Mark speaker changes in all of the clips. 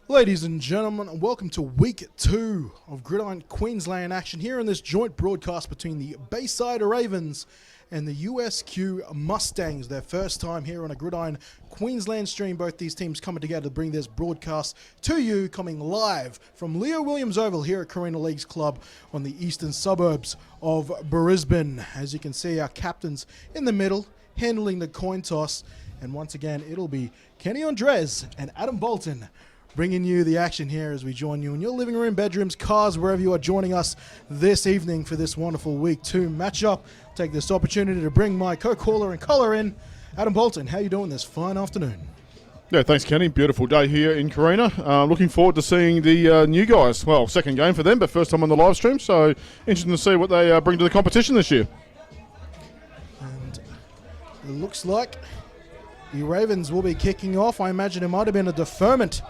Speaker 1: Ladies and gentlemen, welcome to week 2 of Gridiron Queensland action here in this joint broadcast between the Bayside Ravens and the USQ Mustangs. Their first time here on a Gridiron Queensland stream. Both these teams coming together to bring this broadcast to you, coming live from Leo Williams Oval here at Carina Leagues Club on the eastern suburbs of Brisbane. As you can see, our captains in the middle handling the coin toss. And once again, it'll be Kenny Andres and Adam Bolton bringing you the action here as we join you in your living room, bedrooms, cars, wherever you are joining us this evening for this wonderful Week 2 matchup. Take this opportunity to bring my co-caller and caller in. Adam Bolton, how you doing this fine afternoon?
Speaker 2: Yeah, thanks, Kenny. Beautiful day here in Carina. Looking forward to seeing the new guys. Well, second game for them, but first time on the live stream, so interesting to see what they bring to the competition this year.
Speaker 1: And it looks like the Ravens will be kicking off. I imagine it might have been a deferment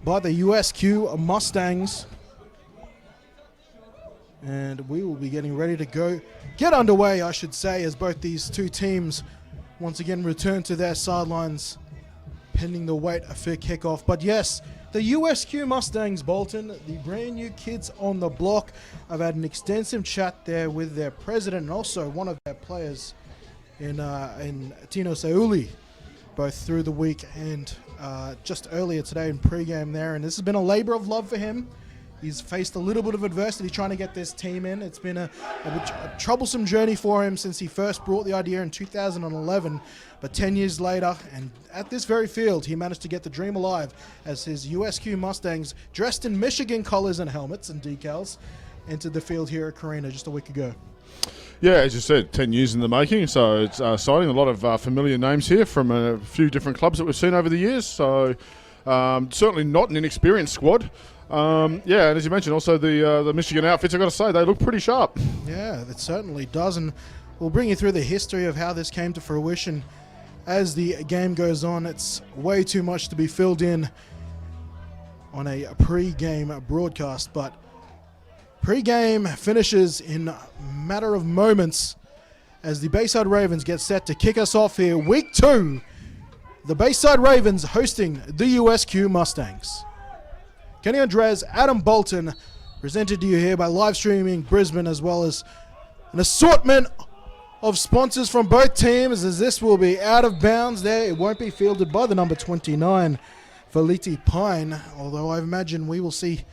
Speaker 1: by the USQ Mustangs. And we will be getting ready to get underway, I should say, as both these two teams once again return to their sidelines, pending the wait for kickoff. But yes, the USQ Mustangs, Bolton, the brand new kids on the block. I've had an extensive chat there with their president and also one of their players in Tino Sauli, both through the week and just earlier today in pregame there. And this has been a labor of love for him. He's faced a little bit of adversity trying to get this team in. It's been a troublesome journey for him since he first brought the idea in 2011. But 10 years later, and at this very field, he managed to get the dream alive as his USQ Mustangs, dressed in Michigan colors and helmets and decals, entered the field here at Carina just a week ago.
Speaker 2: Yeah, as you said, 10 years in the making, so it's exciting. A lot of familiar names here from a few different clubs that we've seen over the years, so certainly not an inexperienced squad. And as you mentioned, also the Michigan outfits, I've got to say, they look pretty sharp. Yeah,
Speaker 1: it certainly does, and we'll bring you through the history of how this came to fruition as the game goes on. It's way too much to be filled in on a pre-game broadcast, but pre-game finishes in a matter of moments as the Bayside Ravens get set to kick us off here. Week 2, the Bayside Ravens hosting the USQ Mustangs. Kenny Andres, Adam Bolton, presented to you here by live streaming Brisbane, as well as an assortment of sponsors from both teams, as this will be out of bounds there. It won't be fielded by the number 29, Feliti Pine, although I imagine we will see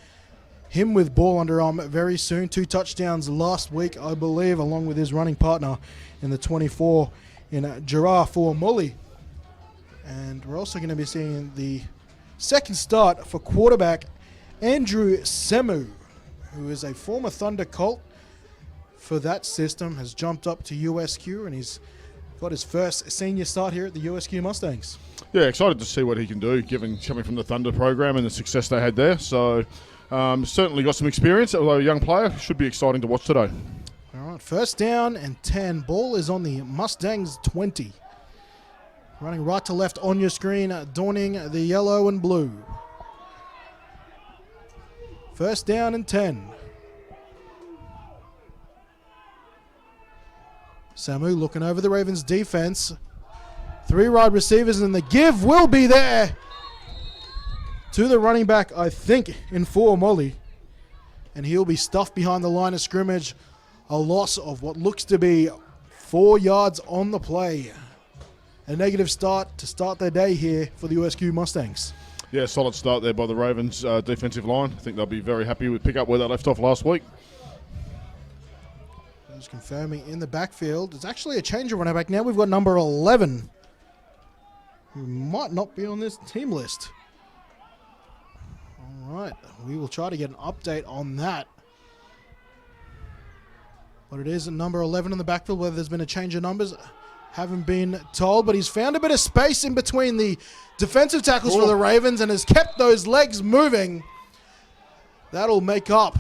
Speaker 1: him with ball under arm very soon. 2 touchdowns last week, I believe, along with his running partner in the 24 in Girard for Molly. And we're also going to be seeing the second start for quarterback Andrew Semu, who is a former Thunder Colt for that system, has jumped up to USQ, and he's got his first senior start here at the USQ Mustangs.
Speaker 2: Yeah, excited to see what he can do, given coming from the Thunder program and the success they had there. So certainly got some experience, although a young player. Should be exciting to watch today.
Speaker 1: All right, first down and 10. Ball is on the Mustangs 20. Running right to left on your screen, donning the yellow and blue. First down and 10. Samu looking over the Ravens defense. 3 wide receivers, and the give will be there to the running back, I think, in 4 Molly. And he'll be stuffed behind the line of scrimmage. A loss of what looks to be 4 yards on the play. A negative start to start their day here for the USQ Mustangs.
Speaker 2: Yeah, solid start there by the Ravens defensive line. I think they'll be very happy with pick up where they left off last week.
Speaker 1: Just confirming in the backfield. It's actually a change of running back. Now we've got number 11, who might not be on this team list. All right, we will try to get an update on that. But it is number 11 in the backfield. Whether there's been a change of numbers, haven't been told, but he's found a bit of space in between the defensive tackles for the Ravens and has kept those legs moving. That'll make up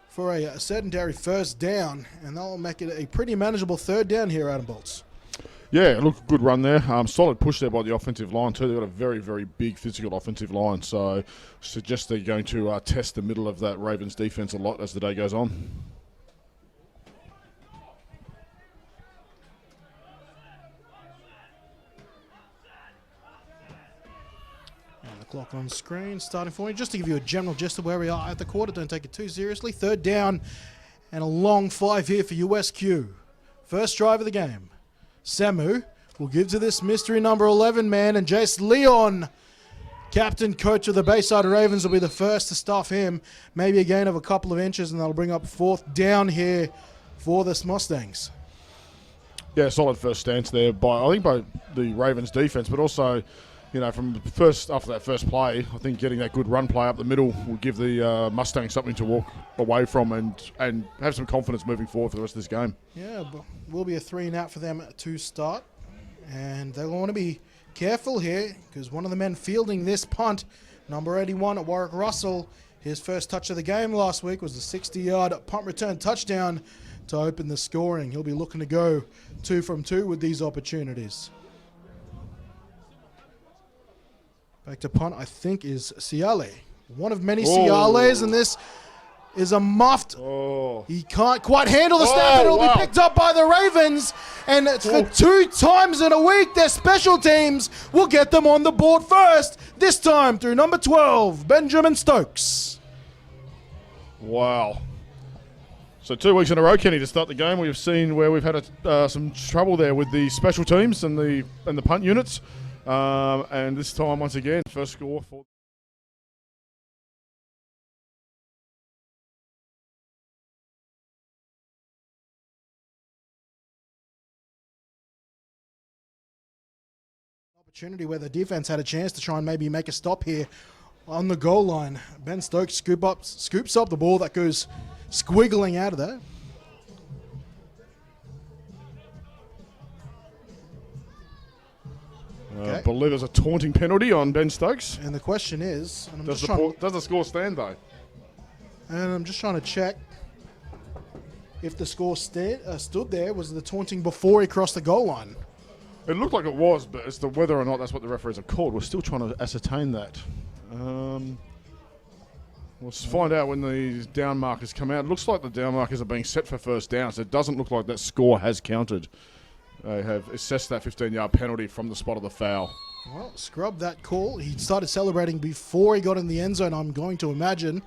Speaker 1: for a sedentary first down, and that'll make it a pretty manageable third down here, Adam Bolts.
Speaker 2: Yeah, look, good run there. Solid push there by the offensive line too. They've got a very, very big physical offensive line, so suggest they're going to test the middle of that Ravens defense a lot as the day goes on.
Speaker 1: clock on screen, starting for you. Just to give you a general gist of where we are at the quarter, don't take it too seriously. Third down and a long 5 here for USQ. First drive of the game. Samu will give to this mystery number 11 man, and Jace Leon, captain coach of the Bayside Ravens, will be the first to stuff him. Maybe a gain of a couple of inches, and that'll bring up fourth down here for the Mustangs.
Speaker 2: Yeah, solid first stance there by the Ravens defense, but also, from after that first play, I think getting that good run play up the middle will give the Mustangs something to walk away from and have some confidence moving forward for the rest of this game.
Speaker 1: Yeah, but will be a 3 and out for them to start, and they'll want to be careful here because one of the men fielding this punt, number 81 at Warwick Russell, his first touch of the game last week was a 60-yard punt return touchdown to open the scoring. He'll be looking to go 2 from 2 with these opportunities. Back to punt, I think, is Ciale. One of many Ciales, and this is a muffed.
Speaker 2: Oh.
Speaker 1: He can't quite handle the snap, and it'll be picked up by the Ravens. And it's for 2 times in a week, their special teams will get them on the board first, this time through number 12, Benjamin Stokes.
Speaker 2: Wow. So 2 weeks in a row, Kenny, to start the game, we've seen where we've had some trouble there with the special teams and the punt units. And this time, once again, first score for...
Speaker 1: Opportunity where the defense had a chance to try and maybe make a stop here on the goal line. Ben Stokes scoops up the ball that goes squiggling out of there.
Speaker 2: I believe there's a taunting penalty on Ben Stokes.
Speaker 1: And the question is... And
Speaker 2: does the score stand, though?
Speaker 1: And I'm just trying to check if the score stood there. Was the taunting before he crossed the goal line?
Speaker 2: It looked like it was, but as to whether or not that's what the referees have called, we're still trying to ascertain that. We'll find out when the down markers come out. It looks like the down markers are being set for first down, so it doesn't look like that score has counted. They have assessed that 15-yard penalty from the spot of the foul.
Speaker 1: Well, scrub that call. He started celebrating before he got in the end zone, I'm going to imagine.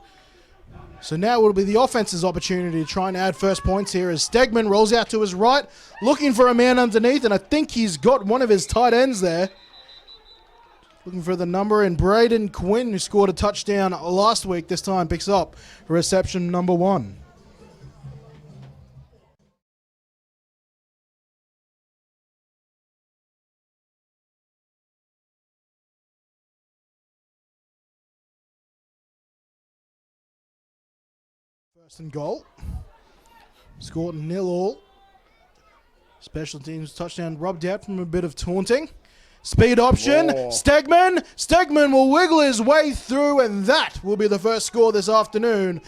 Speaker 1: So now it will be the offense's opportunity to try and add first points here as Stegman rolls out to his right, looking for a man underneath, and I think he's got one of his tight ends there. Looking for the number, and Braden Quinn, who scored a touchdown last week, this time picks up reception number 1. First and goal. Scored 0-0. Special teams touchdown rubbed out from a bit of taunting. Speed option.
Speaker 2: Whoa.
Speaker 1: Stegman will wiggle his way through, and that will be the first score this afternoon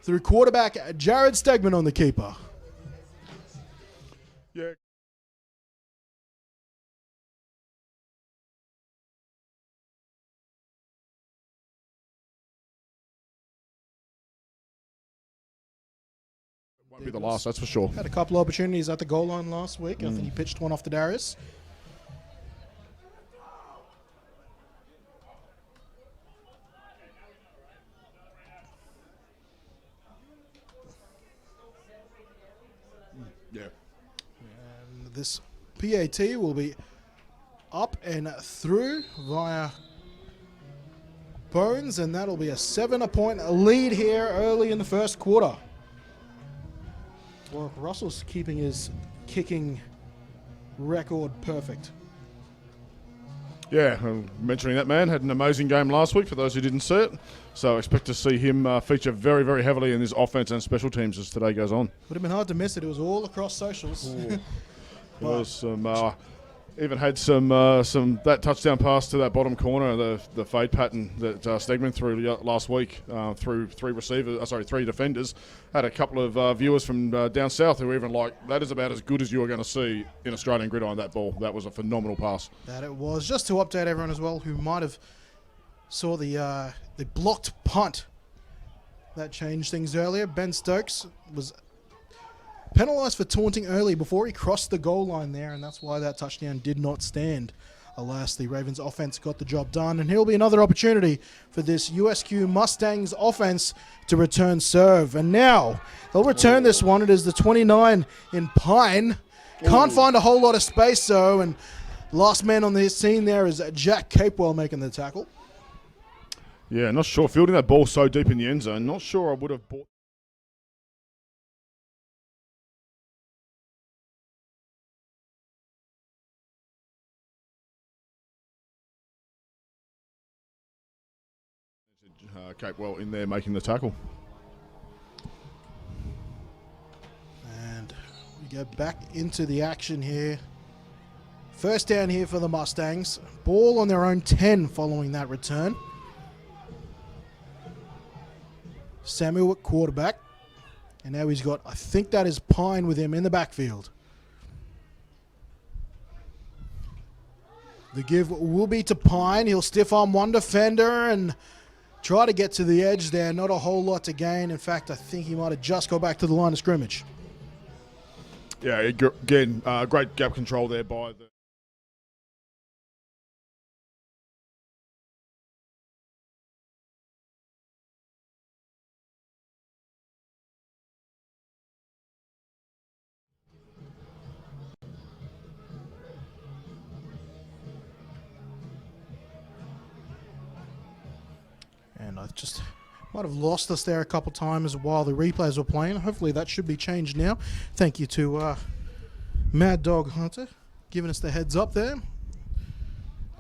Speaker 1: through quarterback Jared Stegman on the keeper.
Speaker 2: Yeah. Won't be the last, that's for sure.
Speaker 1: Had a couple of opportunities at the goal line last week. I think he pitched one off to Darius.
Speaker 2: Yeah.
Speaker 1: And this PAT will be up and through via Bones, and that'll be a 7-point lead here early in the first quarter. Well, Russell's keeping his kicking record perfect.
Speaker 2: Yeah, mentioning that man, had an amazing game last week for those who didn't see it. So I expect to see him feature very, very heavily in this offense and special teams as today goes on.
Speaker 1: Would have been hard to miss it. It was all across socials.
Speaker 2: There was some, even had some that touchdown pass to that bottom corner, the fade pattern that Stegman threw last week through three defenders. Had a couple of viewers from down south who were even like, that is about as good as you are going to see in Australian Gridiron, that ball. That was a phenomenal pass.
Speaker 1: That it was. Just to update everyone as well who might have saw the blocked punt that changed things earlier. Ben Stokes was penalised for taunting early before he crossed the goal line there, and that's why that touchdown did not stand. alas, the Ravens offense got the job done, and here'll be another opportunity for this USQ Mustangs offense to return serve. And now they'll return this one. It is the 29 in Pine. Can't find a whole lot of space, though, and last man on the scene there is Jack Capewell making the tackle.
Speaker 2: Yeah, not sure. Fielding that ball so deep in the end zone, not sure I would have bought. Capewell in there making the tackle.
Speaker 1: And we get back into the action here. First down here for the Mustangs. Ball on their own 10 following that return. Samuel at quarterback. And now he's got, I think that is Pine with him in the backfield. The give will be to Pine. He'll stiff arm one defender and try to get to the edge there. Not a whole lot to gain. In fact, I think he might have just got back to the line of scrimmage.
Speaker 2: Yeah, again, great gap control there by the...
Speaker 1: And I just might have lost us there a couple times while the replays were playing. Hopefully that should be changed now. Thank you to Mad Dog Hunter giving us the heads up there.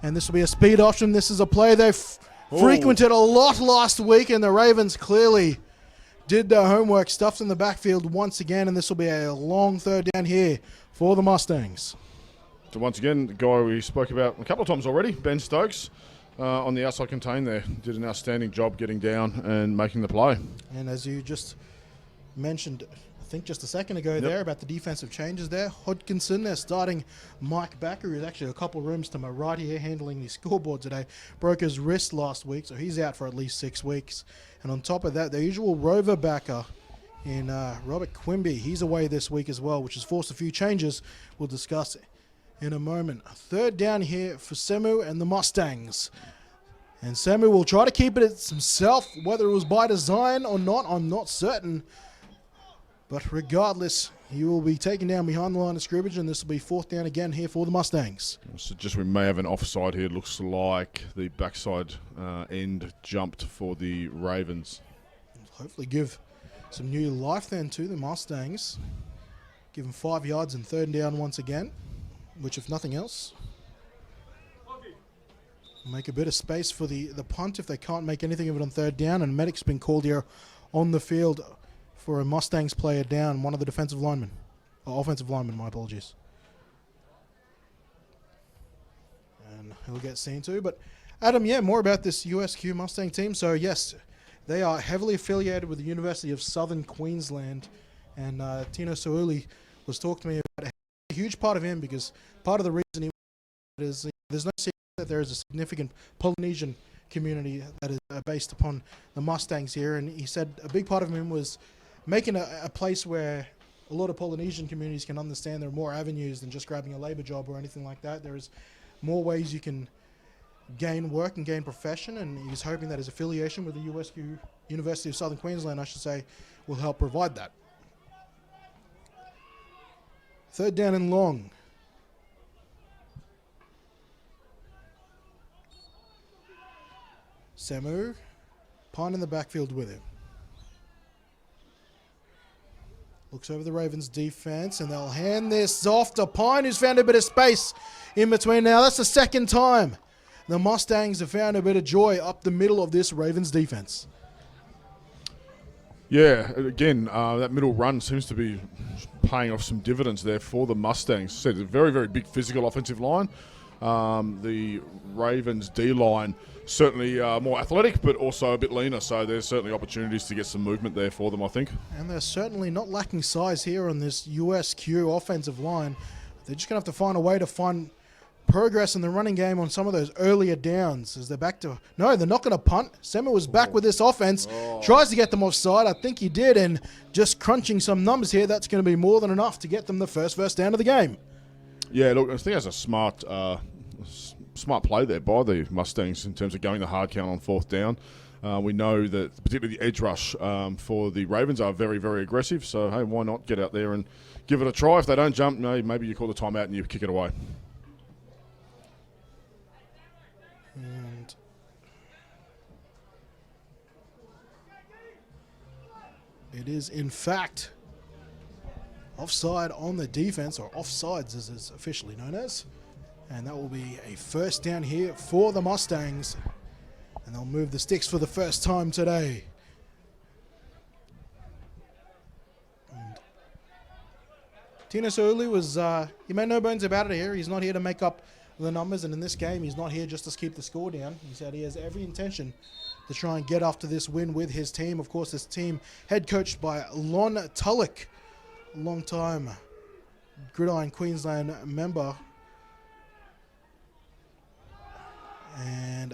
Speaker 1: And this will be a speed option. This is a play they frequented a lot last week, and the Ravens clearly did their homework, stuffed in the backfield once again, and this will be a long third down here for the Mustangs.
Speaker 2: So once again, the guy we spoke about a couple of times already, Ben Stokes, on the outside contain there, did an outstanding job getting down and making the play.
Speaker 1: And as you just mentioned, I think just a second ago there, about the defensive changes there, Hodkinson, they're starting Mike Backer, who's actually a couple rooms to my right here handling the scoreboard today, broke his wrist last week, so he's out for at least 6 weeks. And on top of that, the usual rover backer in Robert Quimby, he's away this week as well, which has forced a few changes we'll discuss in a moment. Third down here for Semu and the Mustangs. And Semu will try to keep it himself, whether it was by design or not, I'm not certain. But regardless, he will be taken down behind the line of scrimmage, and this will be fourth down again here for the Mustangs.
Speaker 2: So just we may have an offside here. Looks like the backside end jumped for the Ravens.
Speaker 1: Hopefully give some new life then to the Mustangs. Give them 5 yards and third down once again, which if nothing else, make a bit of space for the punt if they can't make anything of it on third down. And medic's been called here on the field for a Mustangs player down, one of the defensive linemen, or offensive linemen, my apologies. And he'll get seen too. But Adam, yeah, more about this USQ Mustang team. So yes, they are heavily affiliated with the University of Southern Queensland. And Tino Sauli was talking to me about a huge part of him, because part of the reason he is there's no secret that there is a significant Polynesian community that is based upon the Mustangs here. And he said a big part of him was making a place where a lot of Polynesian communities can understand there are more avenues than just grabbing a labor job or anything like that. There is more ways you can gain work and gain profession, and he's hoping that his affiliation with the USQ, University of Southern Queensland, I should say, will help provide that. Third down and long. Semu, Pine in the backfield with him. Looks over the Ravens defense, and they'll hand this off to Pine, who's found a bit of space in between now. That's the second time the Mustangs have found a bit of joy up the middle of this Ravens defense.
Speaker 2: Yeah, again, that middle run seems to be paying off some dividends there for the Mustangs. Said a very, very big physical offensive line. The Ravens D-line certainly more athletic, but also a bit leaner, so there's certainly opportunities to get some movement there for them, I think.
Speaker 1: And they're certainly not lacking size here on this USQ offensive line. They're just going to have to find a way to find progress in the running game on some of those earlier downs as they're back to... No, they're not going to punt. Sema was back with this offense. Tries to get them offside. I think he did, and just crunching some numbers here, that's going to be more than enough to get them the first down of the game.
Speaker 2: Yeah, look, I think that's a smart smart play there by the Mustangs in terms of going the hard count on fourth down. We know that particularly the edge rush for the Ravens are very, very aggressive. So, hey, why not get out there and give it a try? If they don't jump, maybe you call the timeout and you kick it away.
Speaker 1: And it is, in fact, offside on the defense, or offsides as it's officially known as. And that will be a first down here for the Mustangs. And they'll move the sticks for the first time today. And Tino Sauli was, he made no bones about it here. He's not here to make up the numbers. And in this game, he's not here just to keep the score down. He said he has every intention to try and get after this win with his team. Of course, this team head coached by Lon Tulloch, a long-time Gridiron Queensland member. And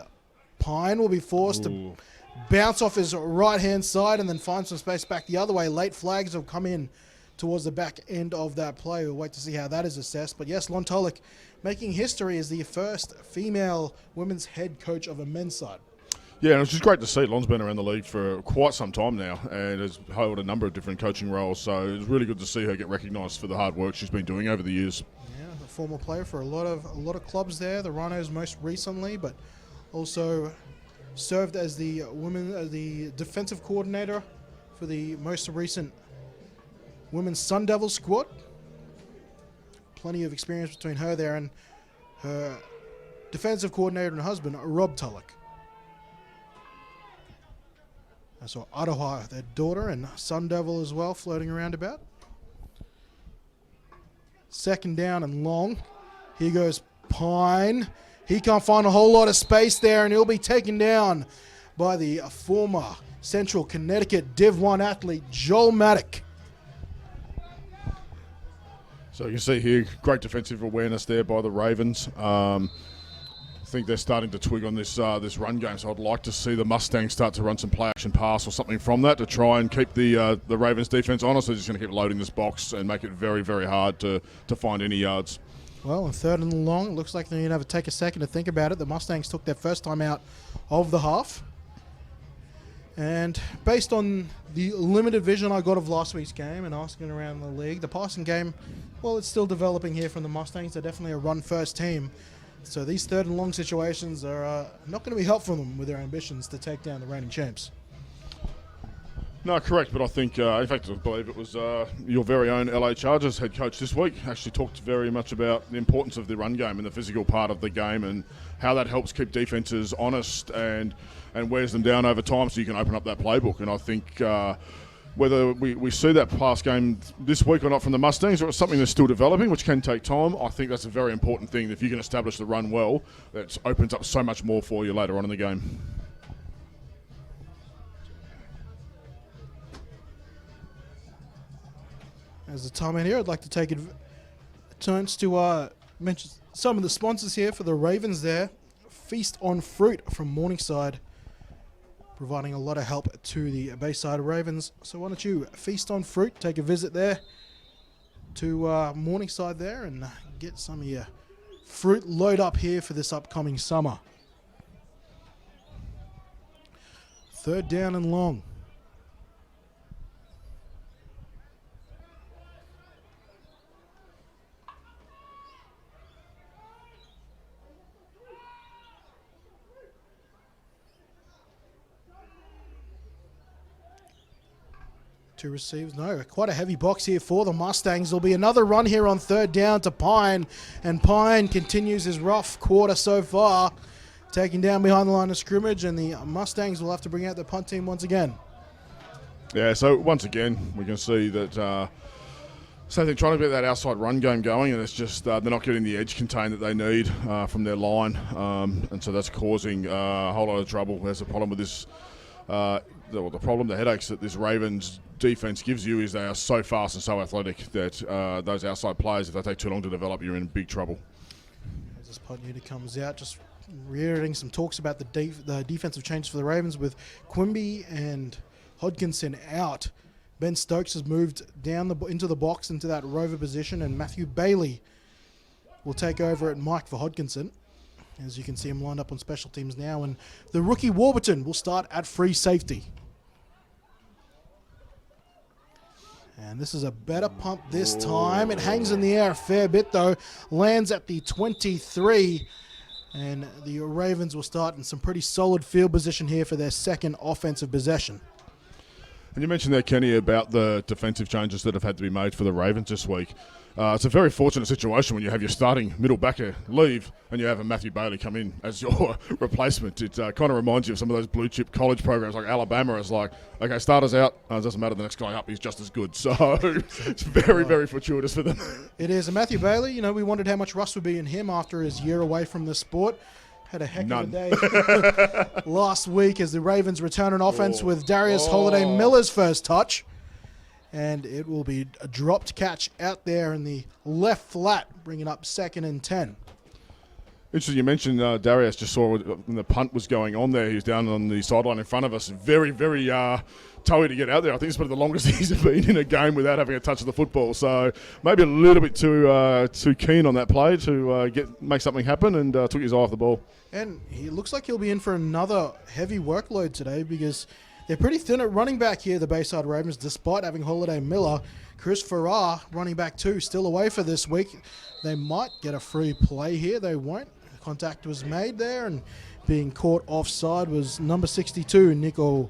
Speaker 1: Pine will be forced to bounce off his right-hand side and then find some space back the other way. Late flags have come in towards the back end of that play. We'll wait to see how that is assessed. But yes, Lon Tulloch making history as the first female women's head coach of a men's side.
Speaker 2: Yeah, and it's just great to see. Lon's been around the league for quite some time now and has held a number of different coaching roles. So it's really good to see her get recognised for the hard work she's been doing over the years.
Speaker 1: Yeah, a former player for a lot of clubs there. The Rhinos most recently, but also served as the defensive coordinator for the most recent women's Sun Devil squad. Plenty of experience between her there and her defensive coordinator and husband, Rob Tulloch. I saw Aroha, their daughter, and Sun Devil as well, floating around about. Second down and long. Here goes Pine. He can't find a whole lot of space there, and he'll be taken down by the former Central Connecticut Div 1 athlete, Joel Maddock.
Speaker 2: So you can see here, great defensive awareness there by the Ravens. I think they're starting to twig on this run game, so I'd like to see the Mustangs start to run some play-action pass or something from that to try and keep the Ravens defense honest. They're just going to keep loading this box and make it very, very hard to find any yards.
Speaker 1: Well, on third and long, it looks like they're going to take a second to think about it. The Mustangs took their first time out of the half. And based on the limited vision I got of last week's game and asking around the league, the passing game, well, it's still developing here from the Mustangs. They're definitely a run-first team. So these third and long situations are not going to be helpful for them with their ambitions to take down the reigning champs.
Speaker 2: No, correct, but I think, in fact, I believe it was your very own LA Chargers head coach this week actually talked very much about the importance of the run game and the physical part of the game and how that helps keep defenses honest and wears them down over time so you can open up that playbook. And I think whether we see that pass game this week or not from the Mustangs, or it's something that's still developing, which can take time, I think that's a very important thing. If you can establish the run well, that opens up so much more for you later on in the game.
Speaker 1: As the time in here, I'd like to take a chance to mention some of the sponsors here for the Ravens there. Feast on Fruit from Morningside, providing a lot of help to the Bayside Ravens. So why don't you Feast on Fruit, take a visit there to Morningside there and get some of your fruit load up here for this upcoming summer. Third down and long. Two receivers. No, quite a heavy box here for the Mustangs. There'll be another run here on third down to Pine, and Pine continues his rough quarter so far, taking down behind the line of scrimmage, and the Mustangs will have to bring out the punt team once again.
Speaker 2: Yeah, so once again, we can see that same thing, trying to get that outside run game going, and it's just they're not getting the edge contain that they need from their line, and so that's causing a whole lot of trouble. There's a problem with this. The headaches that this Ravens defense gives you is they are so fast and so athletic that those outside players, if they take too long to develop, you're in big trouble.
Speaker 1: As this punt unit comes out, just reiterating some talks about the defensive changes for the Ravens with Quimby and Hodkinson out. Ben Stokes has moved down into the box into that rover position, and Matthew Bailey will take over at Mike for Hodkinson. As you can see him lined up on special teams now. And the rookie Warburton will start at free safety. And this is a better pump this time. It hangs in the air a fair bit, though. Lands at the 23. And the Ravens will start in some pretty solid field position here for their second offensive possession.
Speaker 2: And you mentioned there, Kenny, about the defensive changes that have had to be made for the Ravens this week. It's a very fortunate situation when you have your starting middle backer leave and you have a Matthew Bailey come in as your replacement. It kind of reminds you of some of those blue chip college programs like Alabama. It's like, okay, starters out, it doesn't matter, the next guy up, he's just as good. So it's very, very fortuitous for them.
Speaker 1: It is. And Matthew Bailey, you know, we wondered how much rust would be in him after his year away from the sport. Had a heck of a day last week as the Ravens return an offense with Darius Holiday-Miller's first touch. And it will be a dropped catch out there in the left flat, bringing up 2nd and 10.
Speaker 2: Interesting, you mentioned Darius. Just saw when the punt was going on there. He was down on the sideline in front of us. Very, very toey to get out there. I think it's probably the longest he's been in a game without having a touch of the football. So maybe a little bit too keen on that play to make something happen, and took his eye off the ball. And
Speaker 1: he looks like he'll be in for another heavy workload today because they're pretty thin at running back here, the Bayside Ravens, despite having Holiday-Miller. Chris Farrar, running back 2, still away for this week. They might get a free play here. They won't. Contact was made there, and being caught offside was number 62, Nico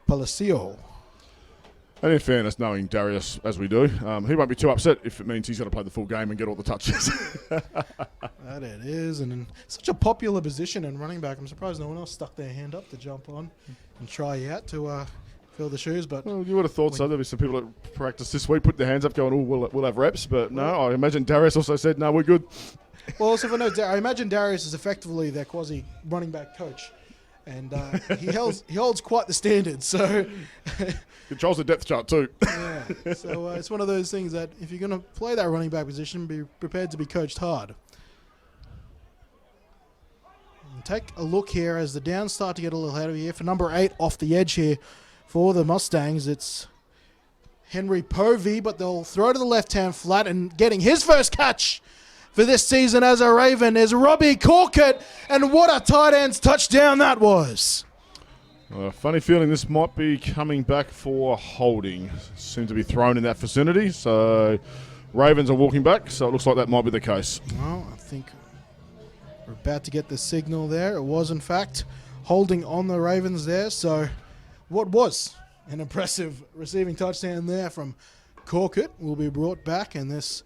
Speaker 1: Palacio.
Speaker 2: And in fairness, knowing Darius as we do, he won't be too upset if it means he's got to play the full game and get all the touches.
Speaker 1: That it is, and in such a popular position in running back, I'm surprised no one else stuck their hand up to jump on and try out to fill the shoes. But
Speaker 2: well, you would have thought so. There'll be some people that practice this week, put their hands up, going, "Oh, we'll have reps." But no, I imagine Darius also said, "No, we're good."
Speaker 1: Well, also for no, I imagine Darius is effectively their quasi running back coach, and he holds quite the standard. So
Speaker 2: controls the depth chart too.
Speaker 1: Yeah. So it's one of those things that if you're going to play that running back position, be prepared to be coached hard. And take a look here as the downs start to get a little ahead of here. For number 8 off the edge here for the Mustangs, it's Henry Povey, but they'll throw to the left-hand flat, and getting his first catch for this season as a Raven is Robbie Corkett, and what a tight end's touchdown that was.
Speaker 2: Funny feeling this might be coming back for holding. Seems to be thrown in that vicinity, so Ravens are walking back, so it looks like that might be the case.
Speaker 1: Well, I think we're about to get the signal there. It was, in fact, holding on the Ravens there, so what was an impressive receiving touchdown there from Corkett will be brought back, and this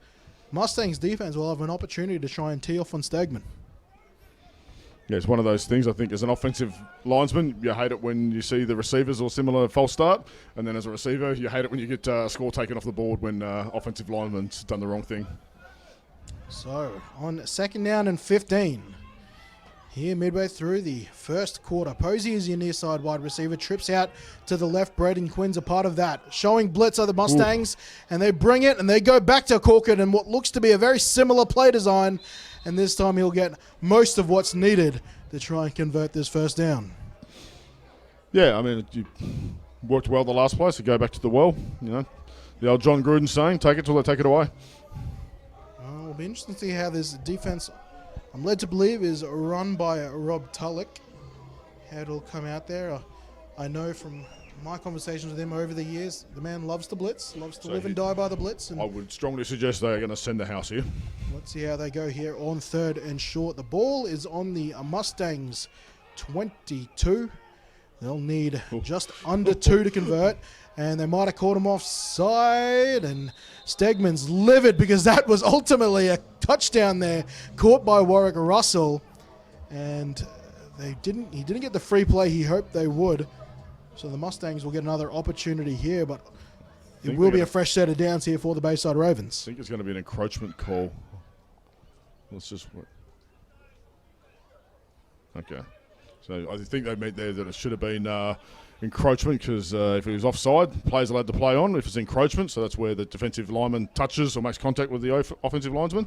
Speaker 1: Mustangs defense will have an opportunity to try and tee off on Stegman.
Speaker 2: Yeah, it's one of those things. I think as an offensive linesman, you hate it when you see the receivers or similar false start, and then as a receiver, you hate it when you get a score taken off the board when offensive lineman's done the wrong thing. So, on 2nd down and 15, here midway through the first quarter, Posey is your near side wide receiver, trips out to the left. Braden Quinn's a part of that. Showing blitz are the Mustangs, and they bring it, and they go back to Corkett, and what looks to be a very similar play design, and this time he'll get most of what's needed to try and convert this first down. Yeah, I mean, you worked well the last play, so go back to the well. You know, the old John Gruden saying, take it till they take it away. It'll be interesting to see how this defense, I'm led to believe, is run by Rob Tulloch. How it'll come out there. I know from my conversations with him over the years, the man loves the blitz, loves to live and die by the blitz. And I would strongly suggest they're going to send the house here. Let's see how they go here on 3rd and short. The ball is on the Mustangs 22. They'll need just under 2 to convert, and they might have caught him offside, and Stegman's livid because that was ultimately a touchdown there, caught by Warwick Russell, and he didn't get the free play he hoped they would. So the Mustangs will get another opportunity here, but it will be a fresh set of downs here for the Bayside Ravens. I think it's going to be an encroachment call. Let's just work. Okay. So I think they meant there that it should have been encroachment because if it was offside, players are allowed to play on. If it's encroachment, so that's where the defensive lineman touches or makes contact with the offensive linesman.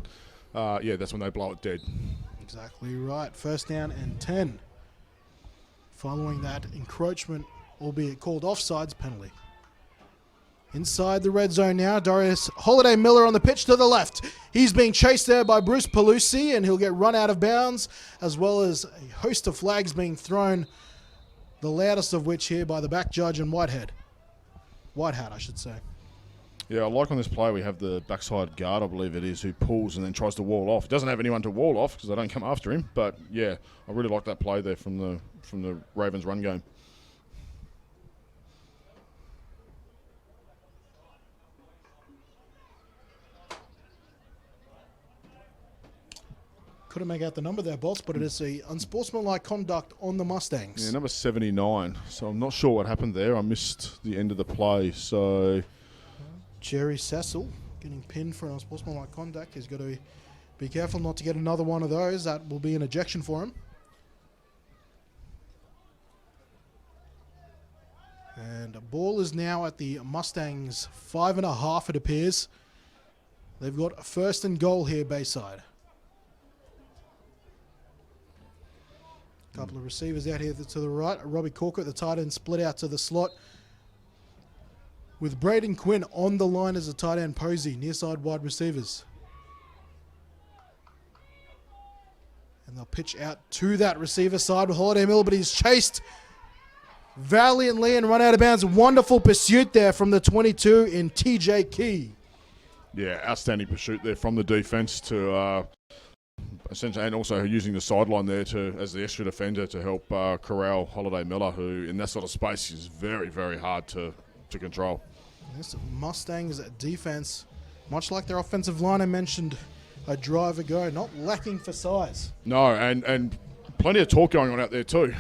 Speaker 2: Yeah, that's when they blow it dead. Exactly right. 1st down and 10. Following that encroachment, albeit called offsides penalty.
Speaker 1: Inside the red zone now, Darius Holiday Miller on the pitch to the left. He's being chased there by Bruce Pelusi, and he'll get run out of bounds, as well as a host of flags being thrown, the loudest of which here by the back judge and Whitehat, I should say.
Speaker 2: Yeah, I like on this play we have the backside guard, I believe it is, who pulls and then tries to wall off. Doesn't have anyone to wall off because they don't come after him, but yeah, I really like that play there from the Ravens run game.
Speaker 1: Couldn't make out the number there, Bolts, but it is a unsportsmanlike conduct on the Mustangs.
Speaker 2: Yeah, number 79. So I'm not sure what happened there. I missed the end of the play. So
Speaker 1: Jerry Cecil getting pinned for an unsportsmanlike conduct. He's got to be careful not to get another one of those. That will be an ejection for him. And the ball is now at the Mustangs 5.5, it appears. They've got a 1st and goal here, Bayside. Couple of receivers out here to the right. Robbie Corker, the tight end, split out to the slot, with Braden Quinn on the line as a tight end. Posey, near side wide receivers. And they'll pitch out to that receiver side with Holiday Miller, but he's chased valiantly and run out of bounds. Wonderful pursuit there from the 22 in TJ Key.
Speaker 2: yeah, outstanding pursuit there from the defense to essentially, and also using the sideline there to as the extra defender to help corral Holiday Miller, who in that sort of space is very, very hard to control.
Speaker 1: This Mustangs defense, much like their offensive line I mentioned a drive ago, not lacking for size.
Speaker 2: No, and plenty of talk going on out there too.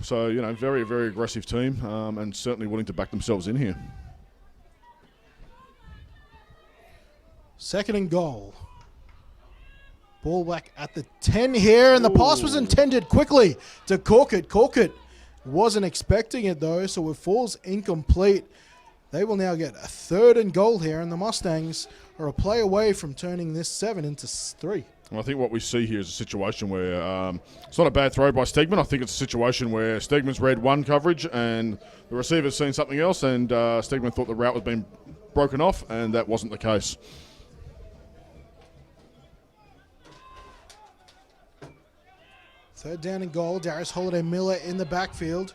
Speaker 2: So, you know, very, very aggressive team and certainly willing to back themselves in here.
Speaker 1: 2nd and goal. Ball back at the 10 here, and the pass was intended quickly to Corkett. Corkett wasn't expecting it though, so it falls incomplete. They will now get a 3rd and goal here, and the Mustangs are a play away from turning this 7 into 3.
Speaker 2: Well, I think what we see here is a situation where it's not a bad throw by Stegman. I think it's a situation where Stegman's read one coverage and the receiver's seen something else, and Stegman thought the route was being broken off, and that wasn't the case.
Speaker 1: Third down and goal. Darius Holiday Miller in the backfield.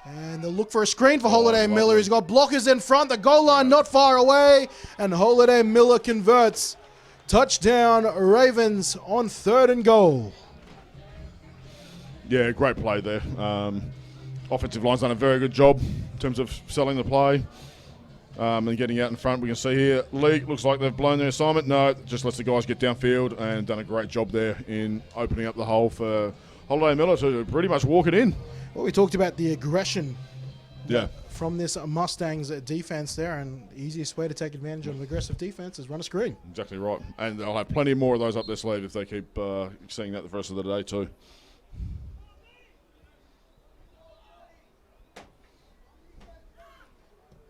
Speaker 1: And they'll look for a screen for Holiday Miller. He's got blockers in front. The goal line not far away. And Holiday Miller converts. Touchdown Ravens on 3rd and goal.
Speaker 2: Yeah, great play there. Offensive line's done a very good job in terms of selling the play and getting out in front. We can see here, League looks like they've blown their assignment. No, just lets the guys get downfield and done a great job there in opening up the hole for Holiday Miller to pretty much walk it in.
Speaker 1: Well, we talked about the aggression
Speaker 2: Yeah.
Speaker 1: from this Mustangs defense there, and the easiest way to take advantage of aggressive defense is run a screen.
Speaker 2: Exactly right. And they'll have plenty more of those up their sleeve if they keep seeing that the rest of the day too.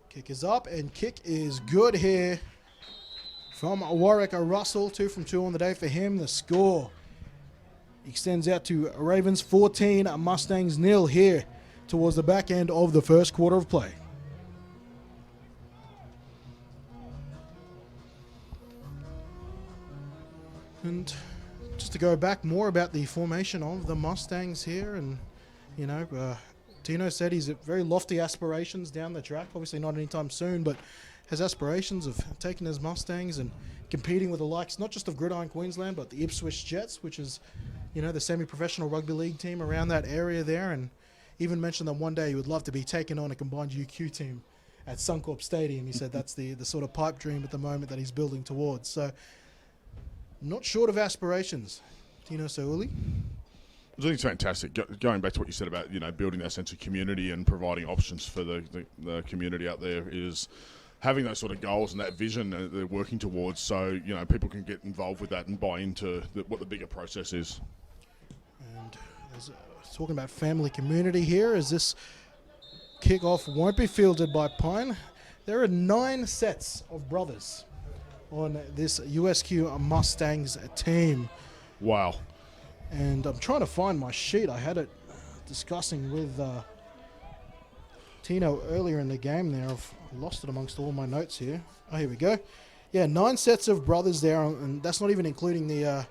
Speaker 1: Kick is up, and kick is good here from Warwick Russell. 2 from 2 on the day for him. The score extends out to Ravens 14, Mustangs 0 here towards the back end of the first quarter of play. And just to go back more about the formation of the Mustangs here, and you know, Tino said he's at very lofty aspirations down the track. Obviously not anytime soon, but has aspirations of taking his Mustangs and competing with the likes not just of Gridiron Queensland, but the Ipswich Jets, which is, you know, the semi-professional rugby league team around that area there. And even mentioned that one day he would love to be taking on a combined UQ team at Suncorp Stadium. He said that's the sort of pipe dream at the moment that he's building towards. So not short of aspirations, Tino Sauli.
Speaker 2: I think it's fantastic. Going back to what you said about, you know, building that sense of community and providing options for the community out there is having those sort of goals and that vision that they're working towards, so, you know, people can get involved with that and buy into what the bigger process is.
Speaker 1: And talking about family community here, as this kickoff won't be fielded by Pine. There are 9 sets of brothers on this USQ Mustangs team.
Speaker 2: Wow.
Speaker 1: And I'm trying to find my sheet. I had it discussing with Tino earlier in the game there. I've lost it amongst all my notes here. Oh, here we go. Yeah, 9 sets of brothers there, and that's not even including the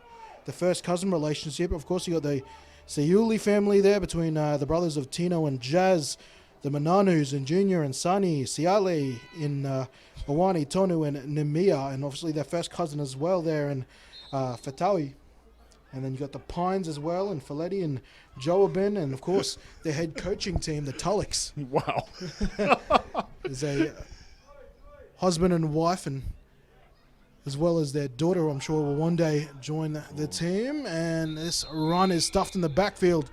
Speaker 1: first cousin relationship. Of course, you got the Sayuli family there between the brothers of Tino and Jazz, the Mananus and Junior and Sunny, Siale in Awani, Tonu and Nemia, and obviously their first cousin as well there in Fatawi. And then you got the Pines as well, and Faletti and Joabin, and of course their head coaching team, the Tullocks.
Speaker 2: Wow.
Speaker 1: There's a husband and wife, and as well as their daughter, I'm sure will one day join the team. And this run is stuffed in the backfield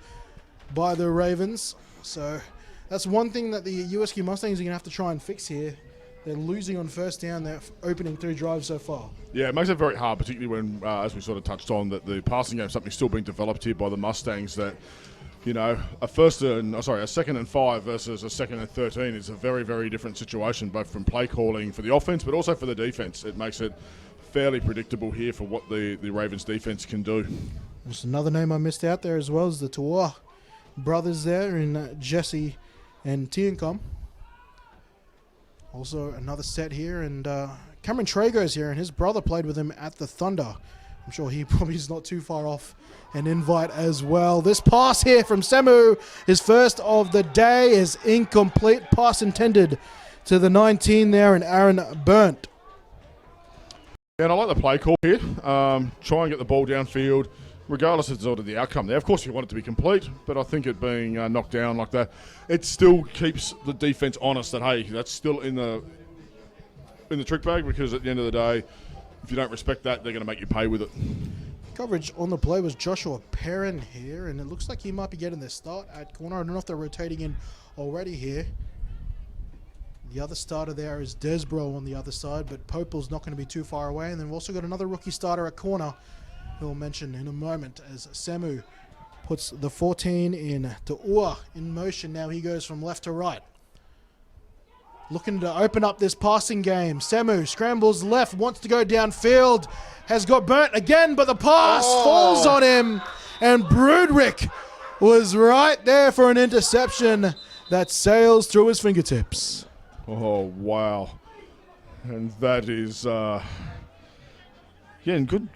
Speaker 1: by the Ravens. So that's one thing that the USQ Mustangs are going to have to try and fix here. They're losing on first down. They're opening 3 drives so far.
Speaker 2: Yeah, it makes it very hard, particularly when, as we sort of touched on, that the passing game is something still being developed here by the Mustangs. That, you know, a second and 5 versus a second and 13 is a very, very different situation, both from play calling for the offense, but also for the defense. It makes it fairly predictable here for what the Ravens defense can do.
Speaker 1: There's another name I missed out there as well as the Tua brothers there in Jesse and Tiancom. Also another set here, and Cameron Trago's here, and his brother played with him at the Thunder. I'm sure he probably is not too far off an invite as well. This pass here from Semu, his first of the day, is incomplete. Pass intended to the 19 there, and Aaron Burnt.
Speaker 2: Yeah, and I like the play call here. Try and get the ball downfield, regardless of sort of the outcome there. Of course, you want it to be complete, but I think it being knocked down like that, it still keeps the defense honest that, hey, that's still in the trick bag, because at the end of the day, if you don't respect that, they're going to make you pay with it.
Speaker 1: Coverage on the play was Joshua Perrin here, and it looks like he might be getting the start at corner. I don't know if they're rotating in already here. The other starter there is Desbro on the other side, but Popel's not going to be too far away. And then we've also got another rookie starter at corner, who we'll mention in a moment, as Semu puts the 14 in to Ua in motion. Now he goes from left to right, looking to open up this passing game. Semu scrambles left, wants to go downfield, has got burnt again, but the pass falls on him, and Broodwick was right there for an interception that sails through his fingertips.
Speaker 2: Oh, wow. And that is, and good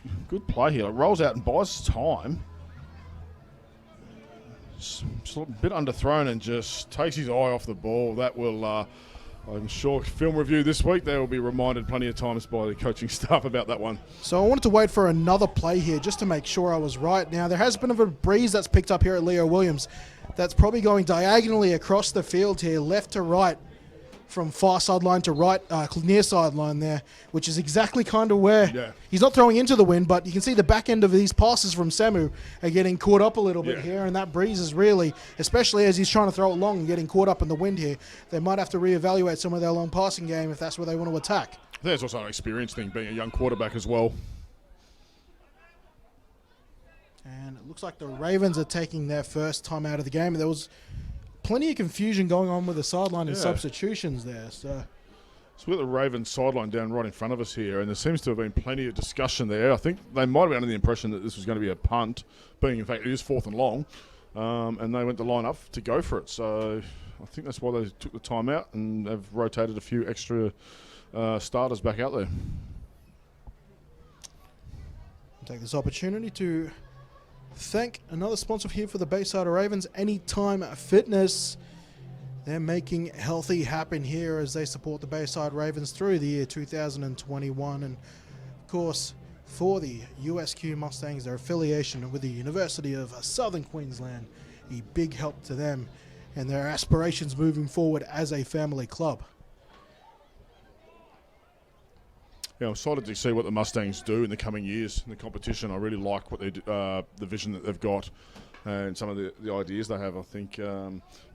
Speaker 2: play here. It rolls out and buys time. It's a bit underthrown and just takes his eye off the ball. That will, I'm sure, film review this week, they will be reminded plenty of times by the coaching staff about that one.
Speaker 1: So I wanted to wait for another play here just to make sure I was right. Now, there has been a breeze that's picked up here at Leo Williams that's probably going diagonally across the field here, left to right, from far sideline to right, near sideline there, which is exactly kind of where he's not throwing into the wind, but you can see the back end of these passes from Semu are getting caught up a little bit here, and that breeze is really, especially as he's trying to throw it long and getting caught up in the wind here, they might have to reevaluate some of their long passing game if that's where they want to attack.
Speaker 2: I think it's also an experience thing, being a young quarterback as well.
Speaker 1: And it looks like the Ravens are taking their first time out of the game. There was plenty of confusion going on with the sideline and substitutions there. So
Speaker 2: we've got the Ravens sideline down right in front of us here, and there seems to have been plenty of discussion there. I think they might have been under the impression that this was going to be a punt, being in fact it is 4th and long, and they went to line up to go for it. So I think that's why they took the time out and have rotated a few extra starters back out there.
Speaker 1: I'll take this opportunity to thank another sponsor here for the Bayside Ravens, Anytime Fitness. They're making healthy happen here as they support the Bayside Ravens through the year 2021. And of course, for the USQ Mustangs, their affiliation with the University of Southern Queensland, a big help to them and their aspirations moving forward as a family club.
Speaker 2: Yeah, I'm excited to see what the Mustangs do in the coming years in the competition. I really like what they do, the vision that they've got and some of the ideas they have. I think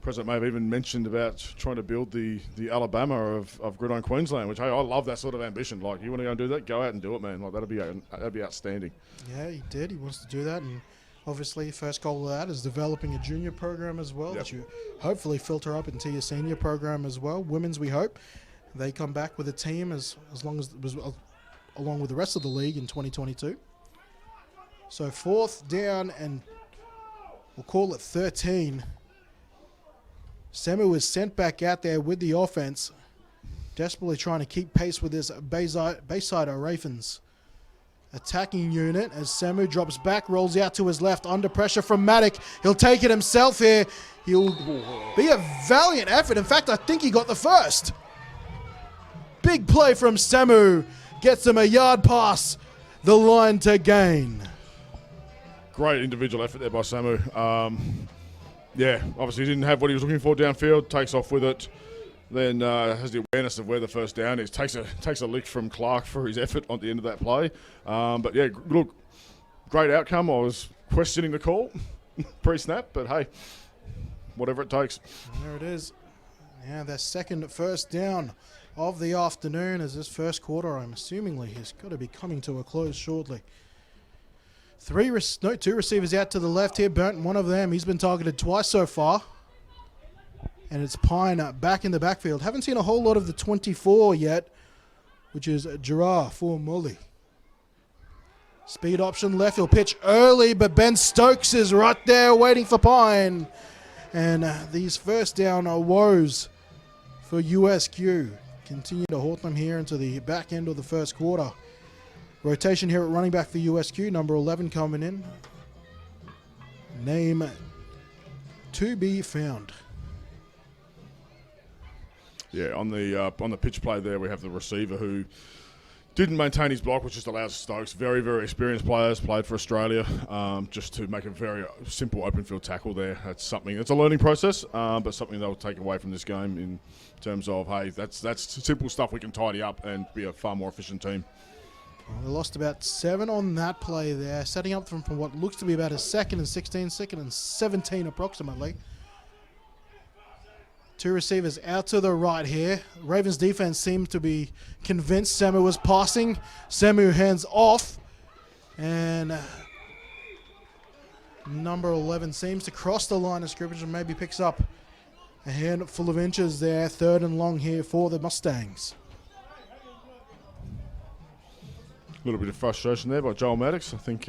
Speaker 2: President may have even mentioned about trying to build the Alabama of Gridiron Queensland, which, hey, I love that sort of ambition. Like, you want to go and do that? Go out and do it, man. Like, that'd be outstanding.
Speaker 1: Yeah, he did. He wants to do that, and obviously first goal of that is developing a junior program as well that you hopefully filter up into your senior program as well. Women's, we hope. They come back with a team as long as it was along with the rest of the league in 2022. So 4th down, and we'll call it 13. Semu is sent back out there with the offense, desperately trying to keep pace with this Bayside Ravens attacking unit as Semu drops back, rolls out to his left, under pressure from Matic. He'll take it himself here. He'll be a valiant effort. In fact, I think he got the first. Big play from Semu. Gets him a yard pass the line to gain.
Speaker 2: Great individual effort there by Semu. Yeah, obviously he didn't have what he was looking for downfield, takes off with it, then has the awareness of where the first down is, takes a lick from Clark for his effort at the end of that play. But yeah, look, great outcome. I was questioning the call pre-snap, but hey, whatever it takes.
Speaker 1: There it is. Now their second first down of the afternoon as this first quarter, I'm assumingly, has got to be coming to a close shortly. Two receivers out to the left here. Burnt one of them. He's been targeted twice so far. And it's Pine back in the backfield. Haven't seen a whole lot of the 24 yet, which is Gerard for Mully. Speed option left. He'll pitch early, but Ben Stokes is right there waiting for Pine. And these first down woes for USQ continue to haunt them here into the back end of the first quarter. Rotation here at running back for USQ, number 11 coming in. Name to be found.
Speaker 2: Yeah, on the pitch play there, we have the receiver who didn't maintain his block, which just allows Stokes, very, very experienced players, played for Australia, just to make a very simple open field tackle there. That's something, it's a learning process, but something they'll take away from this game in terms of, hey, that's simple stuff we can tidy up and be a far more efficient team.
Speaker 1: Well, they lost about 7 on that play there, setting up from what looks to be about a 2nd and 16, 2nd and 17 approximately. Two receivers out to the right here. Ravens defense seemed to be convinced Semu was passing. Semu hands off. And number 11 seems to cross the line of scrimmage and maybe picks up a handful of inches there. 3rd and long here for the Mustangs.
Speaker 2: A little bit of frustration there by Joel Maddox. I think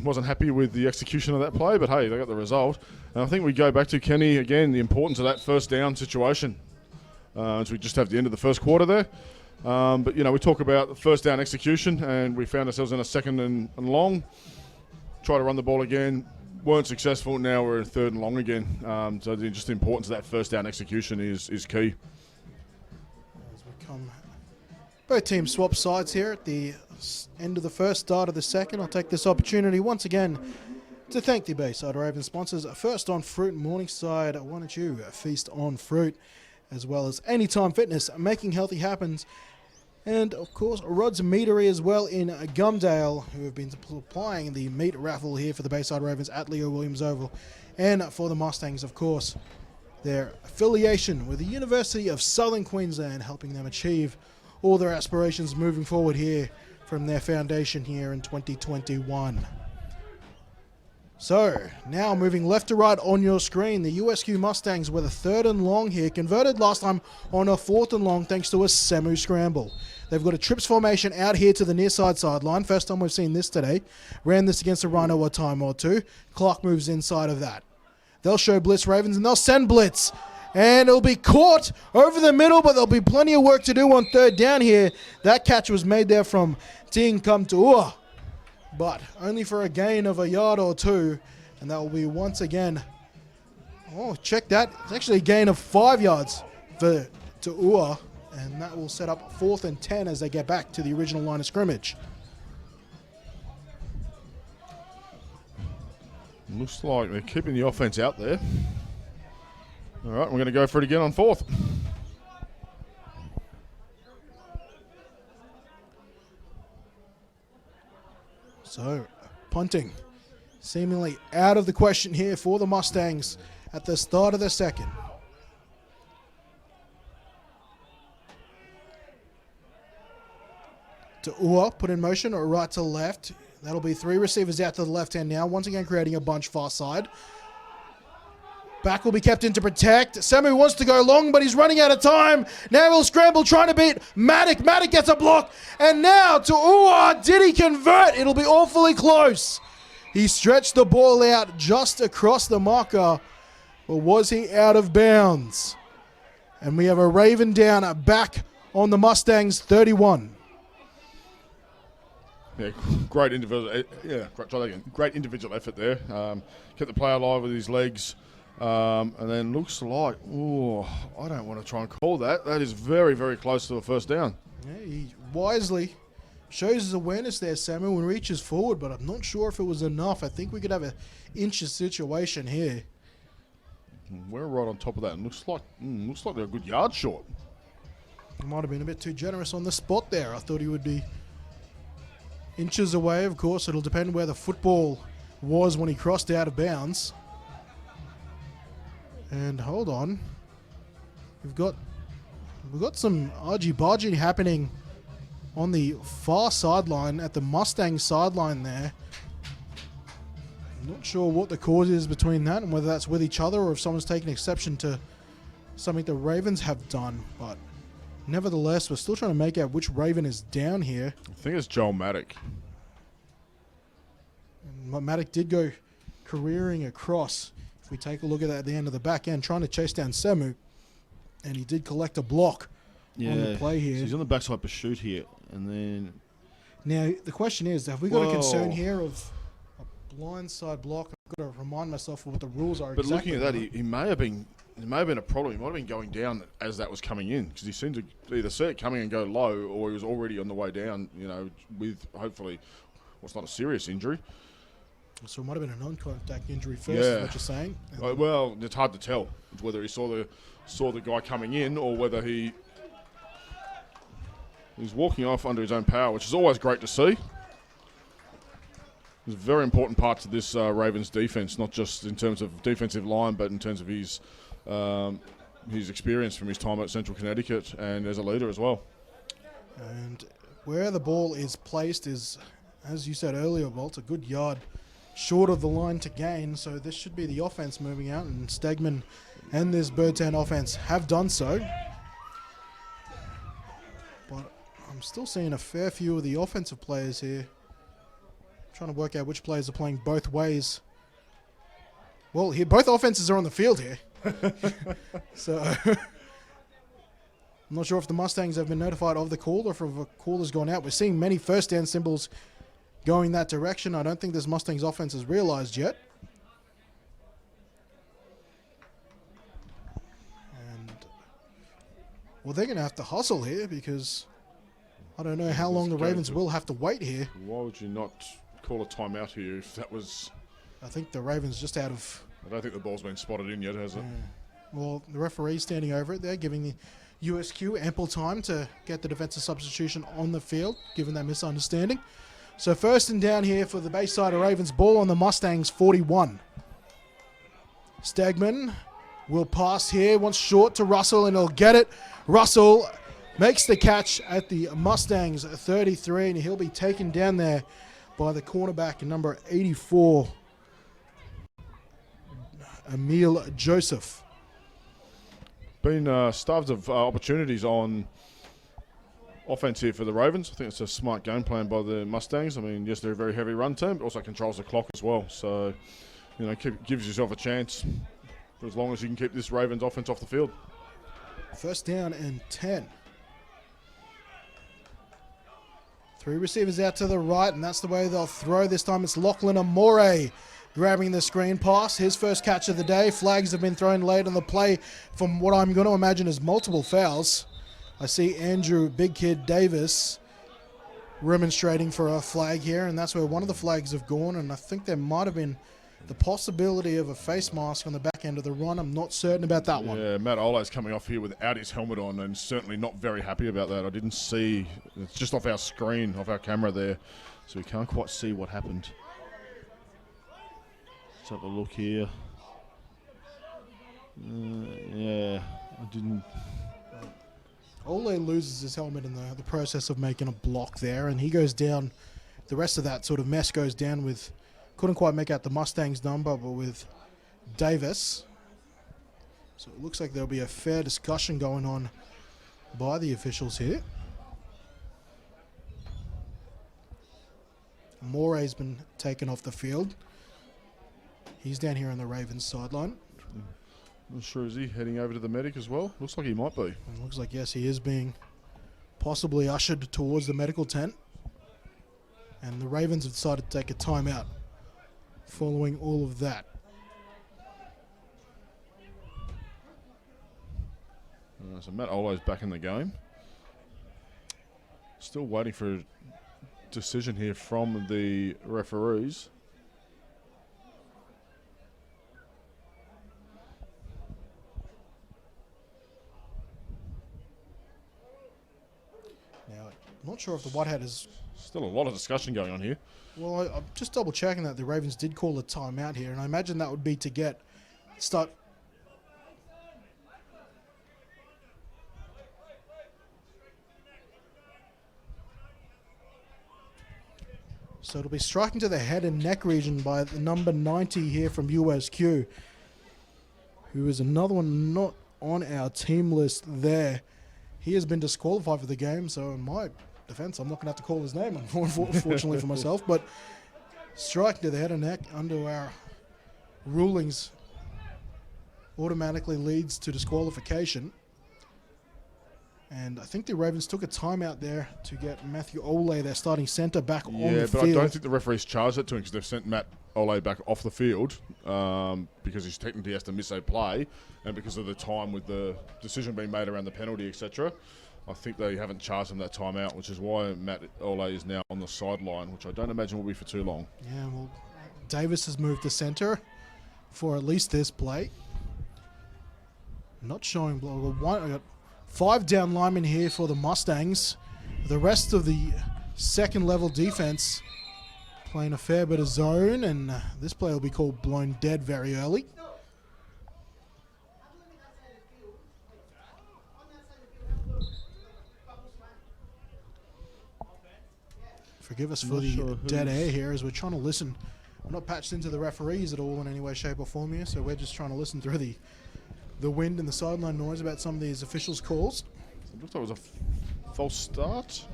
Speaker 2: wasn't happy with the execution of that play, but hey, they got the result. And I think we go back to Kenny again, the importance of that first down situation. As we just have the end of the first quarter there. But you know, we talk about the first down execution, and we found ourselves in a 2nd and long. Try to run the ball again, weren't successful. Now we're in 3rd and long again. So just the importance of that first down execution is key.
Speaker 1: As we come. Both teams swap sides here at the end of the first, start of the second. I'll take this opportunity once again to thank the Bayside Ravens sponsors. First on Fruit, Morningside. Why don't you feast on fruit, as well as Anytime Fitness, making healthy happens. And of course, Rod's Meatery as well in Gumdale, who have been supplying the meat raffle here for the Bayside Ravens at Leo Williams Oval. And for the Mustangs, of course, their affiliation with the University of Southern Queensland, helping them achieve all their aspirations moving forward here from their foundation here in 2021. So, now moving left to right on your screen, the USQ Mustangs with a 3rd and long here, converted last time on a 4th and long thanks to a Semu scramble. They've got a trips formation out here to the near side sideline. First time we've seen this today. Ran this against a Rhino a time or two. Clark moves inside of that. They'll show blitz Ravens and they'll send blitz. And it'll be caught over the middle, but there'll be plenty of work to do on 3rd down here. That catch was made there from Ting Kamtua, but only for a gain of a yard or 2. And that will be once again, oh, check that. It's actually a gain of 5 yards for Tu'ua, and that will set up 4th and 10 as they get back to the original line of scrimmage.
Speaker 2: Looks like they're keeping the offense out there. All right, we're going to go for it again on 4th.
Speaker 1: So, punting seemingly out of the question here for the Mustangs at the start of the second. Tu'ua put in motion or right to left. That'll be 3 receivers out to the left hand now, once again creating a bunch far side. Back will be kept in to protect. Semu wants to go long, but he's running out of time. Now he'll scramble, trying to beat Matic. Matic gets a block. And now Tu'ua, did he convert? It'll be awfully close. He stretched the ball out just across the marker. But was he out of bounds? And we have a Raven down back on the Mustangs 31.
Speaker 2: Yeah, great individual. Try that again. Great individual effort there. Kept the player alive with his legs, and then looks like. Oh, I don't want to try and call that. That is very, very close to a first down.
Speaker 1: Yeah, he wisely shows his awareness there, Samuel, and reaches forward, but I'm not sure if it was enough. I think we could have an inches situation here.
Speaker 2: We're right on top of that. And looks like they're a good yard short.
Speaker 1: He might have been a bit too generous on the spot there. I thought he would be inches away. Of course, it'll depend where the football was when he crossed out of bounds. And hold on, we've got some argy-bargy happening on the far sideline at the Mustang sideline there. I'm not sure what the cause is between that and whether that's with each other or if someone's taken exception to something the Ravens have done. But nevertheless, we're still trying to make out which Raven is down here.
Speaker 2: I think it's Joel Maddock.
Speaker 1: And Maddock did go careering across. If we take a look at that at the end of the back end, trying to chase down Semu. And he did collect a block on the play here.
Speaker 3: So he's on the backside pursuit here. And then...
Speaker 1: Now, the question is, have we got a concern here of a blindside block? I've got to remind myself of what the rules are.
Speaker 2: But
Speaker 1: exactly.
Speaker 2: looking at that, he may have been... It may have been a problem. He might have been going down as that was coming in because he seemed to either see it coming and go low or he was already on the way down, with hopefully what's not a serious injury.
Speaker 1: So it might have been a non-contact injury first, is what you're saying?
Speaker 2: Well, it's hard to tell whether he saw the guy coming in or whether he's walking off under his own power, which is always great to see. It's a very important part to this Ravens defense, not just in terms of defensive line, but in terms of his experience from his time at Central Connecticut and as a leader as well.
Speaker 1: And where the ball is placed is, as you said earlier, Walt, a good yard short of the line to gain. So this should be the offense moving out, and Stegman and this Birdtown offense have done so. But I'm still seeing a fair few of the offensive players here. I'm trying to work out which players are playing both ways. Well, here both offenses are on the field here. So I'm not sure if the Mustangs have been notified of the call or if a call has gone out. We're seeing many first down symbols going that direction. I don't think this Mustangs offense has realized yet. And well, they're going to have to hustle here because I don't know how long the Ravens will have to wait here.
Speaker 2: Why would you not call a timeout here if that was...
Speaker 1: I think the Ravens just out of...
Speaker 2: I don't think the ball's been spotted in yet, has it?
Speaker 1: Well, the referee's standing over it. They're giving the USQ ample time to get the defensive substitution on the field, given that misunderstanding. So first and down here for the Bayside Ravens. Ball on the Mustangs 41. Stegman will pass here. Wants short to Russell, and he'll get it. Russell makes the catch at the Mustangs 33, and he'll be taken down there by the cornerback number 84, Emil Joseph.
Speaker 2: Been starved of opportunities on offense here for the Ravens. I think it's a smart game plan by the Mustangs. I mean, yes, they're a very heavy run team, but also controls the clock as well. So, gives yourself a chance for as long as you can keep this Ravens offense off the field.
Speaker 1: First down and 10. Three receivers out to the right, and that's the way they'll throw. This time it's Lachlan Amore grabbing the screen pass. His first catch of the day. Flags have been thrown late on the play from what I'm going to imagine is multiple fouls. I see Andrew Big Kid Davis remonstrating for a flag here, and that's where one of the flags have gone, and I think there might have been the possibility of a face mask on the back end of the run. I'm not certain about that one.
Speaker 2: Yeah, Matt Ole's coming off here without his helmet on and certainly not very happy about that. I didn't see, it's just off our screen, off our camera there, so we can't quite see what happened. Let's have a look here. Yeah, I didn't...
Speaker 1: Ole loses his helmet in the process of making a block there, and he goes down. The rest of that sort of mess goes down with, couldn't quite make out the Mustangs number, but with Davis. So it looks like there'll be a fair discussion going on by the officials here. Morey's been taken off the field. He's down here on the Ravens sideline.
Speaker 2: Not sure, is he heading over to the medic as well? Looks like he might be.
Speaker 1: It looks like, yes, he is being possibly ushered towards the medical tent. And the Ravens have decided to take a timeout following all of that.
Speaker 2: So Matt Olo's back in the game. Still waiting for a decision here from the referees.
Speaker 1: Now, I'm not sure if the Whitehead is...
Speaker 2: Still a lot of discussion going on here.
Speaker 1: Well, I'm just double checking that the Ravens did call a timeout here, and I imagine that would be to start. So it'll be striking to the head and neck region by the number 90 here from USQ, who is another one not on our team list there. He has been disqualified for the game, so in my defense, I'm not going to have to call his name, unfortunately for myself, but striking to the head and neck under our rulings automatically leads to disqualification. And I think the Ravens took a timeout there to get Matthew Ole, their starting centre, back on the field.
Speaker 2: Yeah, but I don't think the referees charged it to him because they've sent Matt Ole back off the field because he technically has to miss a play, and because of the time with the decision being made around the penalty, etc. I think they haven't charged him that timeout, which is why Matt Ole is now on the sideline, which I don't imagine will be for too long.
Speaker 1: Yeah, well, Davis has moved to centre for at least this play. Not showing block. I got 5 down linemen here for the Mustangs. The rest of the second level defense playing a fair bit of zone, and this play will be called blown dead very early. Forgive us for the dead air here as we're trying to listen. We're not patched into the referees at all in any way, shape or form here, so we're just trying to listen through the wind and the sideline noise about some of these officials' calls.
Speaker 2: It looked like it was a false start.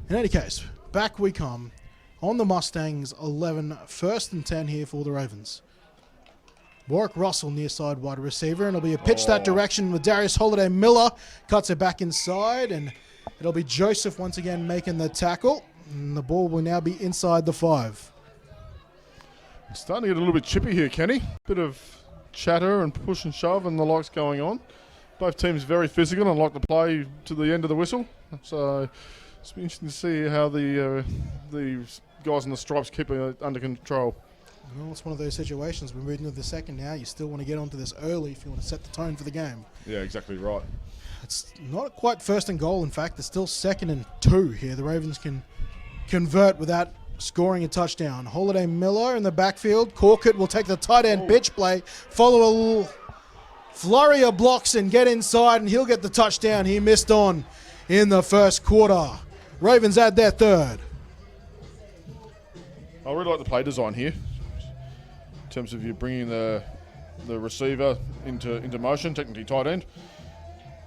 Speaker 1: In any case, back we come on the Mustangs 11, 1st and 10 here for the Ravens. Warwick Russell near side wide receiver, and it'll be a pitch that direction with Darius Holiday Miller. Cuts it back inside, and it'll be Joseph once again making the tackle. And the ball will now be inside the 5.
Speaker 2: It's starting to get a little bit chippy here, Kenny. Bit of chatter and push and shove and the likes going on. Both teams very physical and like to play to the end of the whistle. So it's be interesting to see how the guys in the stripes keep it under control.
Speaker 1: Well, it's one of those situations. We're moving to the second now. You still want to get onto this early if you want to set the tone for the game.
Speaker 2: Yeah, exactly right.
Speaker 1: It's not quite 1st and goal. In fact, it's still 2nd and 2 here. The Ravens can convert without scoring a touchdown. Holiday Miller in the backfield. Corkett will take the tight end pitch play, follow a little flurry of blocks and get inside, and he'll get the touchdown he missed on in the first quarter. Ravens add their 3rd.
Speaker 2: I really like the play design here. In terms of you bringing the receiver into motion, technically tight end.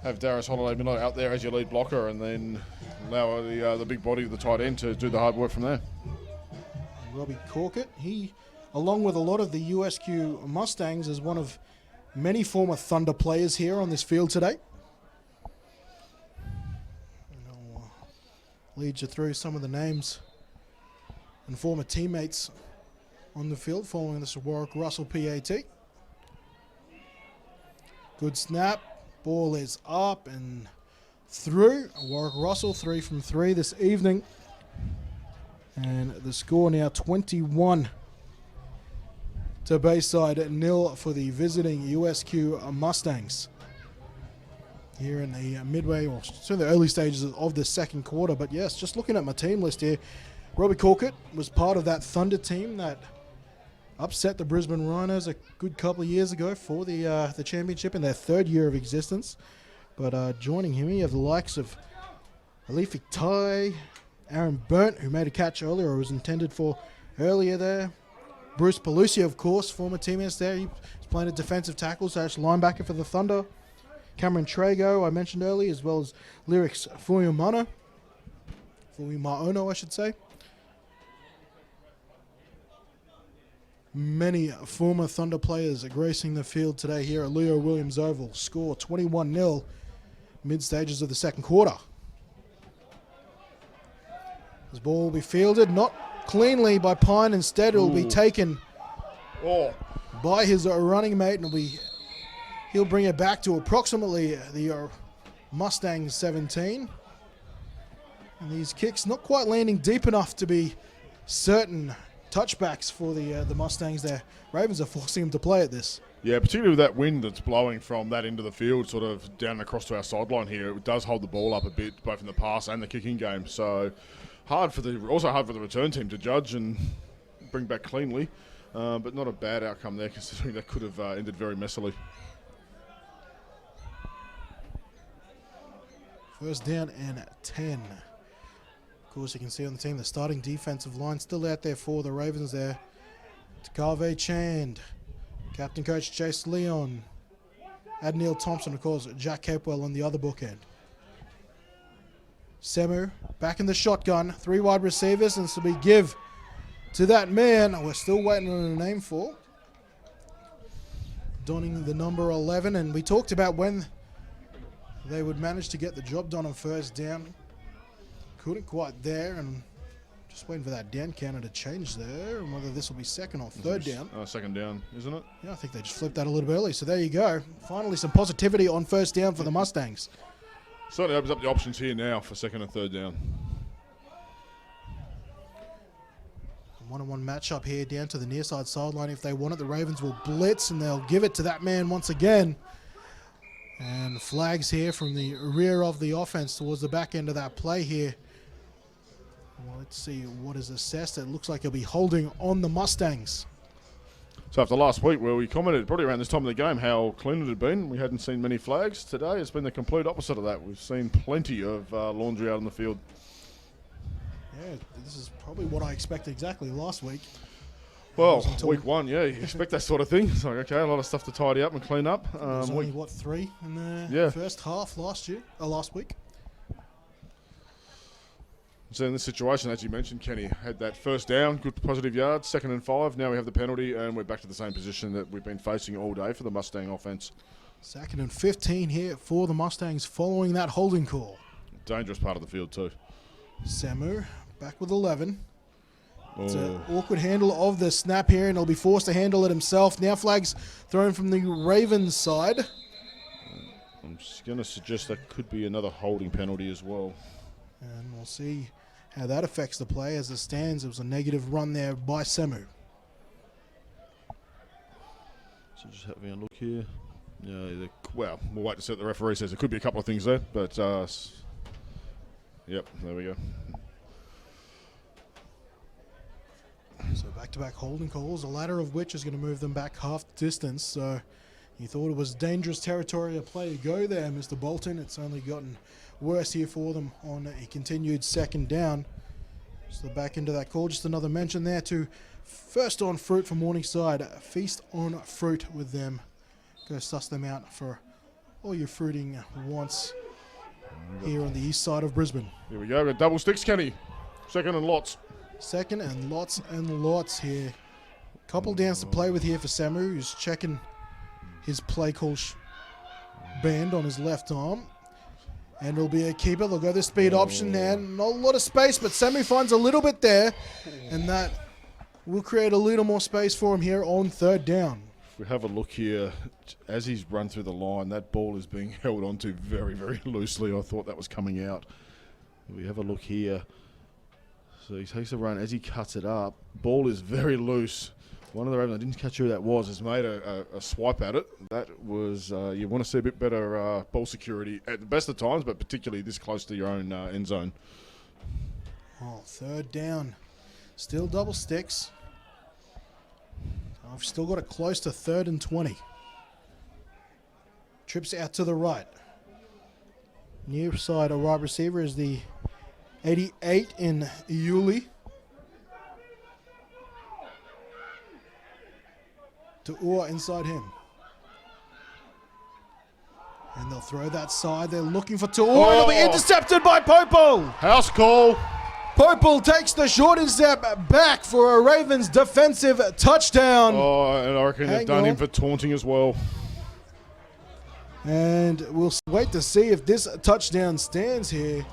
Speaker 2: Have Darius Holiday Miller out there as your lead blocker, and then allow the big body of the tight end to do the hard work from there.
Speaker 1: Robbie Corkett, he, along with a lot of the USQ Mustangs, is one of many former Thunder players here on this field today. And I'll lead you through some of the names and former teammates on the field following this Warwick Russell PAT. Good snap. Ball is up and through. Warwick Russell 3 from 3 this evening. And the score now 21 to Bayside, 0 for the visiting USQ Mustangs. Here in the midway, or certainly the early stages of the second quarter. But yes, just looking at my team list here, Robbie Corkett was part of that Thunder team that upset the Brisbane Rhinos a good couple of years ago for the championship in their 3rd year of existence. But joining him, you have the likes of Alifi Tai, Aaron Burnt, who made a catch earlier, or was intended for earlier there. Bruce Pelusi, of course, former teammates there. He's playing a defensive tackle / linebacker for the Thunder. Cameron Trago, I mentioned earlier, as well as Lyrics Fuyumano, I should say. many former Thunder players gracing the field today here at Leo Williams Oval. Score 21-0, mid-stages of the second quarter. This ball will be fielded, not cleanly by Pine. Instead, it will be taken by his running mate, and he'll bring it back to approximately the Mustangs 17. And these kicks not quite landing deep enough to be certain touchbacks for the Mustangs there. Ravens are forcing them to play at this.
Speaker 2: Yeah, particularly with that wind that's blowing from that end of the field, sort of down across to our sideline here. It does hold the ball up a bit, both in the pass and the kicking game. So also hard for the return team to judge and bring back cleanly. But not a bad outcome there, considering that could have ended very messily.
Speaker 1: First down and 10. Of course, you can see on the team the starting defensive line still out there for the Ravens there. Takave Chand, Captain Coach Chase Leon, Adneil Thompson, of course, Jack Capewell on the other bookend. Semu back in the shotgun, 3 wide receivers, and this will be give to that man we're still waiting on a name for. Donning the number 11, and we talked about when they would manage to get the job done on first down. Couldn't quite there, and just waiting for that down counter to change there, and whether this will be second or third down.
Speaker 2: Second down, isn't it?
Speaker 1: Yeah, I think they just flipped that a little bit early, so there you go. Finally some positivity on first down for the Mustangs.
Speaker 2: Certainly opens up the options here now for second and third down.
Speaker 1: One-on-one matchup here down to the near side sideline. If they want it, the Ravens will blitz, and they'll give it to that man once again. And flags here from the rear of the offense towards the back end of that play here. Well, let's see what is assessed. It looks like he'll be holding on the Mustangs.
Speaker 2: So after last week, where we commented probably around this time of the game how clean it had been, we hadn't seen many flags. Today it's been the complete opposite of that. We've seen plenty of laundry out on the field.
Speaker 1: Yeah, this is probably what I expected exactly last week.
Speaker 2: Well, week 1, yeah, you expect that sort of thing. It's like, okay, a lot of stuff to tidy up and clean up.
Speaker 1: There was only, 3 in the first half last week?
Speaker 2: So in this situation, as you mentioned, Kenny had that first down, good positive yards, 2nd and 5. Now we have the penalty, and we're back to the same position that we've been facing all day for the Mustang offense.
Speaker 1: 2nd and 15 here for the Mustangs following that holding call.
Speaker 2: Dangerous part of the field too.
Speaker 1: Samu back with 11. It's an
Speaker 2: Oh.
Speaker 1: awkward handle of the snap here, and he'll be forced to handle it himself. Now flags thrown from the Ravens side.
Speaker 2: I'm just going to suggest that could be another holding penalty as well.
Speaker 1: And we'll see how that affects the play. As it stands, it was a negative run there by Samu.
Speaker 3: So just having a look here.
Speaker 2: Yeah, well, we'll wait to see what the referee says. There could be a couple of things there, but yep, there we go.
Speaker 1: So back-to-back holding calls, the latter of which is going to move them back half the distance. So you thought it was dangerous territory, a play to go there, Mr. Bolton. It's only gotten worse here for them on a continued second down. So back into that call, just another mention there to first on fruit for Morningside. Feast on fruit with them. Go suss them out for all your fruiting wants here on the east side of Brisbane.
Speaker 2: Here we go. We've got double sticks, Kenny. 2nd and lots.
Speaker 1: 2nd and lots here. Couple downs to play with here for Samu, who's checking his play call band on his left arm. And it'll be a keeper. They'll go the speed option there. Not a lot of space, but Samu finds a little bit there. And that will create a little more space for him here on 3rd down.
Speaker 2: If we have a look here, as he's run through the line, that ball is being held onto very, very loosely. I thought that was coming out. If we have a look here. So he takes a run as he cuts it up. Ball is very loose. One of the Ravens, I didn't catch who that was, has made a swipe at it. That was, you want to see a bit better ball security at the best of times, but particularly this close to your own end zone.
Speaker 1: Oh, 3rd down. Still double sticks. I've still got it close to 3rd and 20. Trips out to the right. Near side, a wide receiver is the 88 in Yuli. To Ua inside him. And they'll throw that side. They're looking for Tua. It'll be intercepted by Popo.
Speaker 2: House call.
Speaker 1: Popel takes the short intercept back for a Ravens defensive touchdown.
Speaker 2: Oh, and I reckon they've done him for taunting as well.
Speaker 1: And we'll wait to see if this touchdown stands here.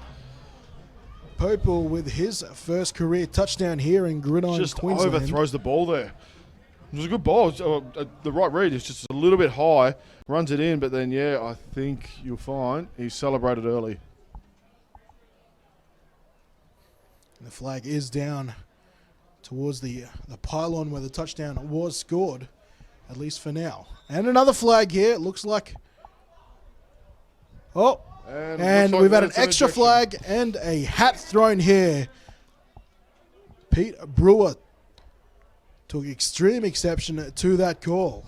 Speaker 1: Popel with his first career touchdown here in Gridiron,
Speaker 2: Just
Speaker 1: Queensland.
Speaker 2: overthrows the ball there. It was a good ball. The right read is just a little bit high, runs it in, but then, yeah, I think you'll find he celebrated early.
Speaker 1: The flag is down towards the pylon where the touchdown was scored, at least for now. And another flag here. It looks like... Oh, and we've had an extra flag and a hat thrown here. Pete Brewer took extreme exception to that call.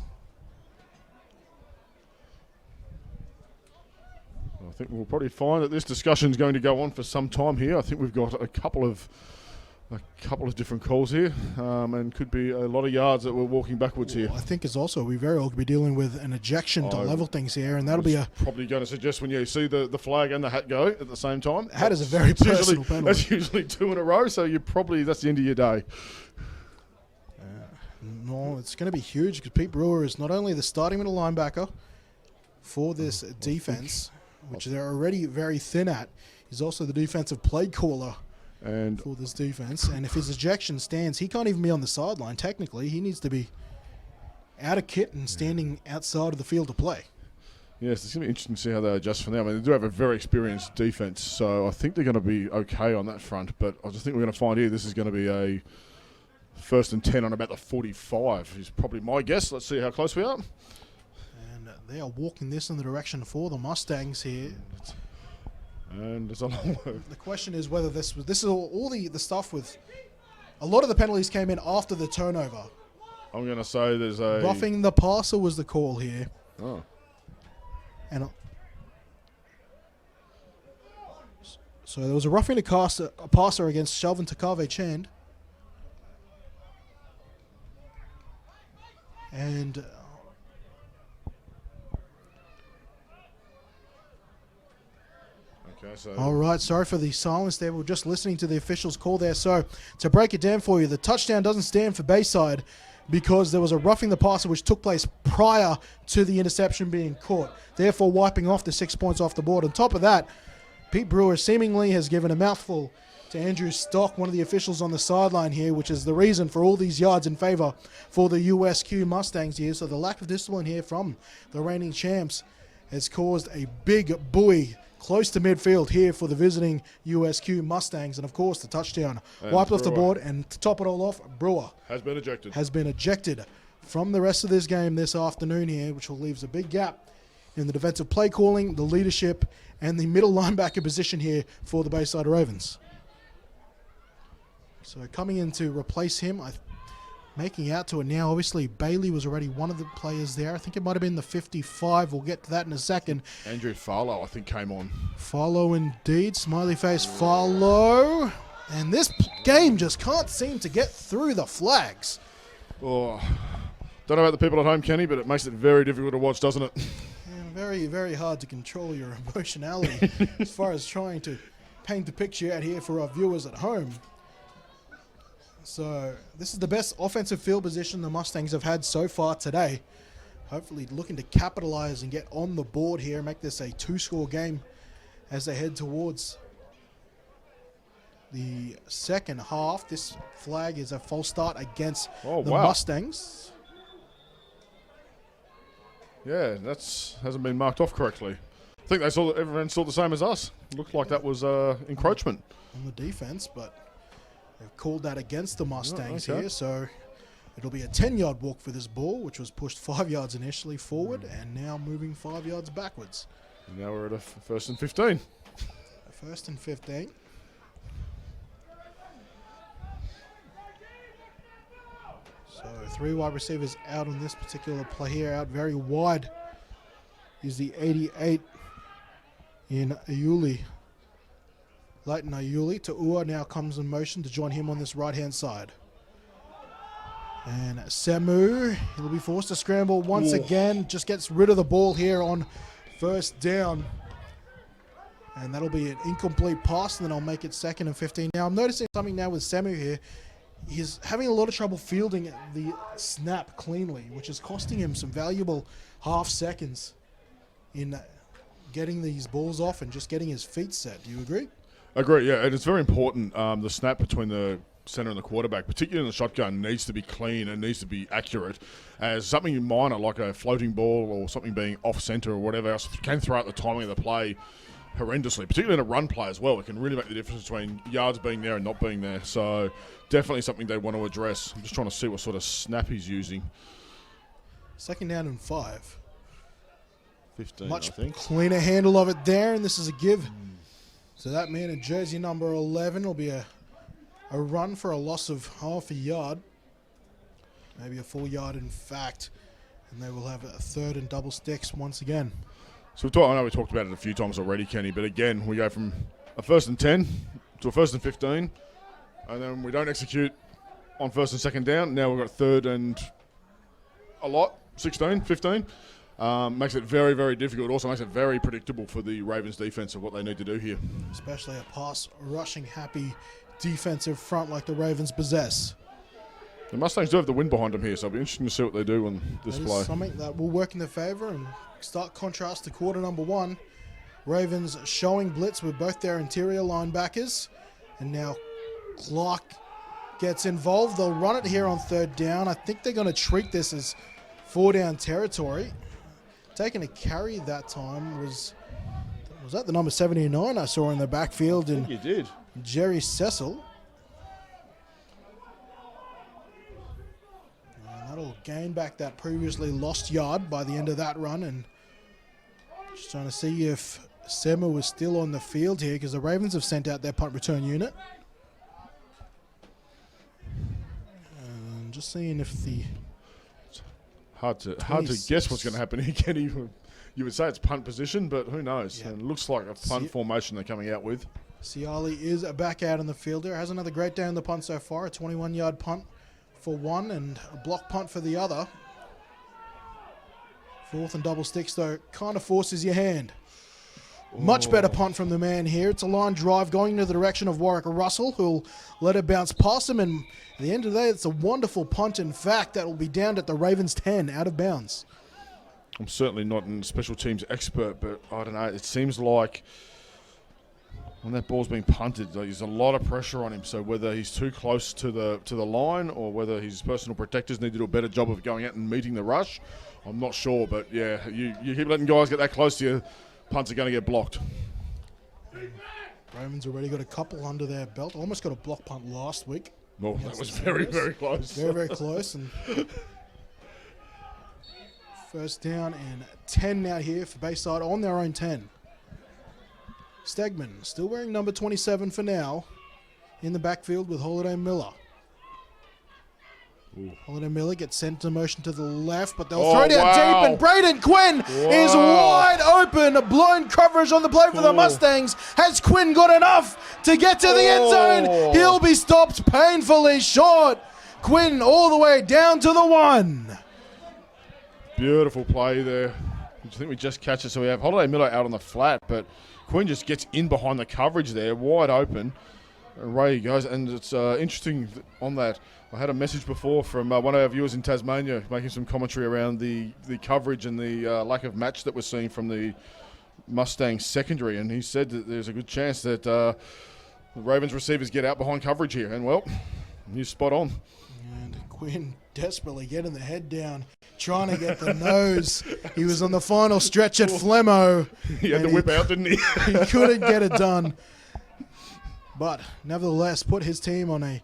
Speaker 2: I think we'll probably find that this discussion is going to go on for some time here. I think we've got a couple of different calls here, and could be a lot of yards that we're walking backwards here.
Speaker 1: I think it's also we very well could be dealing with an ejection to level things here, and that'll be a
Speaker 2: probably going to suggest when you see the flag and the hat go at the same time.
Speaker 1: Hat is a very personal penalty.
Speaker 2: That's usually 2 in a row, so that's the end of your day.
Speaker 1: No, it's going to be huge because Pete Brewer is not only the starting middle linebacker for this defense, which they're already very thin at, he's also the defensive play caller
Speaker 2: and
Speaker 1: for this defense. And if his ejection stands, he can't even be on the sideline. Technically, he needs to be out of kit and standing outside of the field to play.
Speaker 2: Yes, it's going to be interesting to see how they adjust from there. I mean, they do have a very experienced defense, so I think they're going to be okay on that front. But I just think we're going to find here this is going to be a 1st and 10 on about the 45 is probably my guess. Let's see how close we are.
Speaker 1: And they are walking this in the direction for the Mustangs here.
Speaker 2: And it's a long way.
Speaker 1: The question is whether this is all the stuff with a lot of the penalties came in after the turnover.
Speaker 2: I'm going to say there's a...
Speaker 1: Roughing the passer was the call here.
Speaker 2: Oh.
Speaker 1: And so there was a roughing a passer against Shelvin Takave Chand. And
Speaker 2: okay, so
Speaker 1: all right, sorry for the silence there. We're just listening to the officials' call there. So to break it down for you, the touchdown doesn't stand for Bayside because there was a roughing the passer which took place prior to the interception being caught, therefore wiping off the 6 points off the board. On top of that, Pete Brewer seemingly has given a mouthful to Andrew Stock, one of the officials on the sideline here, which is the reason for all these yards in favor for the USQ Mustangs here. So the lack of discipline here from the reigning champs has caused a big buoy close to midfield here for the visiting USQ Mustangs. And, of course, the touchdown wiped off the board. And to top it all off, Brewer
Speaker 2: has been ejected
Speaker 1: from the rest of this game this afternoon here, which will leave a big gap in the defensive play calling, the leadership, and the middle linebacker position here for the Bayside Ravens. So coming in to replace him, making out to it now. Obviously, Bailey was already one of the players there. I think it might have been the 55. We'll get to that in a second.
Speaker 2: Andrew Farlow, I think, came on.
Speaker 1: Farlow indeed. Smiley face Farlow. And this game just can't seem to get through the flags.
Speaker 2: Oh, don't know about the people at home, Kenny, but it makes it very difficult to watch, doesn't it?
Speaker 1: Yeah, very, very hard to control your emotionality as far as trying to paint a picture out here for our viewers at home. So this is the best offensive field position the Mustangs have had so far today. Hopefully looking to capitalize and get on the board here, make this a 2-score game as they head towards the second half. This flag is a false start against the Mustangs.
Speaker 2: Yeah, that hasn't been marked off correctly. I think everyone saw the same as us. Looked like that was encroachment
Speaker 1: on the defense, but they've called that against the Mustangs here, so it'll be a 10-yard walk for this ball, which was pushed 5 yards initially forward and now moving 5 yards backwards.
Speaker 2: And now we're at a 1st and 15.
Speaker 1: 1st and 15. So 3 wide receivers out on this particular play here. Out very wide is the 88 in Ayuli. Leighton Ayuli. Ta'ua now comes in motion to join him on this right-hand side. And Samu, he'll be forced to scramble once again. Just gets rid of the ball here on 1st down. And that'll be an incomplete pass, and then I'll make it 2nd and 15. Now, I'm noticing something now with Samu here. He's having a lot of trouble fielding the snap cleanly, which is costing him some valuable half seconds in getting these balls off and just getting his feet set. Do you agree?
Speaker 2: Agree, yeah. And it's very important, the snap between the center and the quarterback, particularly in the shotgun, needs to be clean and needs to be accurate. As something minor, like a floating ball or something being off-center or whatever else, can throw out the timing of the play horrendously, particularly in a run play as well. It can really make the difference between yards being there and not being there. So definitely something they want to address. I'm just trying to see what sort of snap he's using.
Speaker 1: 2nd down and 5.
Speaker 3: 15,
Speaker 1: Much
Speaker 3: I think.
Speaker 1: cleaner handle of it there, and this is a give. So that man in jersey number 11 will be a run for a loss of half a yard. Maybe a full yard, in fact. And they will have a 3rd and double sticks once again.
Speaker 2: So I know we talked about it a few times already, Kenny, but again, we go from a 1st and 10 to a 1st and 15, and then we don't execute on 1st and 2nd down. Now we've got 3rd and a lot, 16, 15. Makes it very, very difficult. Also makes it very predictable for the Ravens defense of what they need to do here.
Speaker 1: Especially a pass rushing happy defensive front like the Ravens possess.
Speaker 2: The Mustangs do have the win behind them here, so it'll be interesting to see what they do on this play.
Speaker 1: Something that will work in their favor, and stark contrast to quarter number 1. Ravens showing blitz with both their interior linebackers, and now Clark gets involved. They'll run it here on 3rd down. I think they're going to treat this as 4-down territory. Taking a carry that time was that the number 79 I saw in the backfield?
Speaker 3: I think you did.
Speaker 1: Jerry Cecil. And that'll gain back that previously lost yard by the end of that run. And just trying to see if Sema was still on the field here, because the Ravens have sent out their punt return unit. And just seeing if the...
Speaker 2: Hard to guess what's going to happen here, Kenny. You would say it's punt position, but who knows?
Speaker 1: Yeah.
Speaker 2: And it looks like a punt formation they're coming out with.
Speaker 1: Ciali is back out on the field there. Has another great day on the punt so far. A 21-yard punt for one and a block punt for the other. 4th and double sticks, though, kind of forces your hand. Much better punt from the man here. It's a line drive going into the direction of Warwick Russell, who'll let it bounce past him. And at the end of the day, it's a wonderful punt. In fact, that will be down at the Ravens 10, out of bounds.
Speaker 2: I'm certainly not a special teams expert, but I don't know. It seems like when that ball's being punted, there's a lot of pressure on him. So whether he's too close to the line or whether his personal protectors need to do a better job of going out and meeting the rush, I'm not sure. But yeah, you keep letting guys get that close to you, punts are going to get blocked.
Speaker 1: Ravens already got a couple under their belt. Almost got a block punt last week.
Speaker 2: Well, that was very, very close.
Speaker 1: Very, very close. And 1st down and 10 now here for Bayside on their own 10. Stegman still wearing number 27 for now in the backfield with Holiday Miller.
Speaker 2: Ooh.
Speaker 1: Holiday Miller gets sent to motion to the left, but they'll throw down
Speaker 2: wow.
Speaker 1: deep, and Braden Quinn is wide open. A blown coverage on the play for the Mustangs. Has Quinn got enough to get to the end zone? He'll be stopped painfully short. Quinn all the way down to the 1.
Speaker 2: Beautiful play there. I think we just catch it. So we have Holiday Miller out on the flat, but Quinn just gets in behind the coverage there, wide open. And away he goes. And it's interesting on that. I had a message before from one of our viewers in Tasmania making some commentary around the coverage and the lack of match that we're seeing from the Mustangs secondary. And he said that there's a good chance that the Ravens receivers get out behind coverage here. And, well, he's spot on.
Speaker 1: And Quinn desperately getting the head down, trying to get the nose. He was on the final stretch at Flemmo.
Speaker 2: He had to whip out, didn't he?
Speaker 1: He couldn't get it done. But nevertheless, put his team on a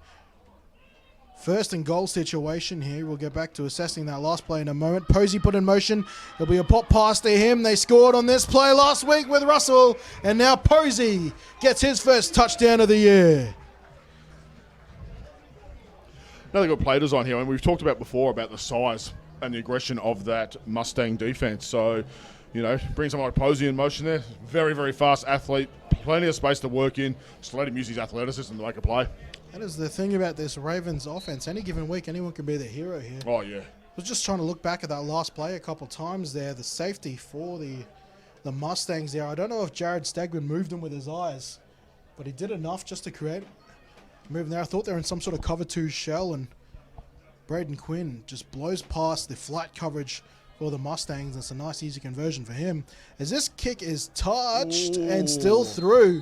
Speaker 1: 1st and goal situation here. We'll get back to assessing that last play in a moment. Posey put in motion. There'll be a pop pass to him. They scored on this play last week with Russell. And now Posey gets his first touchdown of the year.
Speaker 2: Another good play design here. And we've talked about before about the size and the aggression of that Mustang defense. So, bring someone like Posey in motion there. Very, very fast athlete. Plenty of space to work in. Just let him use his athleticism to make a play.
Speaker 1: That is the thing about this Ravens offense. Any given week, anyone can be the hero here.
Speaker 2: Oh, yeah.
Speaker 1: I was just trying to look back at that last play a couple times there. The safety for the the Mustangs there. I don't know if Jared Stegman moved him with his eyes, but he did enough just to create a move there. I thought they were in some sort of cover 2 shell, and Braden Quinn just blows past the flat coverage for the Mustangs. It's a nice, easy conversion for him. As this kick is touched and still through.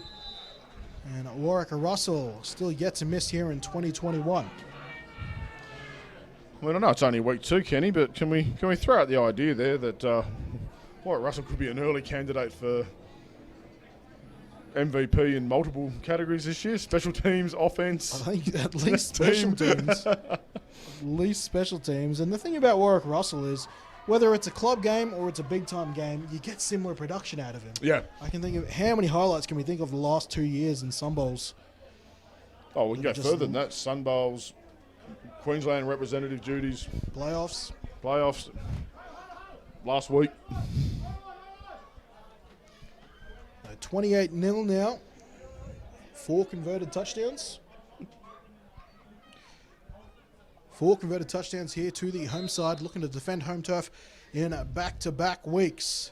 Speaker 1: And Warwick Russell still yet to miss here in 2021.
Speaker 2: Well, I know it's only week 2, Kenny, but can we throw out the idea there that Warwick Russell could be an early candidate for MVP in multiple categories this year? Special teams, offense.
Speaker 1: I think at least special teams. At least special teams. And the thing about Warwick Russell is, whether it's a club game or it's a big-time game, you get similar production out of him.
Speaker 2: Yeah.
Speaker 1: I can think of how many highlights can we think of the last 2 years in Sun Bowls?
Speaker 2: Oh, we can go further than that. Sun Bowls, Queensland representative duties.
Speaker 1: Playoffs.
Speaker 2: Last week.
Speaker 1: 28-0 now. 4 converted touchdowns. 4 converted touchdowns here to the home side, looking to defend home turf in back-to-back weeks.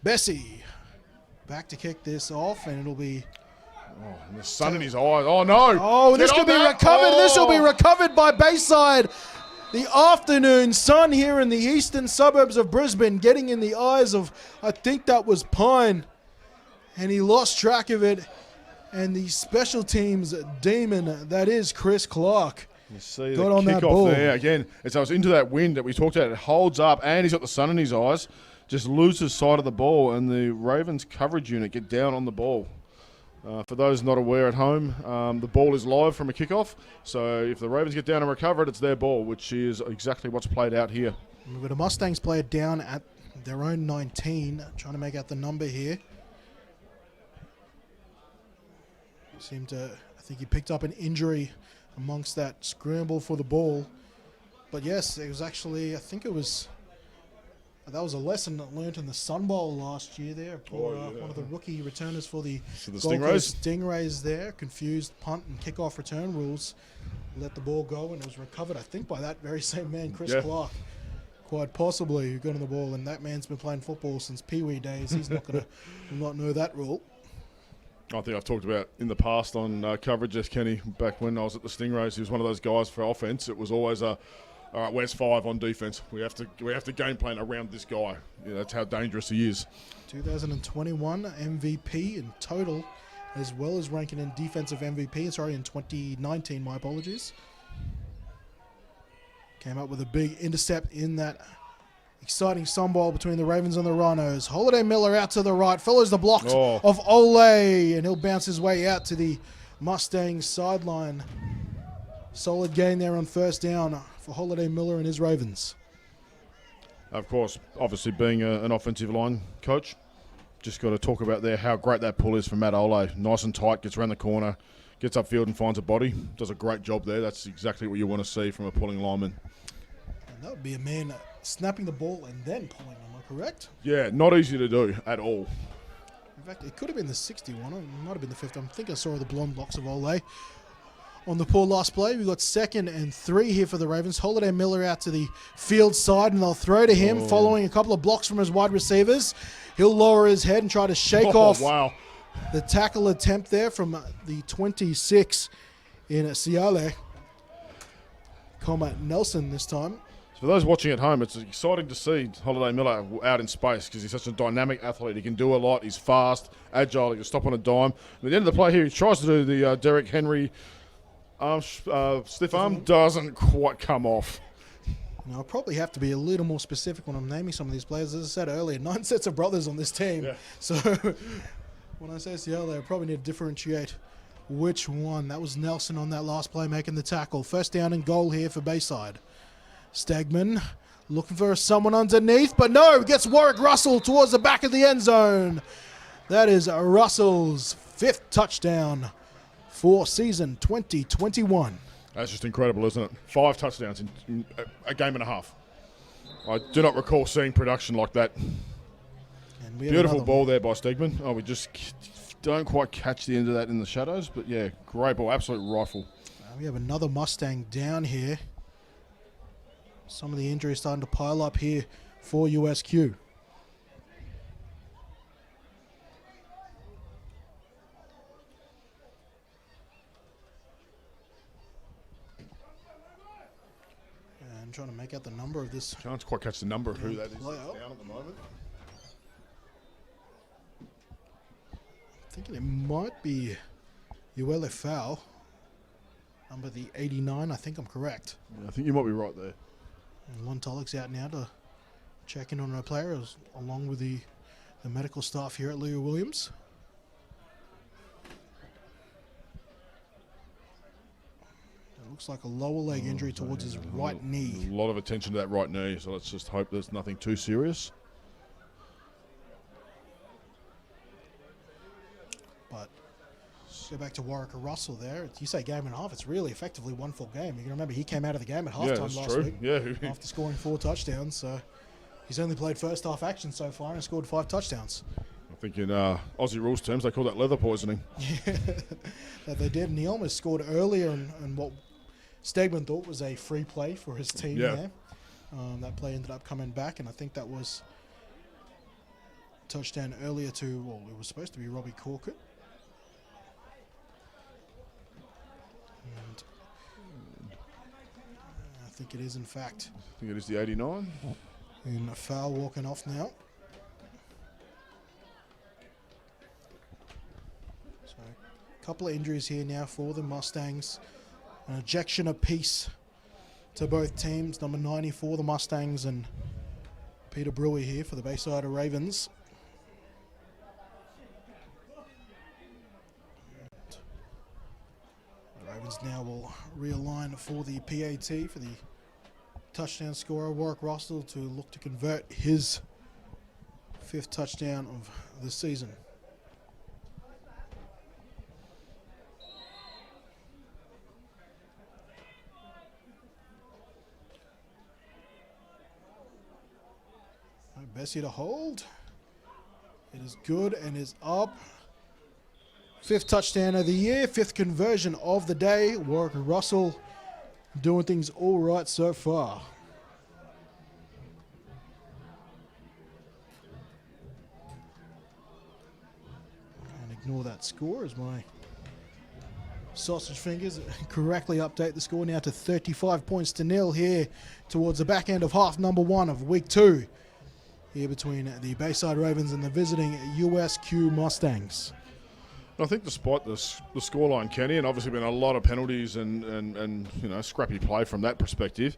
Speaker 1: Bessie back to kick this off, and it'll be...
Speaker 2: Oh, and the sun in his eyes. Oh, no.
Speaker 1: Oh, this could be recovered.
Speaker 2: Oh.
Speaker 1: This will be recovered by Bayside. The afternoon sun here in the eastern suburbs of Brisbane, getting in the eyes of, I think that was Pine. And he lost track of it. And the special teams demon, that is Chris Clark.
Speaker 2: You see
Speaker 1: got
Speaker 2: the
Speaker 1: on that
Speaker 2: kick
Speaker 1: ball
Speaker 2: off there. Again, as I was into that wind that we talked about, it holds up and he's got the sun in his eyes. Just loses sight of the ball, and the Ravens coverage unit get down on the ball. For those not aware at home, the ball is live from a kickoff. So if the Ravens get down and recover it, it's their ball, which is exactly what's played out here.
Speaker 1: We've got a Mustangs player down at their own 19, trying to make out the number here. I think he picked up an injury amongst that scramble for the ball. But yes, it was actually, I think it was, that was a lesson learned in the Sun Bowl last year there. One of the rookie returners for the Gold Coast Stingrays there, confused punt and kickoff return rules, let the ball go, and it was recovered, I think, by that very same man, Chris Clark. Quite possibly, who got on the ball, and that man's been playing football since Pee-wee days. He's not going to not know that rule.
Speaker 2: I think I've talked about in the past on coverage, Kenny, back when I was at the Stingrays, he was one of those guys for offense. It was always all right, where's 5 on defense? We have to game plan around this guy. Yeah, that's how dangerous he is.
Speaker 1: 2021 MVP in total, as well as ranking in defensive MVP. Sorry, in 2019, my apologies. Came up with a big intercept in that exciting Sun Bowl between the Ravens and the Rhinos. Holiday Miller out to the right, follows the blocks of Ole, and he'll bounce his way out to the Mustangs sideline. Solid gain there on first down for Holiday Miller and his Ravens.
Speaker 2: Of course, obviously being an offensive line coach, just got to talk about there how great that pull is from Matt Ole. Nice and tight, gets around the corner, gets upfield and finds a body. Does a great job there. That's exactly what you want to see from a pulling lineman.
Speaker 1: And that would be a man snapping the ball and then pulling, am I correct?
Speaker 2: Yeah, not easy to do at all.
Speaker 1: In fact, it could have been the 61, it might have been the 50. I think I saw the blonde locks of Ole. On the poor last play, we've got 2nd and 3 here for the Ravens. Holiday Miller out to the field side, and they'll throw to him, following a couple of blocks from his wide receivers. He'll lower his head and try to shake off the tackle attempt there from the 26 in Siale. Combat Nelson this time.
Speaker 2: For those watching at home, it's exciting to see Holiday Miller out in space because he's such a dynamic athlete. He can do a lot. He's fast, agile. He can stop on a dime. And at the end of the play here, he tries to do the Derrick Henry stiff arm. Doesn't quite come off.
Speaker 1: Now, I'll probably have to be a little more specific when I'm naming some of these players. As I said earlier, 9 sets of brothers on this team. Yeah. So when I say Seattle, I probably need to differentiate which one. That was Nelson on that last play making the tackle. First down and goal here for Bayside. Stegman looking for someone underneath, but no, gets Warwick Russell towards the back of the end zone. That is Russell's 5th touchdown for season 2021.
Speaker 2: That's just incredible, isn't it? 5 touchdowns in a game and a half. I do not recall seeing production like that.
Speaker 1: And we
Speaker 2: beautiful ball there by Stegman. Oh, we just don't quite catch the end of that in the shadows, but yeah, great ball, absolute rifle.
Speaker 1: We have another Mustang down here. Some of the injuries starting to pile up here for USQ. trying to make out the number of this.
Speaker 2: Can't quite catch the number of who that is
Speaker 1: player.
Speaker 2: down at the moment.
Speaker 1: Thinking it might be ULFL, number the 89. I think I'm correct.
Speaker 2: Yeah, I think you might be right there.
Speaker 1: And Lon Tulloch's out now to check in on our players, along with the medical staff here at Leo Williams. It looks like a lower leg injury towards his right knee.
Speaker 2: A lot of attention to that right knee, so let's just hope there's nothing too serious.
Speaker 1: But go back to Warwick Russell there. You say game and a half, it's really effectively one full game. You can remember he came out of the game at halftime last week.
Speaker 2: Yeah,
Speaker 1: after scoring 4 touchdowns. So he's only played first half action so far and scored 5 touchdowns.
Speaker 2: I think in Aussie rules terms, they call that leather poisoning.
Speaker 1: Yeah, that they did. And he almost scored earlier in what Stegman thought was a free play for his team there. That play ended up coming back, and I think that was a touchdown earlier to, well, it was supposed to be Robbie Corkett. And I think it is, in fact.
Speaker 2: I think it is the 89.
Speaker 1: And a foul walking off now. So a couple of injuries here now for the Mustangs. An ejection apiece to both teams. Number 90 for the Mustangs and Peter Brewer here for the Bayside Ravens. The Ravens now will realign for the PAT for the touchdown scorer, Warwick Russell, to look to convert his 5th touchdown of the season. Bessie to hold. It is good and is up. 5th touchdown of the year, 5th conversion of the day. Warwick Russell doing things all right so far. And ignore that score as my sausage fingers correctly update the score now to 35 points to 0 here towards the back end of half number 1 of week 2. Here between the Bayside Ravens and the visiting USQ Mustangs.
Speaker 2: I think despite the scoreline, Kenny, and obviously been a lot of penalties and scrappy play from that perspective,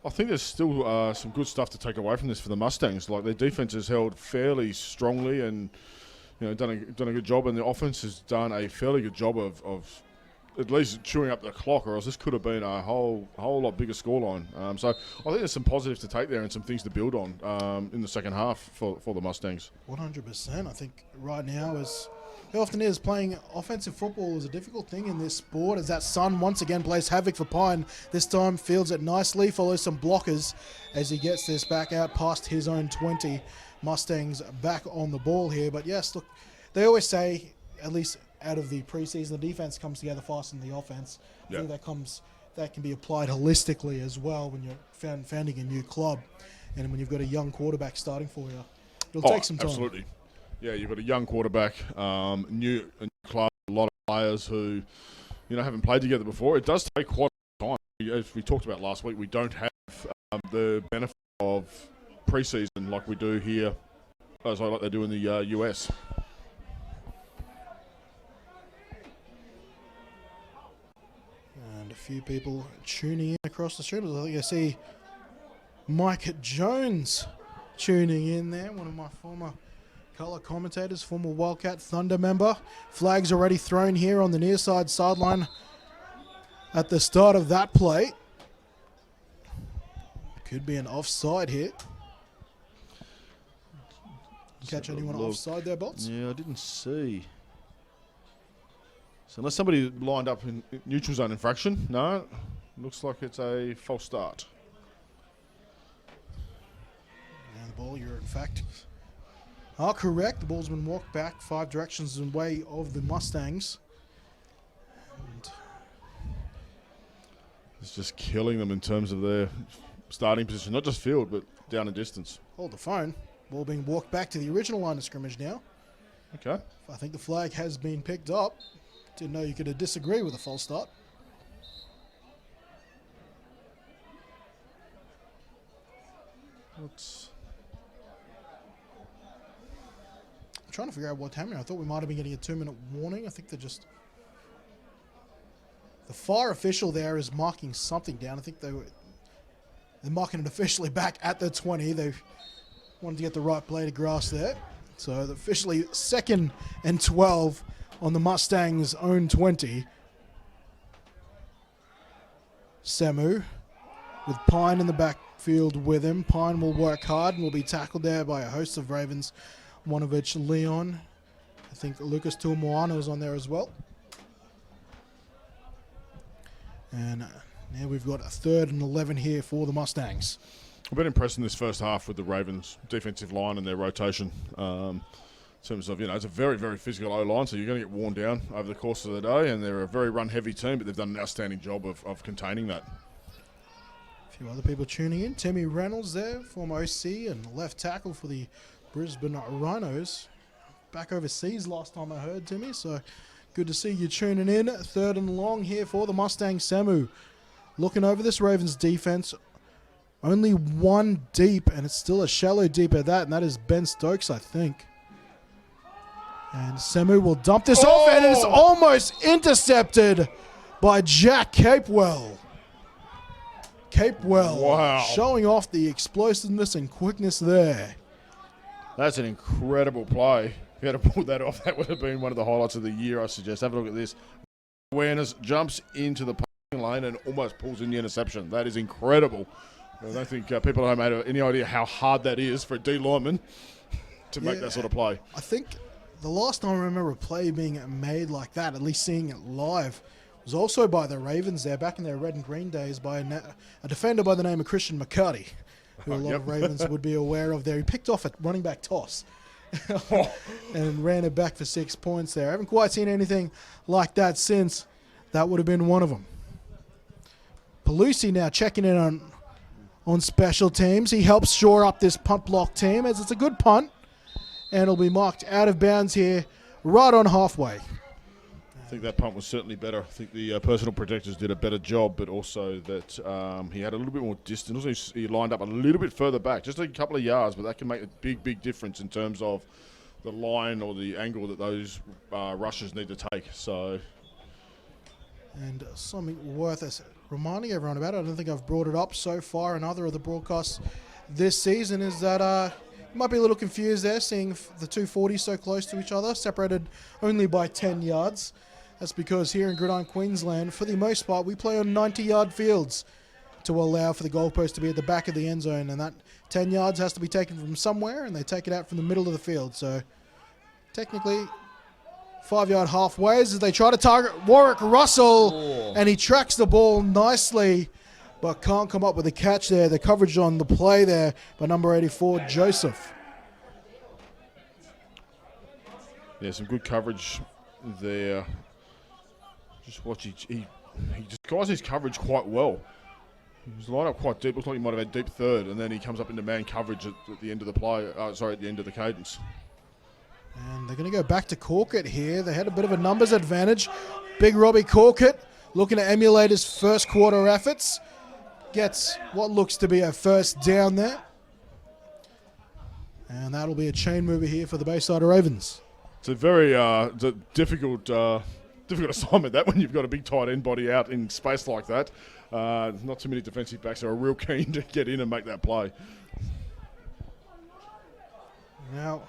Speaker 2: I think there's still some good stuff to take away from this for the Mustangs. Like, their defense has held fairly strongly and done a good job, and the offense has done a fairly good job of at least chewing up the clock, or else this could have been a whole lot bigger scoreline. So I think there's some positives to take there and some things to build on in the second half for the Mustangs.
Speaker 1: 100%. I think right now, as it often is, playing offensive football is a difficult thing in this sport, as that Sun once again plays havoc for Pine. This time fields it nicely, follows some blockers as he gets this back out past his own 20. Mustangs back on the ball here. But yes, look, they always say, at least out of the preseason, the defense comes together faster than the offense. I think that can be applied holistically as well when you're founding a new club, and when you've got a young quarterback starting for you. It'll take some time.
Speaker 2: Absolutely. Yeah, you've got a young quarterback, a new club, a lot of players who haven't played together before. It does take quite some time. As we talked about last week, we don't have the benefit of preseason like we do here, like they do in the US.
Speaker 1: And a few people tuning in across the stream. I think I see Mike Jones tuning in there, one of my former colour commentators, former Wildcat Thunder member. Flags already thrown here on the near side sideline at the start of that play. Could be an offside hit. Catch anyone offside there, Bots?
Speaker 3: Yeah, I didn't see. So unless somebody lined up in neutral zone infraction, no. Looks like it's a false start.
Speaker 1: And the ball, you're in fact correct. The ball's been walked back 5 directions in way of the Mustangs. And
Speaker 2: it's just killing them in terms of their starting position, not just field, but down and distance.
Speaker 1: Hold the phone. Ball being walked back to the original line of scrimmage now.
Speaker 2: Okay.
Speaker 1: I think the flag has been picked up. Didn't know you could disagree with a false start. I'm trying to figure out what's happening. I thought we might have been getting a 2-minute warning. I think they're just... The fire official there is marking something down. I think they're marking it officially back at the 20. They wanted to get the right blade of grass there. So officially 2nd and 12 on the Mustangs' own 20. Samu with Pine in the backfield with him. Pine will work hard and will be tackled there by a host of Ravens. One of which Leon. I think Lucas Tuamoana is on there as well. And now we've got a 3rd and 11 here for the Mustangs.
Speaker 2: I've been impressed in this first half with the Ravens' defensive line and their rotation. In terms of, it's a very, very physical O-line, so you're going to get worn down over the course of the day, and they're a very run-heavy team, but they've done an outstanding job of containing that.
Speaker 1: A few other people tuning in. Timmy Reynolds there, former OC and left tackle for the Brisbane Rhinos. Back overseas last time I heard, Timmy, so good to see you tuning in. 3rd and long here for the Mustangs. Samu looking over this Ravens defense. Only one deep, and it's still a shallow deep at that, and that is Ben Stokes, I think. And Samu will dump this off, and it's almost intercepted by Jack Capewell.
Speaker 2: Wow.
Speaker 1: Showing off the explosiveness and quickness there.
Speaker 2: That's an incredible play. If you had to pull that off, that would have been one of the highlights of the year, I suggest. Have a look at this. Awareness, jumps into the passing lane and almost pulls in the interception. That is incredible. I don't think people at home had any idea how hard that is for a D lineman to make that sort of play.
Speaker 1: I think the last time I remember a play being made like that, at least seeing it live, was also by the Ravens there, back in their red and green days, by a defender by the name of Christian McCarty, who a lot of Ravens would be aware of there. He picked off a running back toss and ran it back for 6 points there. I haven't quite seen anything like that since. That would have been one of them. Pelusi now checking in on special teams. He helps shore up this punt block team as it's a good punt, and it'll be marked out of bounds here right on halfway.
Speaker 2: I think that punt was certainly better. I think the personal protectors did a better job, but also that he had a little bit more distance. Also, he lined up a little bit further back, just a couple of yards, but that can make a big, big difference in terms of the line or the angle that those rushers need to take. So,
Speaker 1: and something worth us reminding everyone about, I don't think I've brought it up so far in other of the broadcasts this season, is that you might be a little confused there, seeing the 240s so close to each other, separated only by 10 yards. That's because here in Gridiron, Queensland, for the most part, we play on 90-yard fields to allow for the goalpost to be at the back of the end zone, and that 10 yards has to be taken from somewhere, and they take it out from the middle of the field. So technically 5-yard halfways as they try to target Warwick Russell, and he tracks the ball nicely, but can't come up with a catch there. The coverage on the play there by number 84, Joseph.
Speaker 2: Yeah, some good coverage there. Just watch, he disguised his coverage quite well. He was lined up quite deep. Looks like he might have had deep third, and then he comes up into man coverage at the end of the play. At the end of the cadence.
Speaker 1: And they're going to go back to Corkett here. They had a bit of a numbers advantage. Big Robbie Corkett looking to emulate his first quarter efforts. Gets what looks to be a first down there. And that'll be a chain mover here for the Bayside Ravens.
Speaker 2: It's a very difficult assignment, that, when you've got a big tight end body out in space like that. Not too many defensive backs are real keen to get in and make that play.
Speaker 1: Now,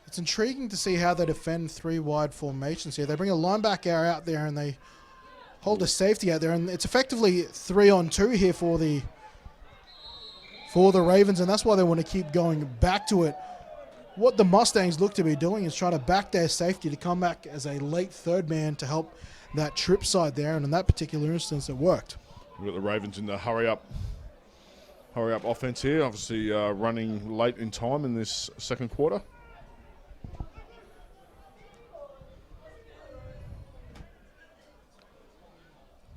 Speaker 1: it's intriguing to see how they defend 3 wide formations here. They bring a linebacker out there and they hold a safety out there, and it's effectively 3-on-2 here for the Ravens, and that's why they want to keep going back to it. What the Mustangs look to be doing is trying to back their safety to come back as a late third man to help that trip side there, and in that particular instance, it worked.
Speaker 2: We've got the Ravens in the hurry up offense here, obviously running late in time in this second quarter.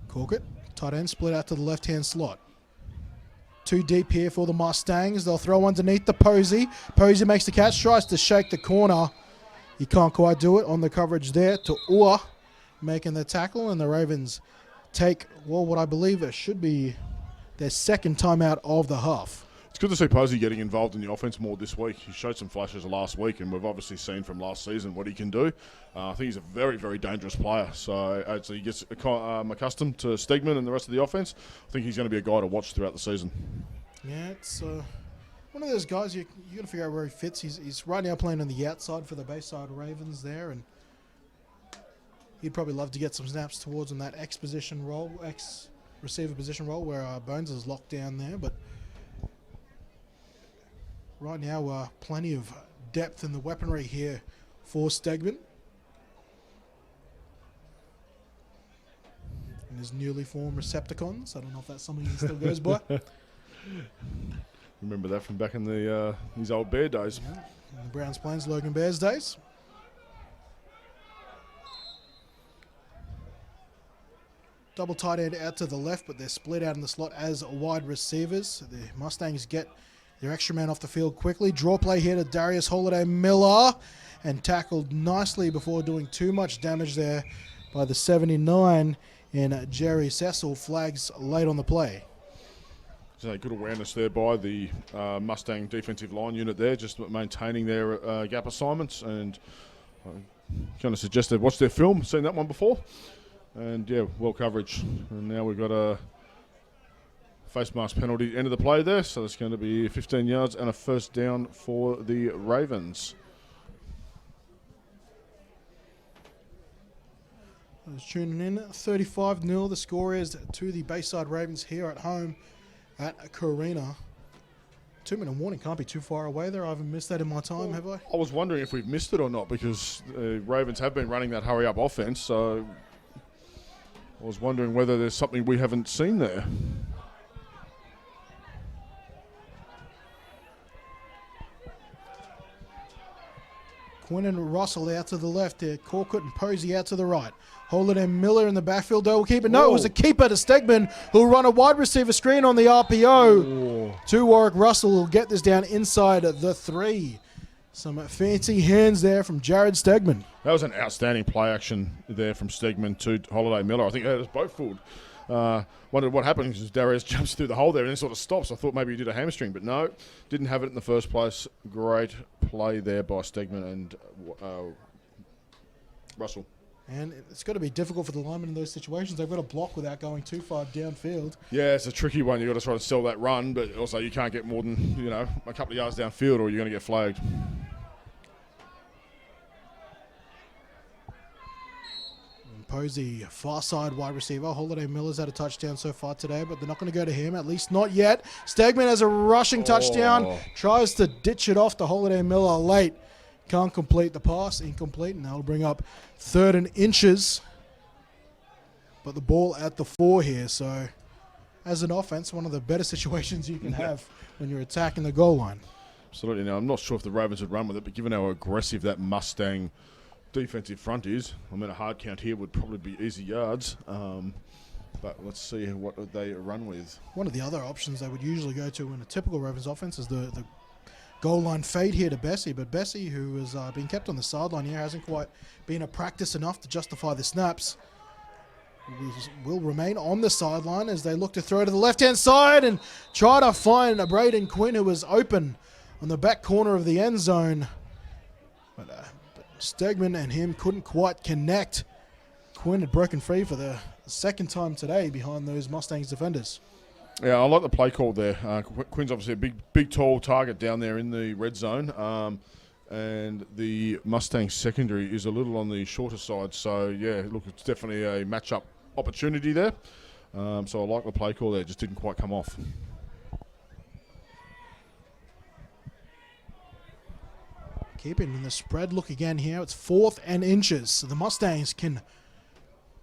Speaker 1: Corkett, tight end, split out to the left-hand slot. 2 deep here for the Mustangs. They'll throw underneath the Posey. Posey makes the catch, tries to shake the corner. He can't quite do it on the coverage there to Ua making the tackle, and the Ravens take, well, what I believe it should be their second timeout of the half.
Speaker 2: It's good to see Posey getting involved in the offense more this week. He showed some flashes last week, and we've obviously seen from last season what he can do. I think he's a very, very dangerous player. So as he gets accustomed to Stegman and the rest of the offense, I think he's going to be a guy to watch throughout the season.
Speaker 1: Yeah, it's one of those guys you got to figure out where he fits. He's right now playing on the outside for the Bayside Ravens there, and he'd probably love to get some snaps towards him that X receiver position role where Bones is locked down there, but right now, plenty of depth in the weaponry here for Stegman. And his newly formed Recepticons. I don't know if that's something he still goes by.
Speaker 2: Remember that from back in the his old Bear days.
Speaker 1: Yeah, in the Browns Plains Logan Bears days. Double tight end out to the left, but they're split out in the slot as wide receivers. The Mustangs get their extra man off the field quickly. Draw play here to Darius Holiday-Miller, and tackled nicely before doing too much damage there by the 79 in Jerry Cecil. Flags late on the play.
Speaker 2: So good awareness there by the Mustang defensive line unit there, just maintaining their gap assignments, and kind of suggest they've watched their film, seen that one before, and yeah, well coverage. And now we've got a face mask penalty end of the play there, so it's going to be 15 yards and a first down for the Ravens.
Speaker 1: Those tuning in, 35-0. The score is to the Bayside Ravens here at home at Carina. 2-minute warning can't be too far away there. I haven't missed that in my time, have I?
Speaker 2: I was wondering if we've missed it or not, because the Ravens have been running that hurry-up offense, so I was wondering whether there's something we haven't seen there.
Speaker 1: Quinn and Russell out to the left there. Corcutt and Posey out to the right. Holden and Miller in the backfield. They'll keep it. No, it was a keeper to Stegman, who'll run a wide receiver screen on the RPO. To Warwick Russell, will get this down inside the 3. Some fancy hands there from Jared Stegman.
Speaker 2: That was an outstanding play action there from Stegman to Holiday-Miller. I think that was both fooled. Wondered what happened because Darius jumps through the hole there and then sort of stops. I thought maybe he did a hamstring, but no, didn't have it in the first place. Great play there by Stegman and Russell.
Speaker 1: And it's got to be difficult for the linemen in those situations. They've got to block without going too far downfield.
Speaker 2: Yeah, it's a tricky one. You've got to try to sell that run, but also you can't get more than, a couple of yards downfield or you're going to get flagged.
Speaker 1: Posey, far side wide receiver. Holiday-Miller's had a touchdown so far today, but they're not going to go to him, at least not yet. Stegman has a rushing touchdown. Tries to ditch it off to Holiday-Miller late. Can't complete the pass. Incomplete, and that'll bring up 3rd and inches. But the ball at the 4 here, so as an offense, one of the better situations you can have when you're attacking the goal line.
Speaker 2: Absolutely. Now, I'm not sure if the Ravens would run with it, but given how aggressive that Mustang defensive front is, a hard count here would probably be easy yards, but let's see what they run with.
Speaker 1: One of the other options they would usually go to in a typical Ravens offense is the goal line fade here to Bessie, but Bessie, who has been kept on the sideline here, hasn't quite been a practice enough to justify the snaps. Will remain on the sideline as they look to throw to the left-hand side and try to find Braden Quinn, who was open on the back corner of the end zone. But Stegman and him couldn't quite connect. Quinn had broken free for the second time today behind those Mustangs defenders.
Speaker 2: Yeah, I like the play call there. Quinn's obviously a big, tall target down there in the red zone. And the Mustang secondary is a little on the shorter side. So, yeah, look, it's definitely a matchup opportunity there. So I like the play call there. Just didn't quite come off.
Speaker 1: Keeping in the spread look again here. It's 4th and inches. So the Mustangs can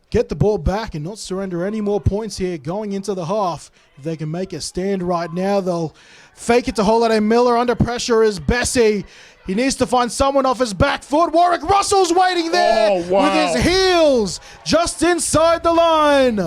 Speaker 1: get the ball back and not surrender any more points here going into the half. If they can make a stand right now, they'll fake it to Holiday-Miller. Under pressure is Bessie. He needs to find someone off his back foot. Warwick Russell's waiting there with his heels just inside the line.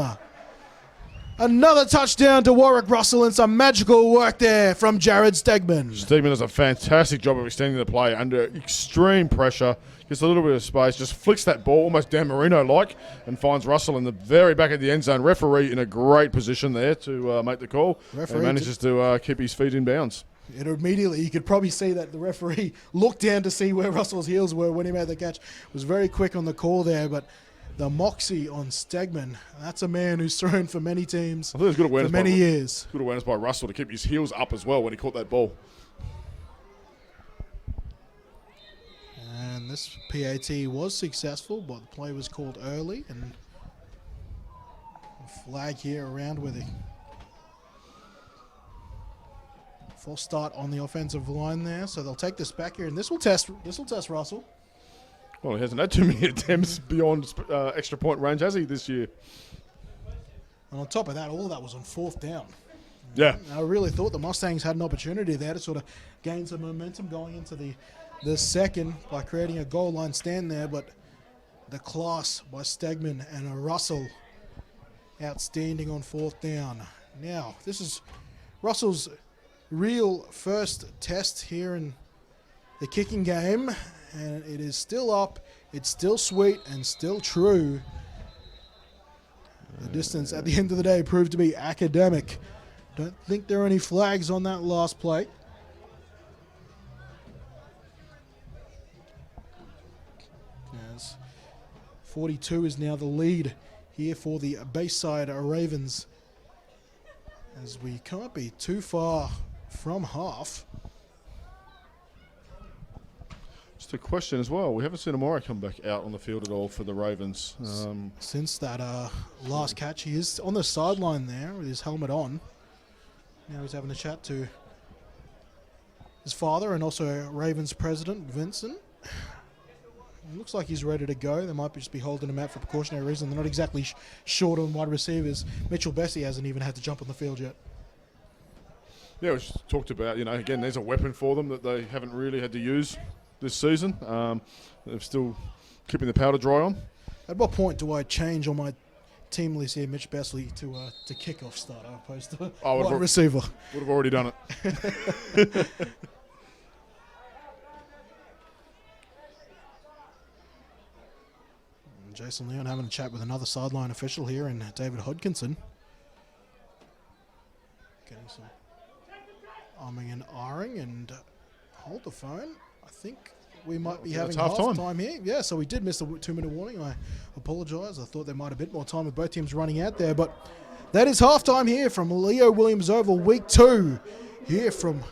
Speaker 1: Another touchdown to Warwick Russell and some magical work there from Jared Stegman.
Speaker 2: Stegman does a fantastic job of extending the play under extreme pressure. Gets a little bit of space, just flicks that ball almost Dan Marino-like and finds Russell in the very back of the end zone. Referee in a great position there to make the call. And manages to keep his feet in bounds.
Speaker 1: It immediately, you could probably see that the referee looked down to see where Russell's heels were when he made the catch. Was very quick on the call there, but the moxie on Stegman, that's a man who's thrown for many teams
Speaker 2: I think it was good awareness
Speaker 1: for many years.
Speaker 2: Good awareness by Russell to keep his heels up as well when he caught that ball.
Speaker 1: And this PAT was successful, but the play was called early, and a flag here around with a false start on the offensive line there. So they'll take this back here, and this will test Russell.
Speaker 2: Well, he hasn't had too many attempts beyond extra point range, has he, this year?
Speaker 1: And on top of that, all of that was on fourth down.
Speaker 2: Yeah.
Speaker 1: I really thought the Mustangs had an opportunity there to sort of gain some momentum going into the second by creating a goal line stand there, but the class by Stegman and Russell outstanding on fourth down. Now, this is Russell's real first test here in the kicking game, and it is still up, it's still sweet and still true. The distance at the end of the day proved to be academic. Don't think there are any flags on that last play. As 42 is now the lead here for the Bayside Ravens, as we can't be too far from half.
Speaker 2: Just a question as well. We haven't seen Amora come back out on the field at all for the Ravens.
Speaker 1: Since that last catch, he is on the sideline there with his helmet on. Now he's having a chat to his father and also Ravens president, Vincent. It looks like he's ready to go. They might just be holding him out for precautionary reason. They're not exactly short on wide receivers. Mitchell Bessie hasn't even had to jump on the field yet.
Speaker 2: Yeah, we just talked about, again, there's a weapon for them that they haven't really had to use this season. They're still keeping the powder dry on.
Speaker 1: At what point do I change on my team list here, Mitch Bessie, to kickoff starter opposed to wide receiver?
Speaker 2: Would have already done it.
Speaker 1: Jason Leon having a chat with another sideline official here in David Hodkinson. Getting some arming and ahhing, and hold the phone. I think we might be having half time here. Yeah, so we did miss the 2-minute warning. I apologize. I thought there might have been more time with both teams running out there, but that is halftime here from Leo Williams Oval, week 2, here from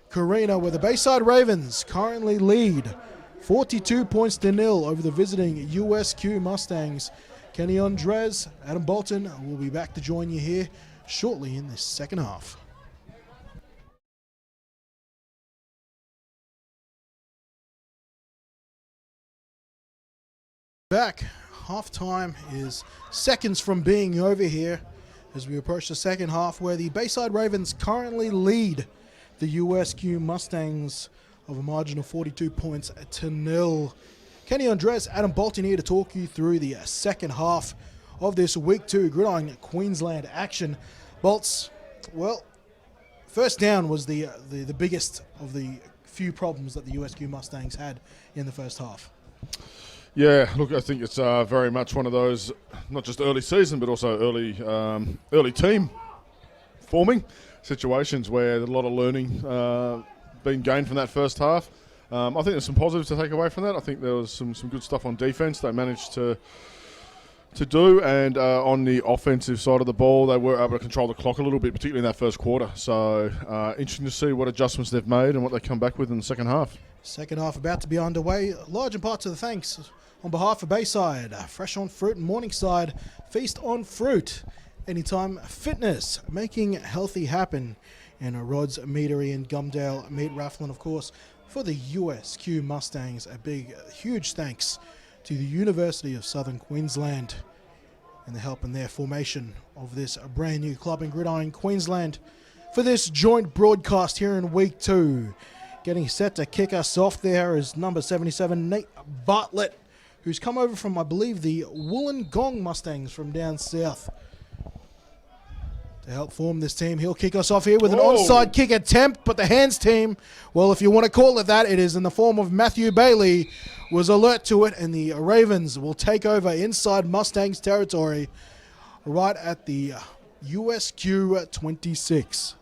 Speaker 1: Carina, where the Bayside Ravens currently lead 42 points to 0 over the visiting USQ Mustangs. Kenny Andres, Adam Bolton will be back to join you here shortly in this second half. Back. Halftime is seconds from being over here as we approach the second half, where the Bayside Ravens currently lead the USQ Mustangs of a margin of 42 points to 0. Kenny Andres, Adam Bolton here to talk you through the second half of this week 2 Gridiron Queensland action. Bolts, well, first down was the biggest of the few problems that the USQ Mustangs had in the first half.
Speaker 2: Yeah, look, I think it's very much one of those, not just early season, but also early team forming situations where there's a lot of learning been gained from that first half. I think there's some positives to take away from that. I think there was some good stuff on defense they managed to do, and on the offensive side of the ball, they were able to control the clock a little bit, particularly in that first quarter. So interesting to see what adjustments they've made and what they come back with in the second half.
Speaker 1: Second half about to be underway. Large in part to the thanks on behalf of Bayside, Fresh on Fruit and Morningside, Feast on Fruit, Anytime Fitness, making healthy happen, and Rod's Meadery and Gumdale Meat Raffle, and of course for the USQ Mustangs, a big, huge thanks to the University of Southern Queensland and the help in their formation of this brand new club in Gridiron Queensland for this joint broadcast here in week 2. Getting set to kick us off there is number 77, Nate Bartlett, who's come over from, I believe, the Wollongong Mustangs from down south. to help form this team. He'll kick us off here with an
Speaker 2: Whoa.
Speaker 1: onside kick attempt, but the hands team, well, if you want to call it that, it is in the form of Matthew Bailey, was alert to it, and the Ravens will take over inside Mustangs territory right at the USQ 26.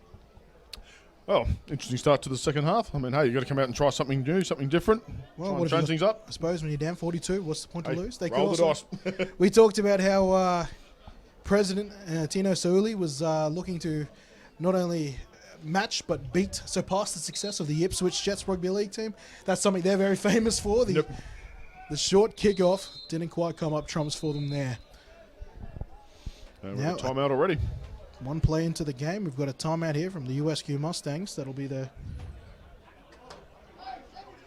Speaker 2: Well, interesting start to the second half. I mean, hey, you got to come out and try something new, something different.
Speaker 1: Well,
Speaker 2: Try
Speaker 1: what
Speaker 2: and
Speaker 1: if you
Speaker 2: change things up.
Speaker 1: I suppose when you're down 42, what's the point to
Speaker 2: Hey,
Speaker 1: lose? They
Speaker 2: roll
Speaker 1: could
Speaker 2: the
Speaker 1: also,
Speaker 2: dice.
Speaker 1: we talked about how President Tino Sauli was looking to not only match but surpass the success of the Ipswich Jets rugby league team. That's something they're very famous for. The short kickoff didn't quite come up trumps for them there.
Speaker 2: We've got timeout already.
Speaker 1: One play into the game. We've got a timeout here from the USQ Mustangs. That'll be the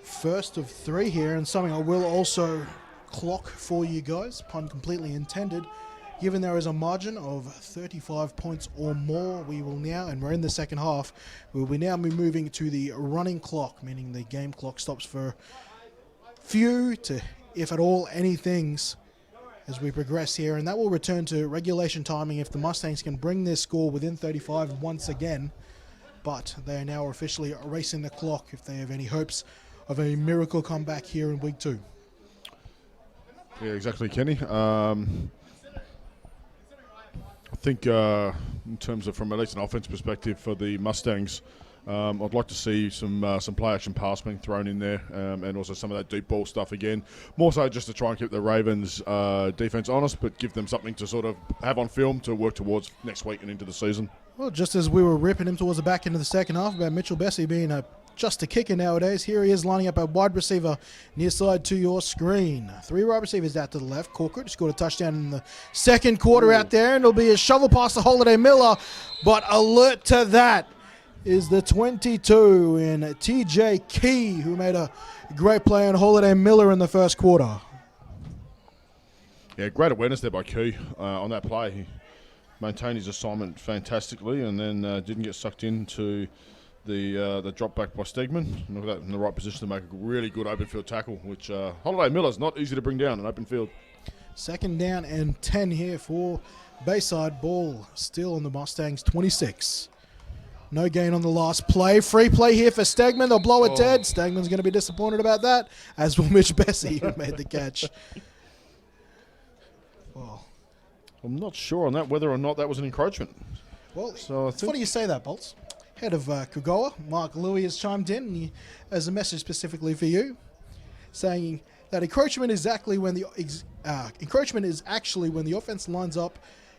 Speaker 1: first of 3 here, and something I will also clock for you guys, pun completely intended. Given there is a margin of 35 points or more, we will now, and we're in the second half, we will now be moving to the running clock, meaning the game clock stops for few to, if at all, any things as we progress here, and that will return to regulation timing if the Mustangs can bring their score within 35 once again. But they are now officially racing the clock if they have any hopes of a miracle comeback here in week 2.
Speaker 2: Yeah, exactly, Kenny. I think in terms of from at least an offense perspective for the Mustangs, I'd like to see some play action pass being thrown in there, and also some of that deep ball stuff again. More so just to try and keep the Ravens defense honest, but give them something to sort of have on film to work towards next week and into the season.
Speaker 1: Well, just as we were ripping him towards the back end of the second half about Mitchell Bessie being just a kicker nowadays, here he is lining up a wide receiver near side to your screen. 3 wide receivers out to the left. Corcoran scored a touchdown in the second quarter out there, and it'll be a shovel pass to Holiday Miller, but alert to that is the 22 in TJ Key, who made a great play on Holiday Miller in the first quarter.
Speaker 2: Yeah, great awareness there by Key on that play. He maintained his assignment fantastically, and then didn't get sucked into the drop back by Stegman. Look at that, in the right position to make a really good open field tackle, which Holiday Miller's not easy to bring down in open field.
Speaker 1: Second down and 10 here for Bayside. Ball still on the Mustangs 26. No gain on the last play. Free play here for Stegman. They'll blow it dead. Stegman's going to be disappointed about that, as will Mitch Bessie, who made the catch. Well,
Speaker 2: I'm not sure on that, whether or not that was an encroachment.
Speaker 1: Well,
Speaker 2: So I
Speaker 1: it's
Speaker 2: think
Speaker 1: funny you say that, Bolts. Head of Kugoa, Mark Louis, has chimed in and has a message specifically for you, saying that encroachment is actually when the offense lines up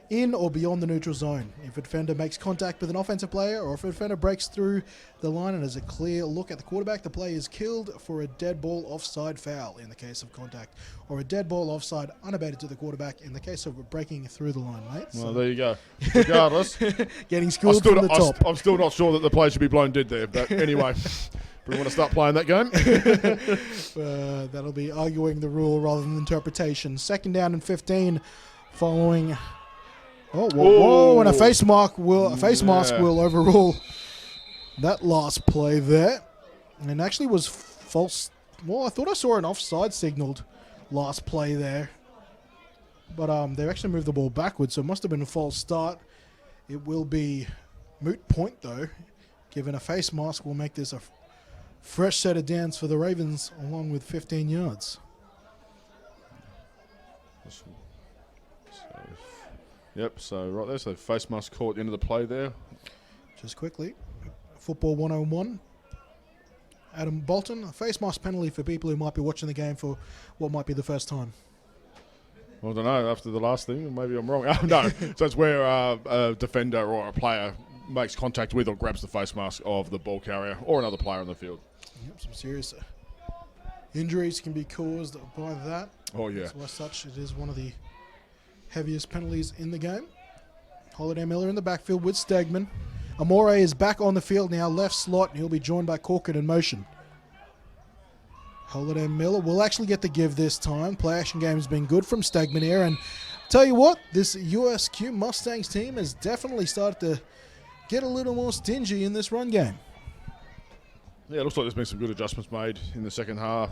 Speaker 1: in or beyond the neutral zone. If a defender makes contact with an offensive player, or if a defender breaks through the line and has a clear look at the quarterback, the play is killed for a dead ball offside foul in the case of contact, or a dead ball offside unabated to the quarterback in the case of breaking through the line, mate.
Speaker 2: Well, there you go. Regardless,
Speaker 1: Getting schooled from the top.
Speaker 2: I'm still not sure that the play should be blown dead there. But anyway, we want to start playing that game.
Speaker 1: That'll be arguing the rule rather than interpretation. Second down and 15 following... whoa, and a face mask will overrule that last play there. And actually was false. Well, I thought I saw an offside signaled last play there. But they actually moved the ball backwards, so it must have been a false start. It will be moot point, though, given a face mask will make this a fresh set of downs for the Ravens, along with 15 yards.
Speaker 2: Yep, so right there, so face mask caught at the end of the play there.
Speaker 1: Just quickly, Football 101. Adam Bolton, a face mask penalty for people who might be watching the game for what might be the first time.
Speaker 2: Well, I don't know, after the last thing, maybe I'm wrong. Oh, no, so it's where a defender or a player makes contact with or grabs the face mask of the ball carrier or another player on the field.
Speaker 1: Yep, some serious injuries can be caused by that.
Speaker 2: Oh, yeah.
Speaker 1: So as such, it is one of the heaviest penalties in the game. Holiday Miller in the backfield with Stegman. Amore is back on the field now, left slot, and he'll be joined by Corcoran in motion. Holiday Miller will actually get the give this time. Play action game has been good from Stegman here, and tell you what, this USQ Mustangs team has definitely started to get a little more stingy in this run game.
Speaker 2: Yeah, it looks like there's been some good adjustments made in the second half.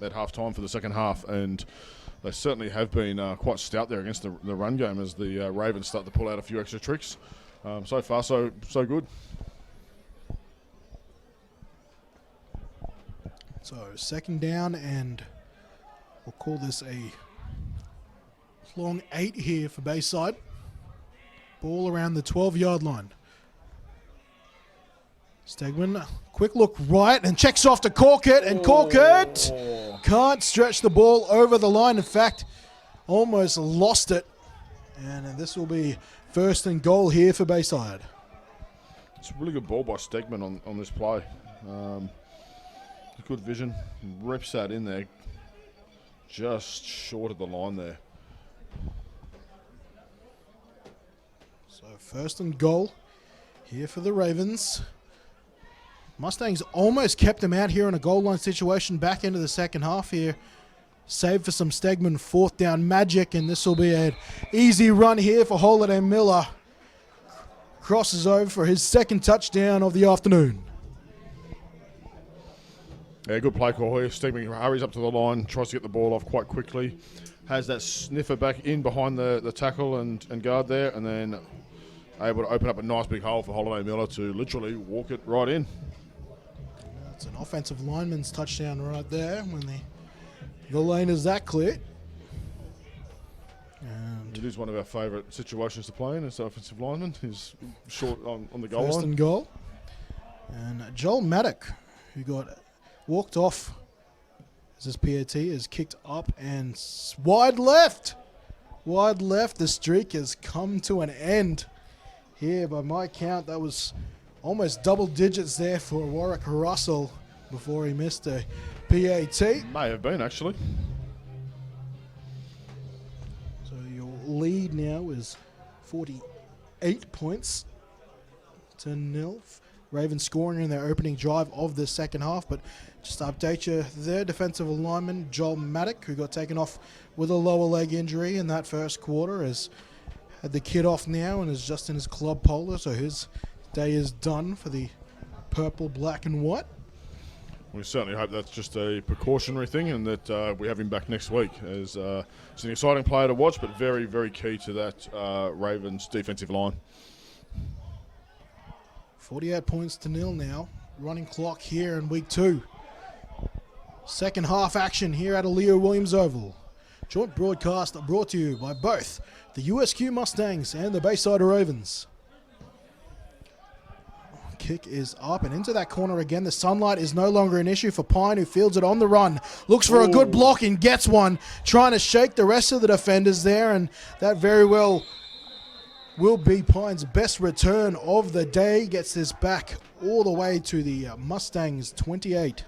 Speaker 2: At half time for the second half, and they certainly have been quite stout there against the run game as the Ravens start to pull out a few extra tricks. So far, so good.
Speaker 1: So second down, and we'll call this a long 8 here for Bayside. Ball around the 12-yard line. Stegman, quick look right and checks off to Corkett, and Corkett can't stretch the ball over the line. In fact, almost lost it. And this will be first and goal here for Bayside.
Speaker 2: It's a really good ball by Stegman on this play. Good vision, rips that in there, just short of the line there.
Speaker 1: So first and goal here for the Ravens. Mustangs almost kept them out here in a goal line situation back into the second half here. Save for some Stegman fourth down magic, and this will be an easy run here for Holiday Miller. Crosses over for his second touchdown of the afternoon.
Speaker 2: Yeah, good play call here. Stegman hurries up to the line, tries to get the ball off quite quickly. Has that sniffer back in behind the tackle and guard there, and then able to open up a nice big hole for Holiday Miller to literally walk it right in.
Speaker 1: It's an offensive lineman's touchdown right there when the lane is that clear. And
Speaker 2: it is one of our favourite situations to play in as an offensive lineman. He's short on the goal
Speaker 1: first
Speaker 2: line.
Speaker 1: and goal. And Joel Maddock, who got walked off as this PAT is kicked up and wide left. Wide left. The streak has come to an end here. By my count, that was almost double digits there for Warwick Russell before he missed a PAT.
Speaker 2: May have been, actually.
Speaker 1: So your lead now is 48 points to 0. Ravens scoring in their opening drive of the second half, but just to update you, their defensive lineman, Joel Maddock, who got taken off with a lower leg injury in that first quarter, has had the kit off now and is just in his club polo, so his day is done for the purple, black and white.
Speaker 2: We certainly hope that's just a precautionary thing and that we have him back next week. As it's an exciting player to watch, but very, very key to that Ravens defensive line.
Speaker 1: 48 points to 0 now. Running clock here in week 2. Second half action here at Leo Williams Oval. Joint broadcast brought to you by both the USQ Mustangs and the Bayside Ravens. Kick is up and into that corner again. The sunlight is no longer an issue for Pine, who fields it on the run. Looks for a good block and gets one. Trying to shake the rest of the defenders there, and that very well will be Pine's best return of the day. Gets this back all the way to the Mustangs 28.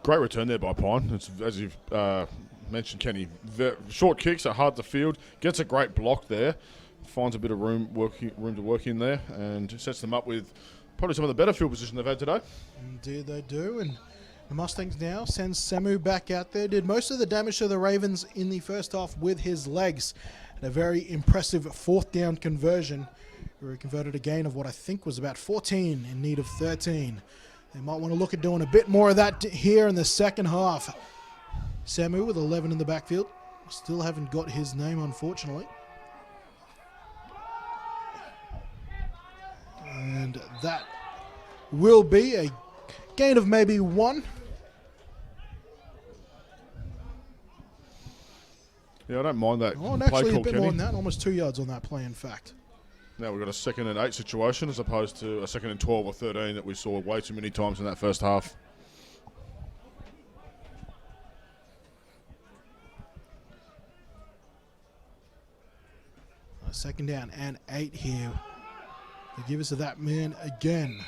Speaker 2: Great return there by Pine. It's, as you've mentioned, Kenny, short kicks are hard to field. Gets a great block there. Finds a bit of room to work in there and sets them up with probably some of the better field position they've had today.
Speaker 1: Indeed they do. And the Mustangs now sends Samu back out there. Did most of the damage to the Ravens in the first half with his legs. And a very impressive fourth down conversion, where he converted a gain of what I think was about 14 in need of 13. They might want to look at doing a bit more of that here in the second half. Samu with 11 in the backfield. Still haven't got his name, unfortunately. And that will be a gain of maybe 1.
Speaker 2: Yeah, I don't mind that
Speaker 1: Oh, and
Speaker 2: play
Speaker 1: actually a
Speaker 2: call,
Speaker 1: bit
Speaker 2: Kenny.
Speaker 1: more than that. Almost 2 yards on that play, in fact.
Speaker 2: Now we've got a 2nd and 8 situation as opposed to a 2nd and 12 or 13 that we saw way too many times in that first half.
Speaker 1: A 2nd down and 8 here. They give us to that man again.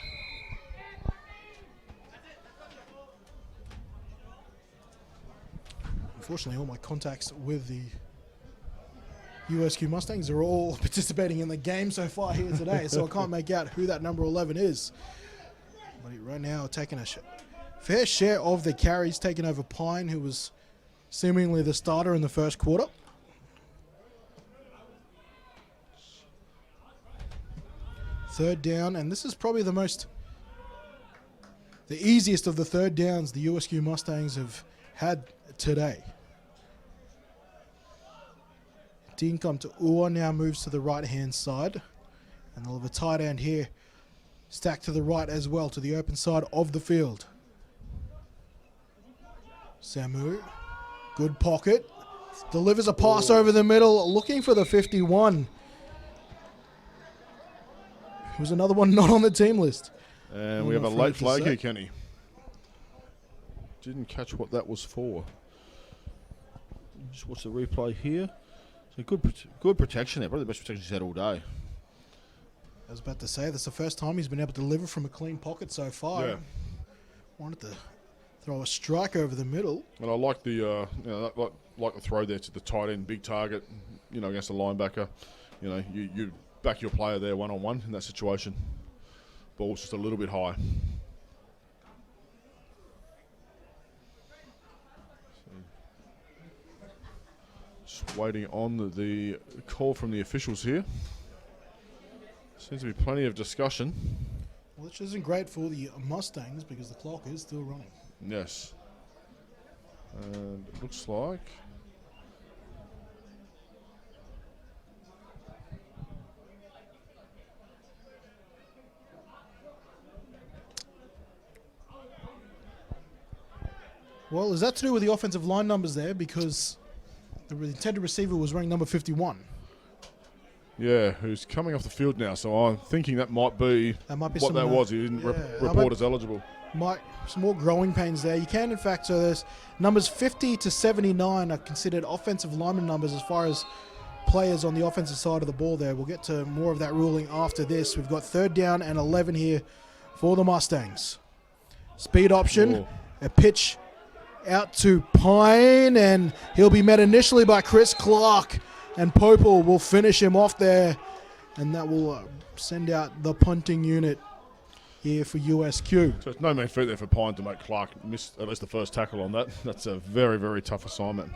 Speaker 1: Unfortunately, all my contacts with the USQ Mustangs are all participating in the game so far here today, so I can't make out who that number 11 is. But right now, taking a fair share of the carries, taking over Pine, who was seemingly the starter in the first quarter. Third down, and this is probably the easiest of the third downs the USQ Mustangs have had today. Dean come to Ua, now moves to the right-hand side. And they'll have a tight end here, stacked to the right as well, to the open side of the field. Samu, good pocket, delivers a pass over the middle, looking for the 51. It was another one not on the team list.
Speaker 2: And we have a late flag here, Kenny. Didn't catch what that was for. Just watch the replay here. So good protection there. Probably the best protection he's had all day.
Speaker 1: I was about to say, that's the first time he's been able to deliver from a clean pocket so far.
Speaker 2: Yeah.
Speaker 1: Wanted to throw a strike over the middle.
Speaker 2: And I like the like the throw there to the tight end, big target, against the linebacker. You back your player there one-on-one in that situation. Ball's just a little bit high. Just waiting on the call from the officials here. Seems to be plenty of discussion.
Speaker 1: Which isn't great for the Mustangs because the clock is still running.
Speaker 2: Yes. And it looks like...
Speaker 1: Well, is that to do with the offensive line numbers there? Because the intended receiver was wearing number 51.
Speaker 2: Yeah, who's coming off the field now, so I'm thinking that might be what that was. He didn't report as eligible.
Speaker 1: Some more growing pains there. You can, in fact, so there's numbers 50 to 79 are considered offensive lineman numbers as far as players on the offensive side of the ball there. We'll get to more of that ruling after this. We've got 3rd down and 11 here for the Mustangs. Speed option, a pitch out to Pine, and he'll be met initially by Chris Clark, and Popel will finish him off there, and that will send out the punting unit here for USQ.
Speaker 2: So it's no mean feat there for Pine to make Clark miss at least the first tackle on that. That's a very, very tough assignment.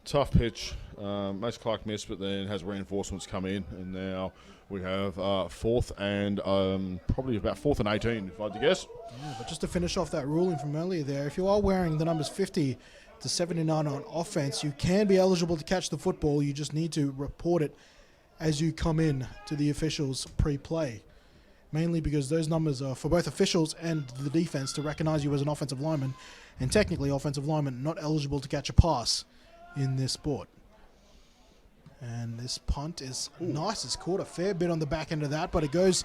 Speaker 2: Tough pitch. Makes Clark miss, but then has reinforcements come in, and now we have 4th and probably about 4th and 18, if I had to guess.
Speaker 1: Yeah, but just to finish off that ruling from earlier there, if you are wearing the numbers 50 to 79 on offense, you can be eligible to catch the football. You just need to report it as you come in to the officials pre-play. Mainly because those numbers are for both officials and the defense to recognize you as an offensive lineman, and technically offensive lineman not eligible to catch a pass in this sport. And this punt is nice. It's caught a fair bit on the back end of that, but it goes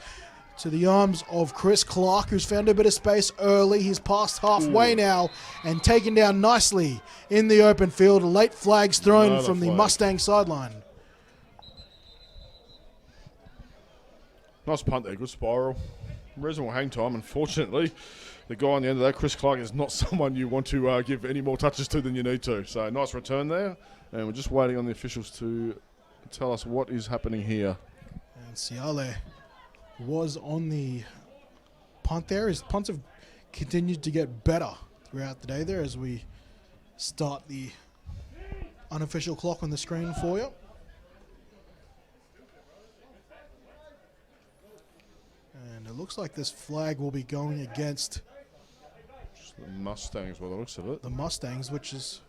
Speaker 1: to the arms of Chris Clark, who's found a bit of space early. He's past halfway now and taken down nicely in the open field. Late flags thrown from the Mustang sideline.
Speaker 2: Nice punt there, good spiral. Reasonable hang time. Unfortunately, the guy on the end of that, Chris Clark, is not someone you want to give any more touches to than you need to. So nice return there. And we're just waiting on the officials to tell us what is happening here.
Speaker 1: And Ciale was on the punt there. His punts have continued to get better throughout the day there as we start the unofficial clock on the screen for you. And it looks like this flag will be going against
Speaker 2: the Mustangs, by the looks of it.
Speaker 1: The Mustangs, which is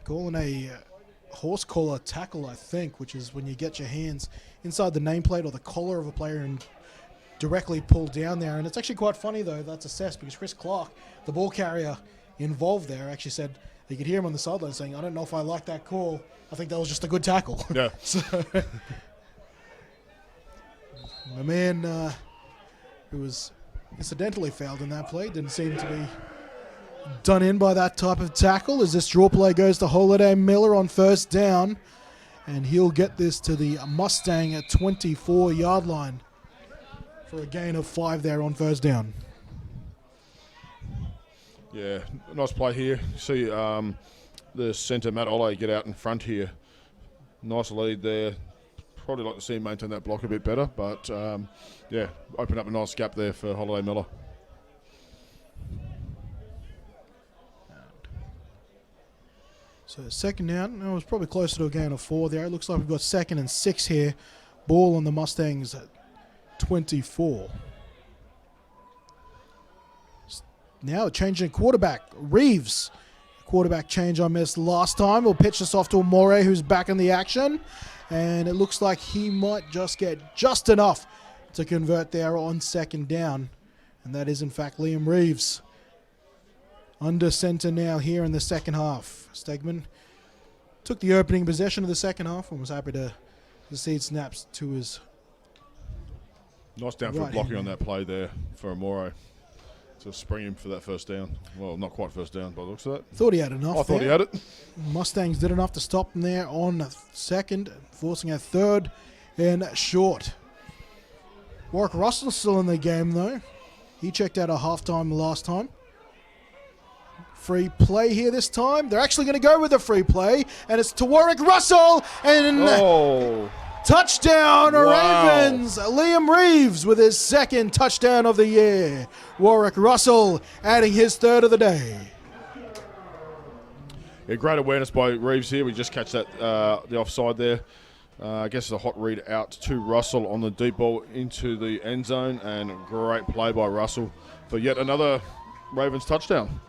Speaker 1: calling a horse collar tackle, I think, which is when you get your hands inside the nameplate or the collar of a player and directly pull down there. And it's actually quite funny, though, that's assessed because Chris Clark, the ball carrier involved there, actually said you could hear him on the sideline saying, "I don't know if I like that call. I think that was just a good tackle."
Speaker 2: Yeah.
Speaker 1: So, my man who was incidentally fouled in that play didn't seem to be done in by that type of tackle, as this draw play goes to Holiday Miller on 1st down, and he'll get this to the Mustang at 24-yard line for a gain of 5 there on 1st down.
Speaker 2: Yeah, nice play here. You see the centre, Matt Olle, get out in front here. Nice lead there. Probably like to see him maintain that block a bit better, but yeah, open up a nice gap there for Holiday Miller.
Speaker 1: So 2nd down, it was probably closer to a gain of 4 there. It looks like we've got 2nd and 6 here. Ball on the Mustangs at 24. Now changing quarterback. Reeves quarterback change I missed last time. We'll pitch this off to Amore, who's back in the action. And it looks like he might just get just enough to convert there on second down. And that is, in fact, Liam Reeves. Under center now here in the second half. Stegman took the opening possession of the second half and was happy to cede snaps to his
Speaker 3: Nice downfield blocking on that play there for Amore to spring him for that first down. Well, not quite first down by the looks of that.
Speaker 1: Thought he had enough.
Speaker 3: I thought he had it.
Speaker 1: Mustangs did enough to stop him there on second, forcing a third and short. Warwick Russell's still in the game, though. He checked out at halftime last time. Free play here this time. They're actually going to go with a free play, and it's to Warwick Russell, and touchdown, Ravens. Liam Reeves with his second touchdown of the year. Warwick Russell adding his third of the day.
Speaker 3: Yeah, great awareness by Reeves here. We just catch that the offside there. I guess a hot read out to Russell on the deep ball into the end zone, and great play by Russell for yet another Ravens touchdown.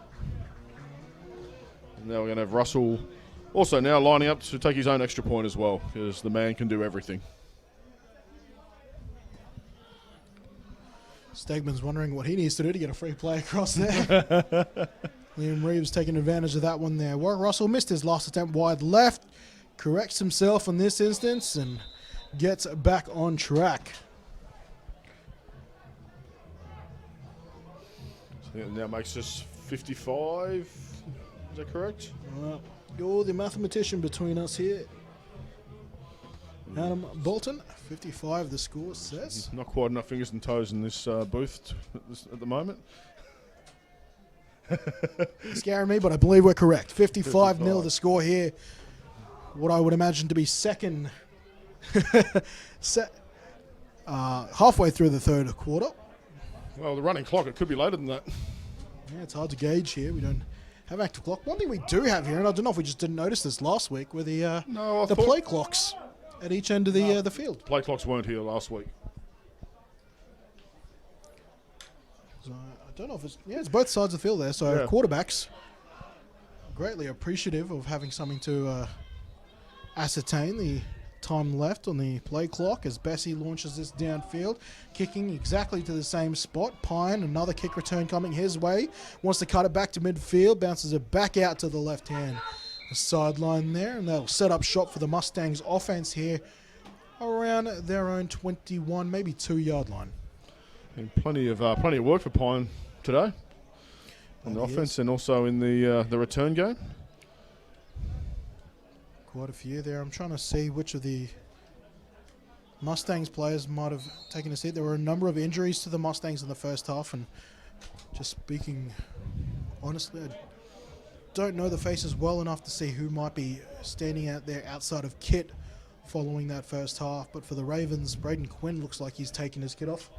Speaker 3: Now we're going to have Russell also now lining up to take his own extra point as well, because the man can do everything.
Speaker 1: Stegman's wondering what he needs to do to get a free play across there. Liam Reeves taking advantage of that one there. Warwick Russell missed his last attempt wide left, corrects himself in this instance, and gets back on track.
Speaker 3: So that now makes us 55. Is that correct?
Speaker 1: You're the mathematician between us here. Adam Bolton, 55 the score says.
Speaker 3: Not quite enough fingers and toes in this booth at the moment.
Speaker 1: Scaring me, but I believe we're correct. 55-0 the score here. What I would imagine to be second, halfway through the third quarter.
Speaker 3: Well, the running clock, it could be later than that.
Speaker 1: Yeah, it's hard to gauge here. We don't have active clock. One thing we do have here, and I don't know if we just didn't notice this last week, were the play clocks at each end of the field.
Speaker 3: Play clocks weren't here last week.
Speaker 1: So I don't know if it's both sides of the field there. So quarterbacks greatly appreciative of having something to ascertain the time left on the play clock as Bessie launches this downfield, kicking exactly to the same spot. Pine, another kick return coming his way, wants to cut it back to midfield, bounces it back out to the left hand sideline there, and that'll set up shop for the Mustangs offense here around their own 21, maybe 2-yard line.
Speaker 3: And plenty of work for Pine today on the offense and also in the return game.
Speaker 1: Quite a few there. I'm trying to see which of the Mustangs players might have taken a seat. There were a number of injuries to the Mustangs in the first half, and just speaking honestly, I don't know the faces well enough to see who might be standing out there outside of kit following that first half. But for the Ravens, Braden Quinn looks like he's taken his kit off,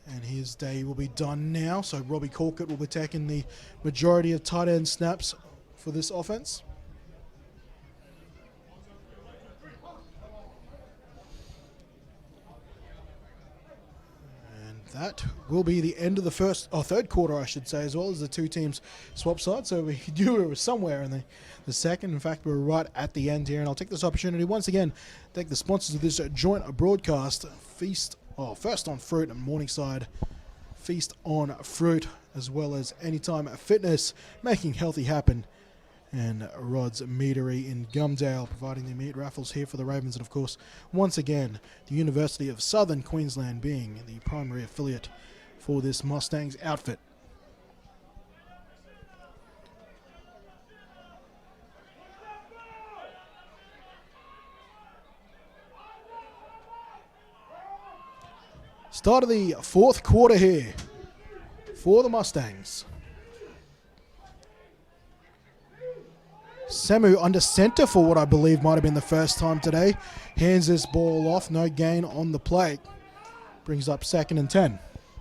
Speaker 1: and his day will be done now. So Robbie Colquitt will be taking the majority of tight end snaps for this offense. That will be the end of the third quarter, I should say, as well as the two teams swap sides. So we knew we were somewhere in the second. In fact, we're right at the end here. And I'll take this opportunity once again to thank the sponsors of this joint broadcast, First on Fruit and Morningside Feast on Fruit, as well as Anytime Fitness, making healthy happen, and Rod's Meadery in Gumdale, providing the meat raffles here for the Ravens. And, of course, once again, the University of Southern Queensland being the primary affiliate for this Mustangs outfit. Start of the fourth quarter here for the Mustangs. Semu under center for what I believe might have been the first time today. Hands this ball off. No gain on the play. Brings up 2nd and 10.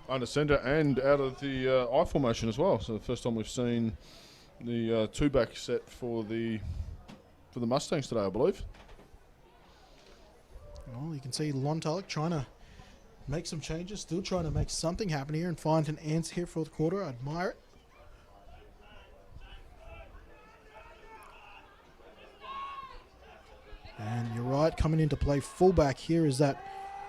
Speaker 3: Under center and out of the I formation as well. So the first time we've seen the two-back set for the Mustangs today, I believe.
Speaker 1: Well, you can see Lontalek trying to make some changes. Still trying to make something happen here and find an answer here for the quarter. I admire it. coming in to play fullback here is that,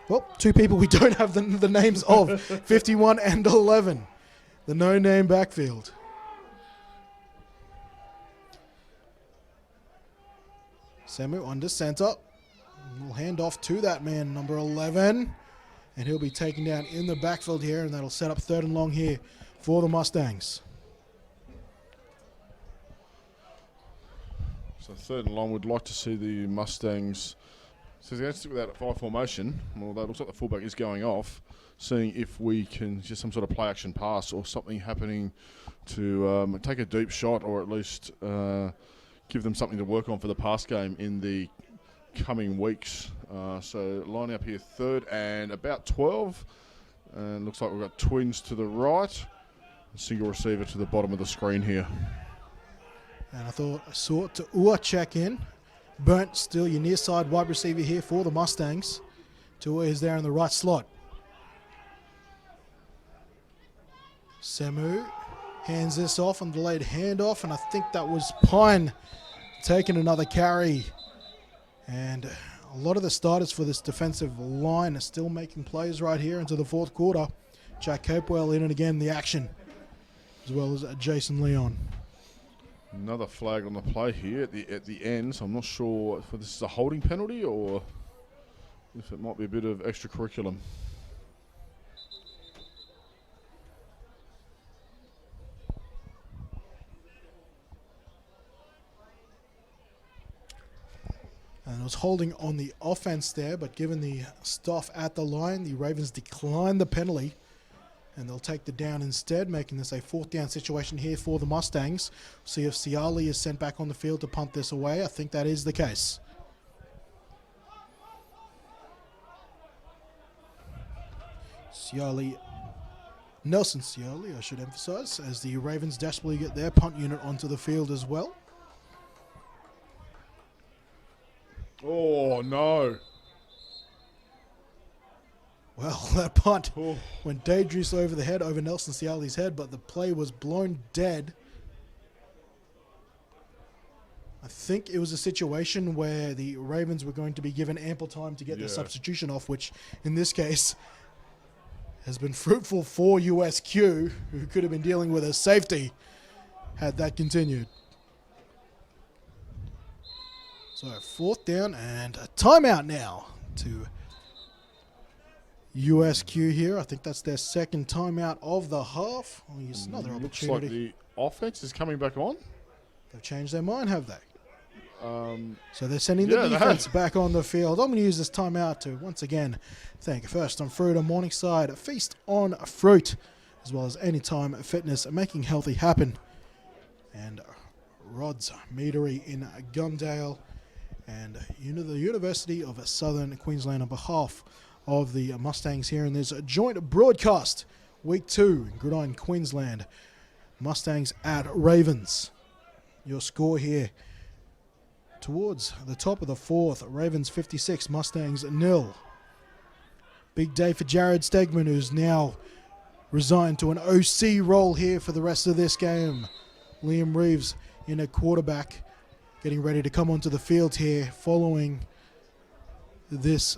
Speaker 1: well, two people we don't have the names of, 51 and 11, the no-name backfield. Samu under center. We'll hand off to that man, number 11. And he'll be taken down in the backfield here, and that'll set up 3rd and long here for the Mustangs.
Speaker 3: So 3rd and long, would like to see the Mustangs. So they're going to stick with that 5 formation. Well, that looks like the fullback is going off. Seeing if we can just some sort of play action pass or something happening to take a deep shot, or at least give them something to work on for the pass game in the coming weeks. So lining up here 3rd and about 12. And looks like we've got twins to the right. A single receiver to the bottom of the screen here.
Speaker 1: And I saw Tua check in. Burnt still your near side wide receiver here for the Mustangs. Tua is there in the right slot. Samu hands this off on delayed handoff, and I think that was Pine taking another carry. And a lot of the starters for this defensive line are still making plays right here into the 4th quarter. Jack Capewell in and again the action, as well as Jason Leon.
Speaker 3: Another flag on the play here at the end, so I'm not sure if this is a holding penalty or if it might be a bit of extra curriculum.
Speaker 1: And it was holding on the offense there, but given the stuff at the line, the Ravens declined the penalty, and they'll take the down instead, making this a 4th down situation here for the Mustangs. See if Ciali is sent back on the field to punt this away. I think that is the case. Nelson Ciali, I should emphasize, as the Ravens desperately get their punt unit onto the field as well.
Speaker 3: Oh, no.
Speaker 1: Well, that punt went dangerously over the head, over Nelson Ciali's head, but the play was blown dead. I think it was a situation where the Ravens were going to be given ample time to get their substitution off, which in this case has been fruitful for USQ, who could have been dealing with a safety had that continued. So 4th down and a timeout now to USQ here. I think that's their 2nd timeout of the half. I'll use another
Speaker 3: Looks
Speaker 1: opportunity.
Speaker 3: like the offense is coming back on.
Speaker 1: They've changed their mind, have they? So they're sending the
Speaker 3: they
Speaker 1: defense
Speaker 3: have.
Speaker 1: back on the field. I'm going to use this timeout to, once again, thank First on Fruit on Morningside, Feast on Fruit, as well as Anytime Fitness, making healthy happen. And Rod's Meadery in Gundale, and the University of Southern Queensland on behalf of the Mustangs here in this joint broadcast. Week 2 in Gridiron, Queensland. Mustangs at Ravens. Your score here towards the top of the 4th. Ravens 56, Mustangs 0. Big day for Jared Stegman, who's now resigned to an OC role here for the rest of this game. Liam Reeves in a quarterback, getting ready to come onto the field here following this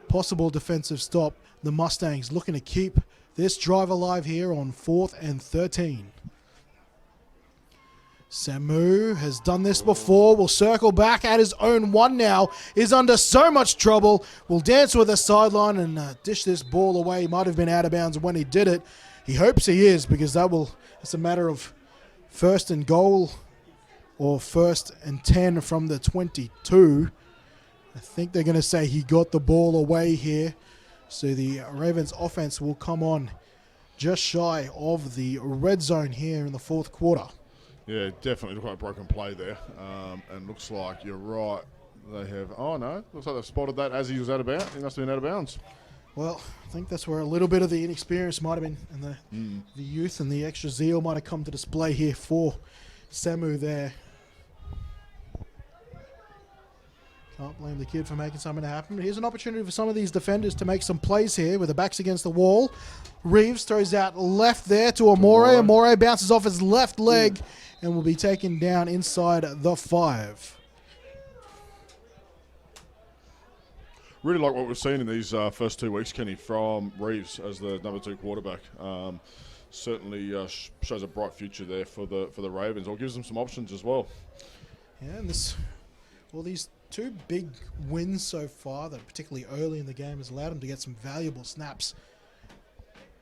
Speaker 1: possible defensive stop. The Mustangs looking to keep this drive alive here on 4th and 13. Samu has done this before, will circle back at his own 1 now, is under so much trouble, will dance with the sideline and dish this ball away. He might have been out of bounds when he did it. He hopes he is, because it's a matter of 1st and goal or 1st and 10 from the 22. I think they're going to say he got the ball away here. So the Ravens offense will come on just shy of the red zone here in the 4th quarter.
Speaker 3: Yeah, definitely looked like a broken play there. And looks like you're right. They have, looks like they've spotted that as he was out of bounds. He must have been out of bounds.
Speaker 1: Well, I think that's where a little bit of the inexperience might have been, and the youth and the extra zeal might have come to display here for Samu there. Can't blame the kid for making something happen. But here's an opportunity for some of these defenders to make some plays here with the backs against the wall. Reeves throws out left there to Amore. Amore bounces off his left leg and will be taken down inside the 5.
Speaker 3: really like what we've seen in these first 2 weeks, Kenny, from Reeves as the number 2 quarterback. Certainly shows a bright future there for the Ravens, or gives them some options as well.
Speaker 1: Yeah, and these 2 big wins so far, that particularly early in the game, has allowed them to get some valuable snaps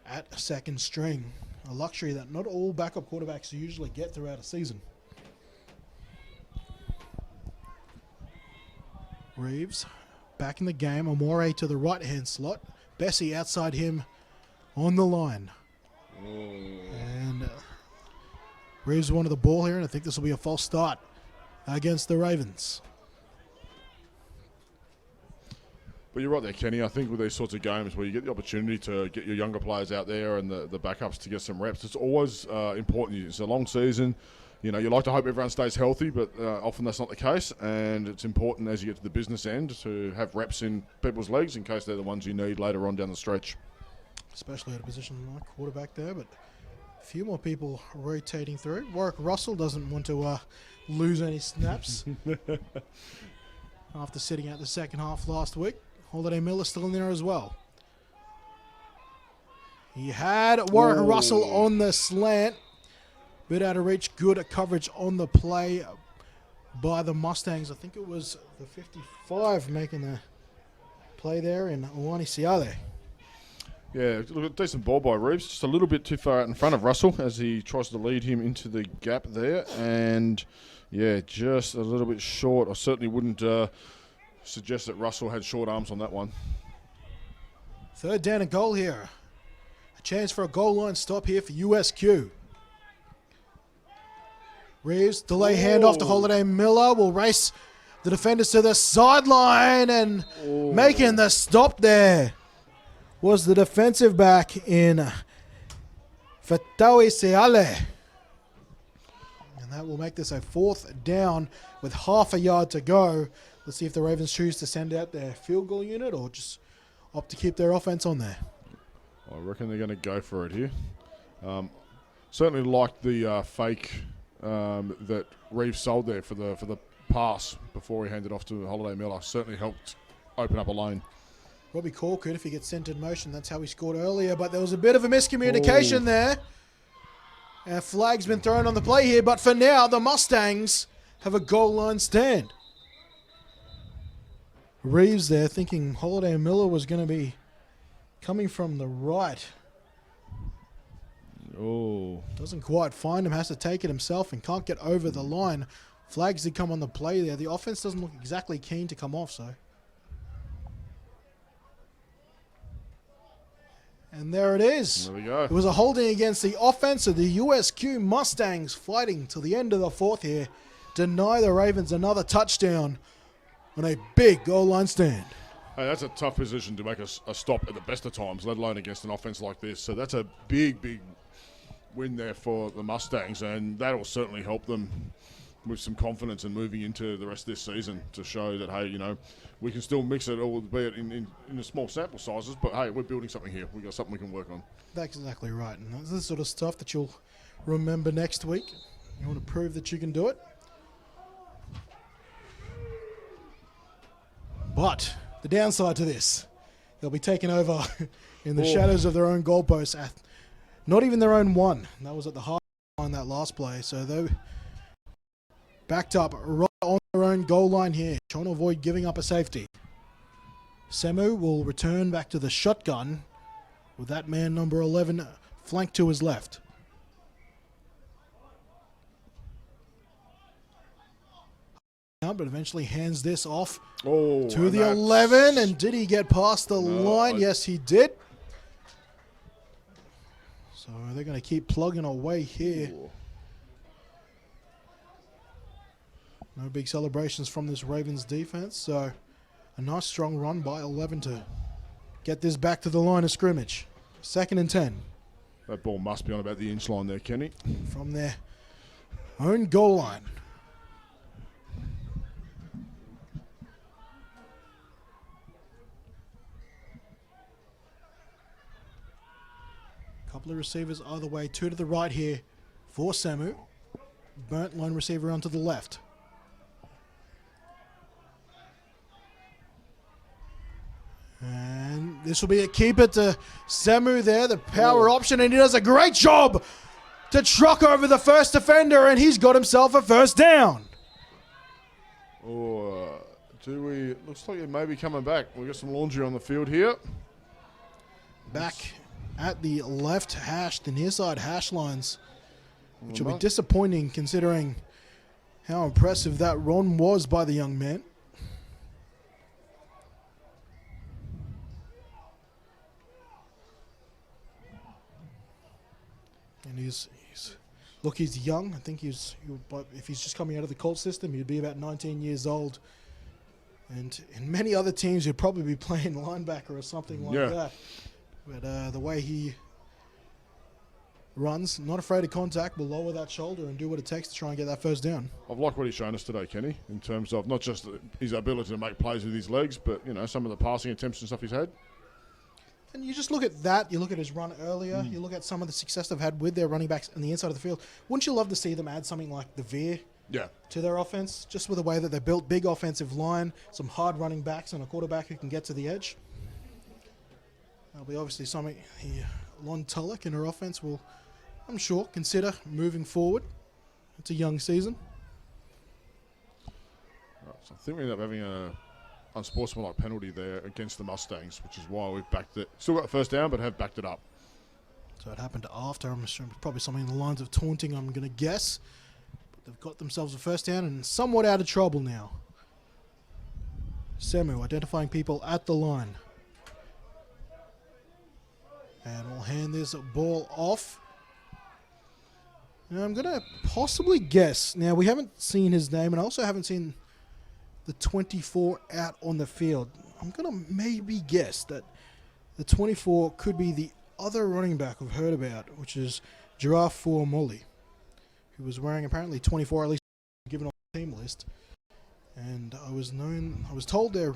Speaker 1: at second string, a luxury that not all backup quarterbacks usually get throughout a season. Reeves back in the game. Amore to the right-hand slot. Bessie outside him on the line. And Reeves wanted the ball here, and I think this will be a false start against the Ravens.
Speaker 3: But you're right there, Kenny. I think with these sorts of games where you get the opportunity to get your younger players out there and the backups to get some reps, it's always important. It's a long season. You know, you like to hope everyone stays healthy, but often that's not the case. And it's important as you get to the business end to have reps in people's legs in case they're the ones you need later on down the stretch.
Speaker 1: Especially at a position like quarterback there, but a few more people rotating through. Warwick Russell doesn't want to lose any snaps after sitting out the second half last week. Holiday Miller still in there as well. He had Warwick Russell on the slant. Bit out of reach. Good coverage on the play by the Mustangs. I think it was the 55 making the play there in Alani Siale.
Speaker 3: Yeah, decent ball by Reeves. Just a little bit too far out in front of Russell as he tries to lead him into the gap there. And, yeah, just a little bit short. I certainly wouldn't suggest that Russell had short arms on that one.
Speaker 1: 3rd down and goal here. A chance for a goal line stop here for USQ. Reeves, delay handoff to Holiday Miller. Will race the defenders to the sideline, and making the stop there was the defensive back in Fatawi Seale. And that will make this a 4th down with half a yard to go. Let's see if the Ravens choose to send out their field goal unit or just opt to keep their offense on there.
Speaker 3: I reckon they're going to go for it here. Certainly like the fake that Reeves sold there for the pass before he handed off to Holiday Miller. Certainly helped open up a lane.
Speaker 1: Robbie Corcoran, if he gets sent in motion, that's how he scored earlier, but there was a bit of a miscommunication there. A flag's been thrown on the play here, but for now, the Mustangs have a goal line stand. Reeves there thinking Holiday Miller was going to be coming from the right. Doesn't quite find him, has to take it himself and can't get over the line. Flags did come on the play there. The offense doesn't look exactly keen to come off, so. And there it is.
Speaker 3: There we go.
Speaker 1: It was a holding against the offense of the USQ Mustangs, fighting till the end of the 4th here. Deny the Ravens another touchdown on a big goal line stand.
Speaker 3: Hey, that's a tough position to make a stop at the best of times, let alone against an offense like this. So that's a big, big win there for the Mustangs, and that'll certainly help them with some confidence and moving into the rest of this season to show that, hey, you know, we can still mix it, albeit in the small sample sizes, but hey, we're building something here. We've got something we can work on.
Speaker 1: That's exactly right. And that's the sort of stuff that you'll remember next week. You want to prove that you can do it. But the downside to this, they'll be taken over in the shadows of their own goalposts. Not even their own one. That was at the high line that last play. So they backed up right on their own goal line here, trying to avoid giving up a safety. Semu will return back to the shotgun with that man number 11 flanked to his left. But eventually hands this off to the 11. And did he get past the line? Yes, he did. So they're going to keep plugging away here. No big celebrations from this Ravens defense. So a nice strong run by 11 to get this back to the line of scrimmage. 2nd and 10.
Speaker 3: That ball must be on about the inch line there, Kenny.
Speaker 1: From their own goal line. Couple of receivers either way. 2 to the right here for Samu. Burnt lone receiver onto the left. This will be a keeper to Samu there, the power option, and he does a great job to truck over the first defender, and he's got himself a first down.
Speaker 3: Oh, looks like he may be coming back. We've got some laundry on the field here.
Speaker 1: Back at the left hash, the near side hash lines, which will be disappointing considering how impressive that run was by the young man. And he's young. I think if he's just coming out of the Colt system, he'd be about 19 years old. And in many other teams, he'd probably be playing linebacker or something like that. But the way he runs, not afraid of contact, will lower that shoulder and do what it takes to try and get that first down.
Speaker 3: I've liked what he's shown us today, Kenny, in terms of not just his ability to make plays with his legs, but some of the passing attempts and stuff he's had.
Speaker 1: And you just look at that, you look at his run earlier, you look at some of the success they've had with their running backs on the inside of the field. Wouldn't you love to see them add something like the veer to their offense, just with the way that they built big offensive line, some hard running backs and a quarterback who can get to the edge? That'll be obviously something Lon Tulloch in her offense will, I'm sure, consider moving forward. It's a young season.
Speaker 3: Right, so I think we end up having a unsportsmanlike penalty there against the Mustangs, which is why we've backed it. Still got the first down, but have backed it up.
Speaker 1: So it happened after, I'm assuming, probably something in the lines of taunting, I'm going to guess. But they've got themselves a first down and somewhat out of trouble now. Samu identifying people at the line. And we'll hand this ball off. Now I'm going to possibly guess. Now, we haven't seen his name, and I also haven't seen the 24 out on the field. I'm going to maybe guess that the 24 could be the other running back we've heard about, which is Giraffe for Molly, who was wearing apparently 24, at least given on the team list. And I was told their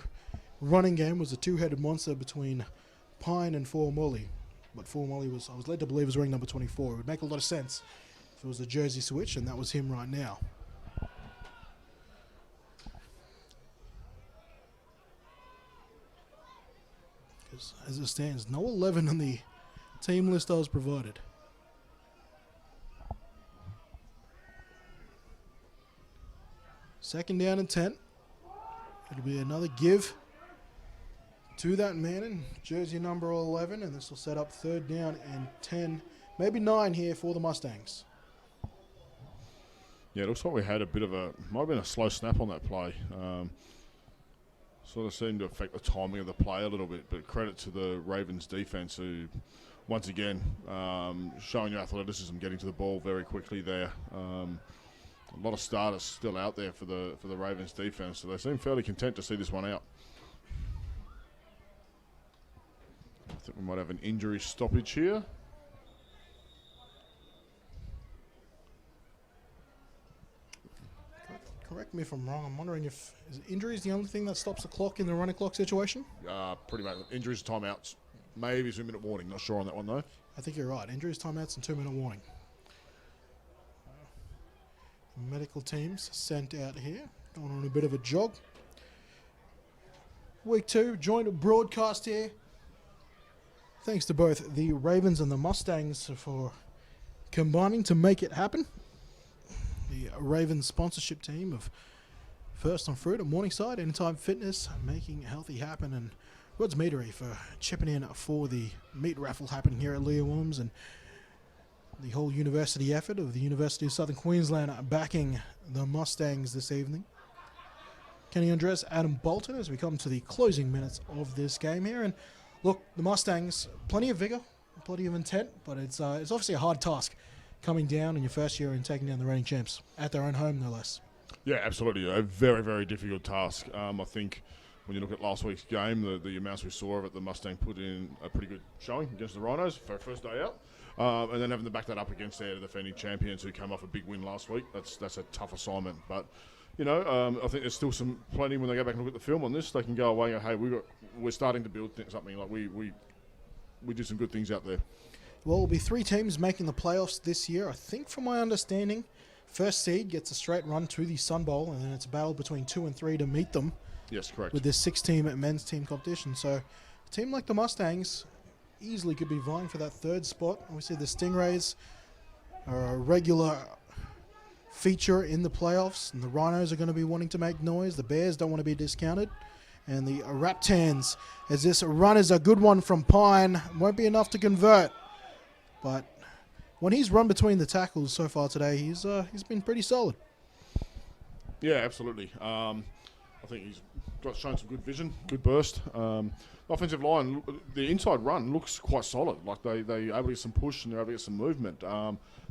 Speaker 1: running game was a two-headed monster between Pine and For Molly. But For Molly I was led to believe was wearing number 24. It would make a lot of sense if it was a jersey switch, and that was him right now. Because as it stands, no 11 on the team list I was provided. Second down and 10. It'll be another give to that man in jersey number 11, and this will set up third down and 10, maybe 9 here for the Mustangs.
Speaker 3: Yeah, it looks like we had might have been a slow snap on that play. Sort of seemed to affect the timing of the play a little bit, but credit to the Ravens defense who, once again, showing your athleticism, getting to the ball very quickly there. A lot of starters still out there for the Ravens defense, so they seem fairly content to see this one out. I think we might have an injury stoppage here.
Speaker 1: Correct me if I'm wrong. I'm wondering if injury is the only thing that stops the clock in the running clock situation?
Speaker 3: Pretty much. Injuries, timeouts. Maybe 2-minute warning. Not sure on that one, though.
Speaker 1: I think you're right. Injuries, timeouts, and 2-minute warning. Medical teams sent out here. Going on a bit of a jog. Week 2, joint broadcast here. Thanks to both the Ravens and the Mustangs for combining to make it happen. The Ravens sponsorship team of First on Fruit and Morningside, Anytime Fitness, making healthy happen, and Rod's Meatery for chipping in for the meat raffle happening here at Leah Williams, and the whole university effort of the University of Southern Queensland backing the Mustangs this evening. Kenny Andres, Adam Bolton, as we come to the closing minutes of this game here. And look, the Mustangs, plenty of vigor, plenty of intent, but it's obviously a hard task coming down in your first year and taking down the reigning champs at their own home, no less. Yeah,
Speaker 3: absolutely. A very, very difficult task. I think when you look at last week's game, the amounts we saw of it, the Mustang put in a pretty good showing against the Rhinos for our first day out. And then having to back that up against their defending champions who came off a big win last week, that's a tough assignment. But, I think there's still plenty when they go back and look at the film on this, they can go away and go, hey, we're starting to build something, like we do some good things out there.
Speaker 1: Well, there'll be 3 teams making the playoffs this year. I think from my understanding, first seed gets a straight run to the Sun Bowl, and then it's a battle between 2 and 3 to meet them.
Speaker 3: Yes, correct.
Speaker 1: With this 6-team men's team competition. So team like the Mustangs easily could be vying for that third spot. Obviously, the Stingrays are a regular feature in the playoffs, and the Rhinos are going to be wanting to make noise. The Bears don't want to be discounted. And the Raptans, as this run is a good one from Pine, won't be enough to convert. But when he's run between the tackles so far today, he's been pretty solid.
Speaker 3: Yeah, absolutely. I think he's shown some good vision, good burst. Offensive line, the inside run looks quite solid. Like they're able to get some push and they're able to get some movement.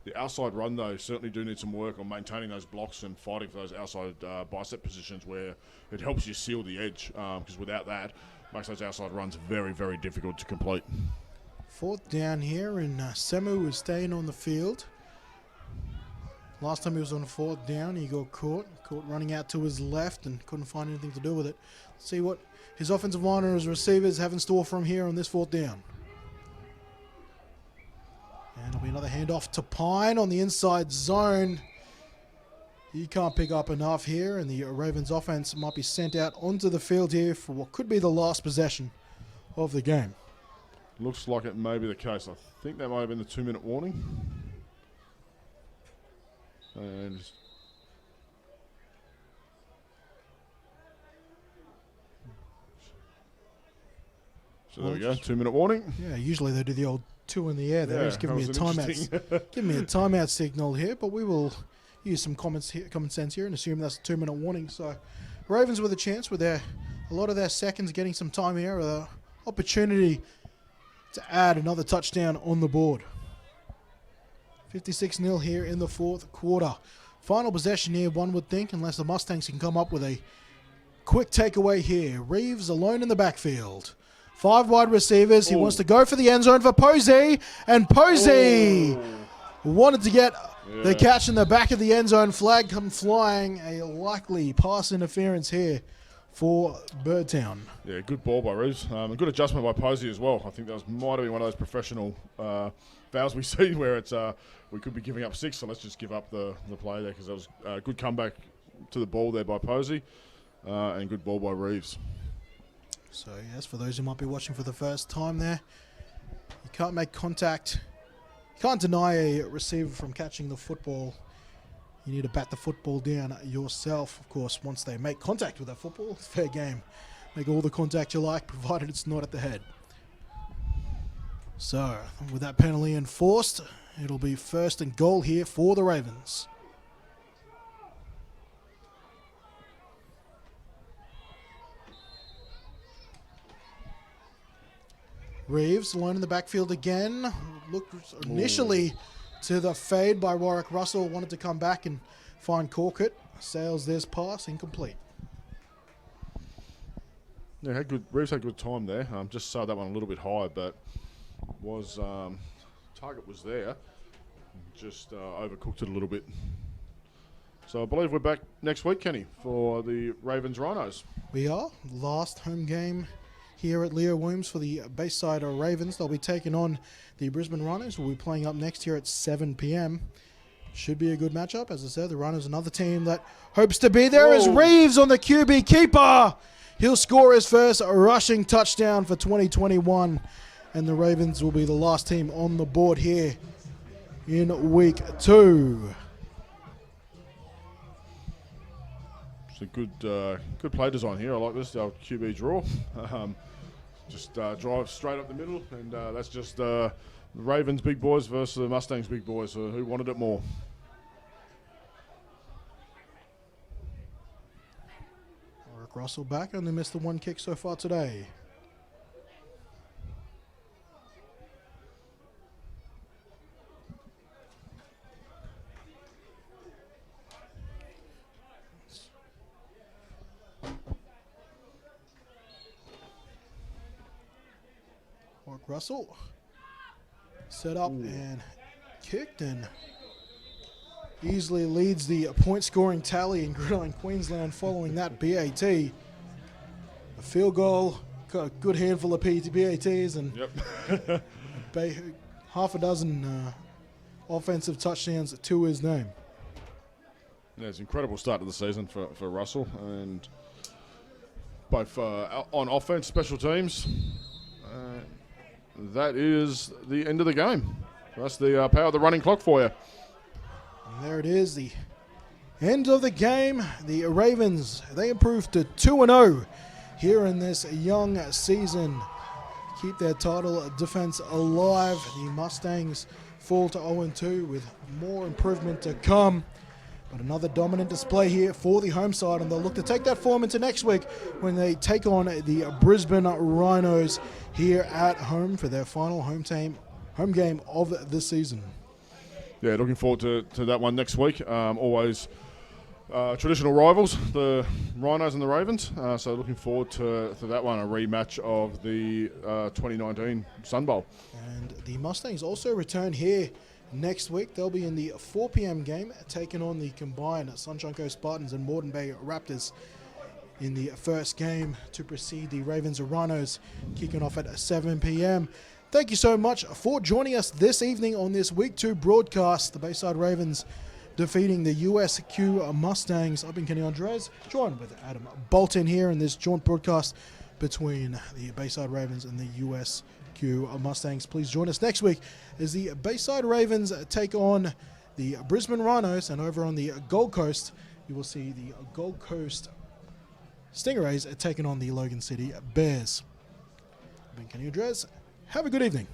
Speaker 3: The outside run, though, certainly do need some work on maintaining those blocks and fighting for those outside bicep positions where it helps you seal the edge. Because without that, it makes those outside runs very, very difficult to complete.
Speaker 1: Fourth down here, and Semu is staying on the field. Last time he was on fourth down, he got caught running out to his left and couldn't find anything to do with it. Let's see what his offensive line and his receivers have in store for him here on this fourth down. And it'll be another handoff to Pine on the inside zone. He can't pick up enough here, and the Ravens offense might be sent out onto the field here for what could be the last possession of the game.
Speaker 3: Looks like it may be the case. I think that might have been the 2-minute warning. And so there we go, 2-minute warning.
Speaker 1: Yeah, usually they do the old 2 in the air there. Just give me a timeout. Give me a timeout signal here, but we will use some common sense here and assume that's a 2-minute warning. So Ravens with a chance with a lot of their seconds getting some time here, the opportunity to add another touchdown on the board. 56-0 here in the fourth quarter. Final possession here, one would think, unless the Mustangs can come up with a quick takeaway here. Reeves alone in the backfield. 5 wide receivers. He wants to go for the end zone for Posey. And Posey wanted to get the catch in the back of the end zone. Flag come flying. A likely pass interference here for Birdtown.
Speaker 3: Yeah, good ball by Reeves. A good adjustment by Posey as well. I think that might have been one of those professional fouls we see where it's we could be giving up 6, so let's just give up the play there, because that was a good comeback to the ball there by Posey and good ball by Reeves.
Speaker 1: So, yes, for those who might be watching for the first time there, you can't make contact. You can't deny a receiver from catching the football. You need to bat the football down yourself. Of course, once they make contact with that football, it's fair game. Make all the contact you like, provided it's not at the head. So, with that penalty enforced, it'll be 1st and goal here for the Ravens. Reeves alone in the backfield again. Looked initially to the fade by Warwick Russell. Wanted to come back and find Corkett. Sails this pass, incomplete.
Speaker 3: Yeah, Reeves had good time there. Just saw that one a little bit high, but was target was there. Just overcooked it a little bit. So I believe we're back next week, Kenny, for the Ravens Rhinos.
Speaker 1: We are. Last home game here at Leo Williams for the Bayside Ravens. They'll be taking on the Brisbane Rhinos. We'll be playing up next here at 7 p.m. Should be a good matchup. As I said, the Rhinos another team that hopes to be there. As Reeves on the QB keeper. He'll score his first rushing touchdown for 2021. And the Ravens will be the last team on the board here in week 2.
Speaker 3: It's a good play design here. I like this, our QB draw. Just drive straight up the middle, and that's just the Ravens big boys versus the Mustangs big boys. Who wanted it more?
Speaker 1: Warwick Russell back, only missed the 1 kick so far today. Russell set up and kicked and easily leads the point scoring tally in Gridiron, Queensland following that BAT. A field goal, got a good handful of BATs and half a dozen offensive touchdowns to his name.
Speaker 3: Yeah, it's an incredible start to the season for Russell, and both on offense, special teams. that is the end of the game. That's the power of the running clock for you.
Speaker 1: And there it is, the end of the game. The Ravens, they improved to 2-0 here in this young season. Keep their title defense alive. The Mustangs fall to 0-2 with more improvement to come. But another dominant display here for the home side, and they'll look to take that form into next week when they take on the Brisbane Rhinos here at home for their final home game of the season.
Speaker 3: Yeah, looking forward to that one next week. Always traditional rivals, the Rhinos and the Ravens. So looking forward to that one, a rematch of the 2019 Sun Bowl.
Speaker 1: And the Mustangs also return here next week. They'll be in the 4 p.m. game, taking on the combined Sunshine Coast Spartans and Moreton Bay Raptors in the first game to precede the Ravens and Rhinos, kicking off at 7 p.m. Thank you so much for joining us this evening on this Week 2 broadcast. The Bayside Ravens defeating the USQ Mustangs. I've been Kenny Andres, joined with Adam Bolton here in this joint broadcast between the Bayside Ravens and the USQ Mustangs. Please join us next week as the Bayside Ravens take on the Brisbane Rhinos, and over on the Gold Coast you will see the Gold Coast Stingrays taking on the Logan City Bears. I've been Kenny Andres. Have a good evening.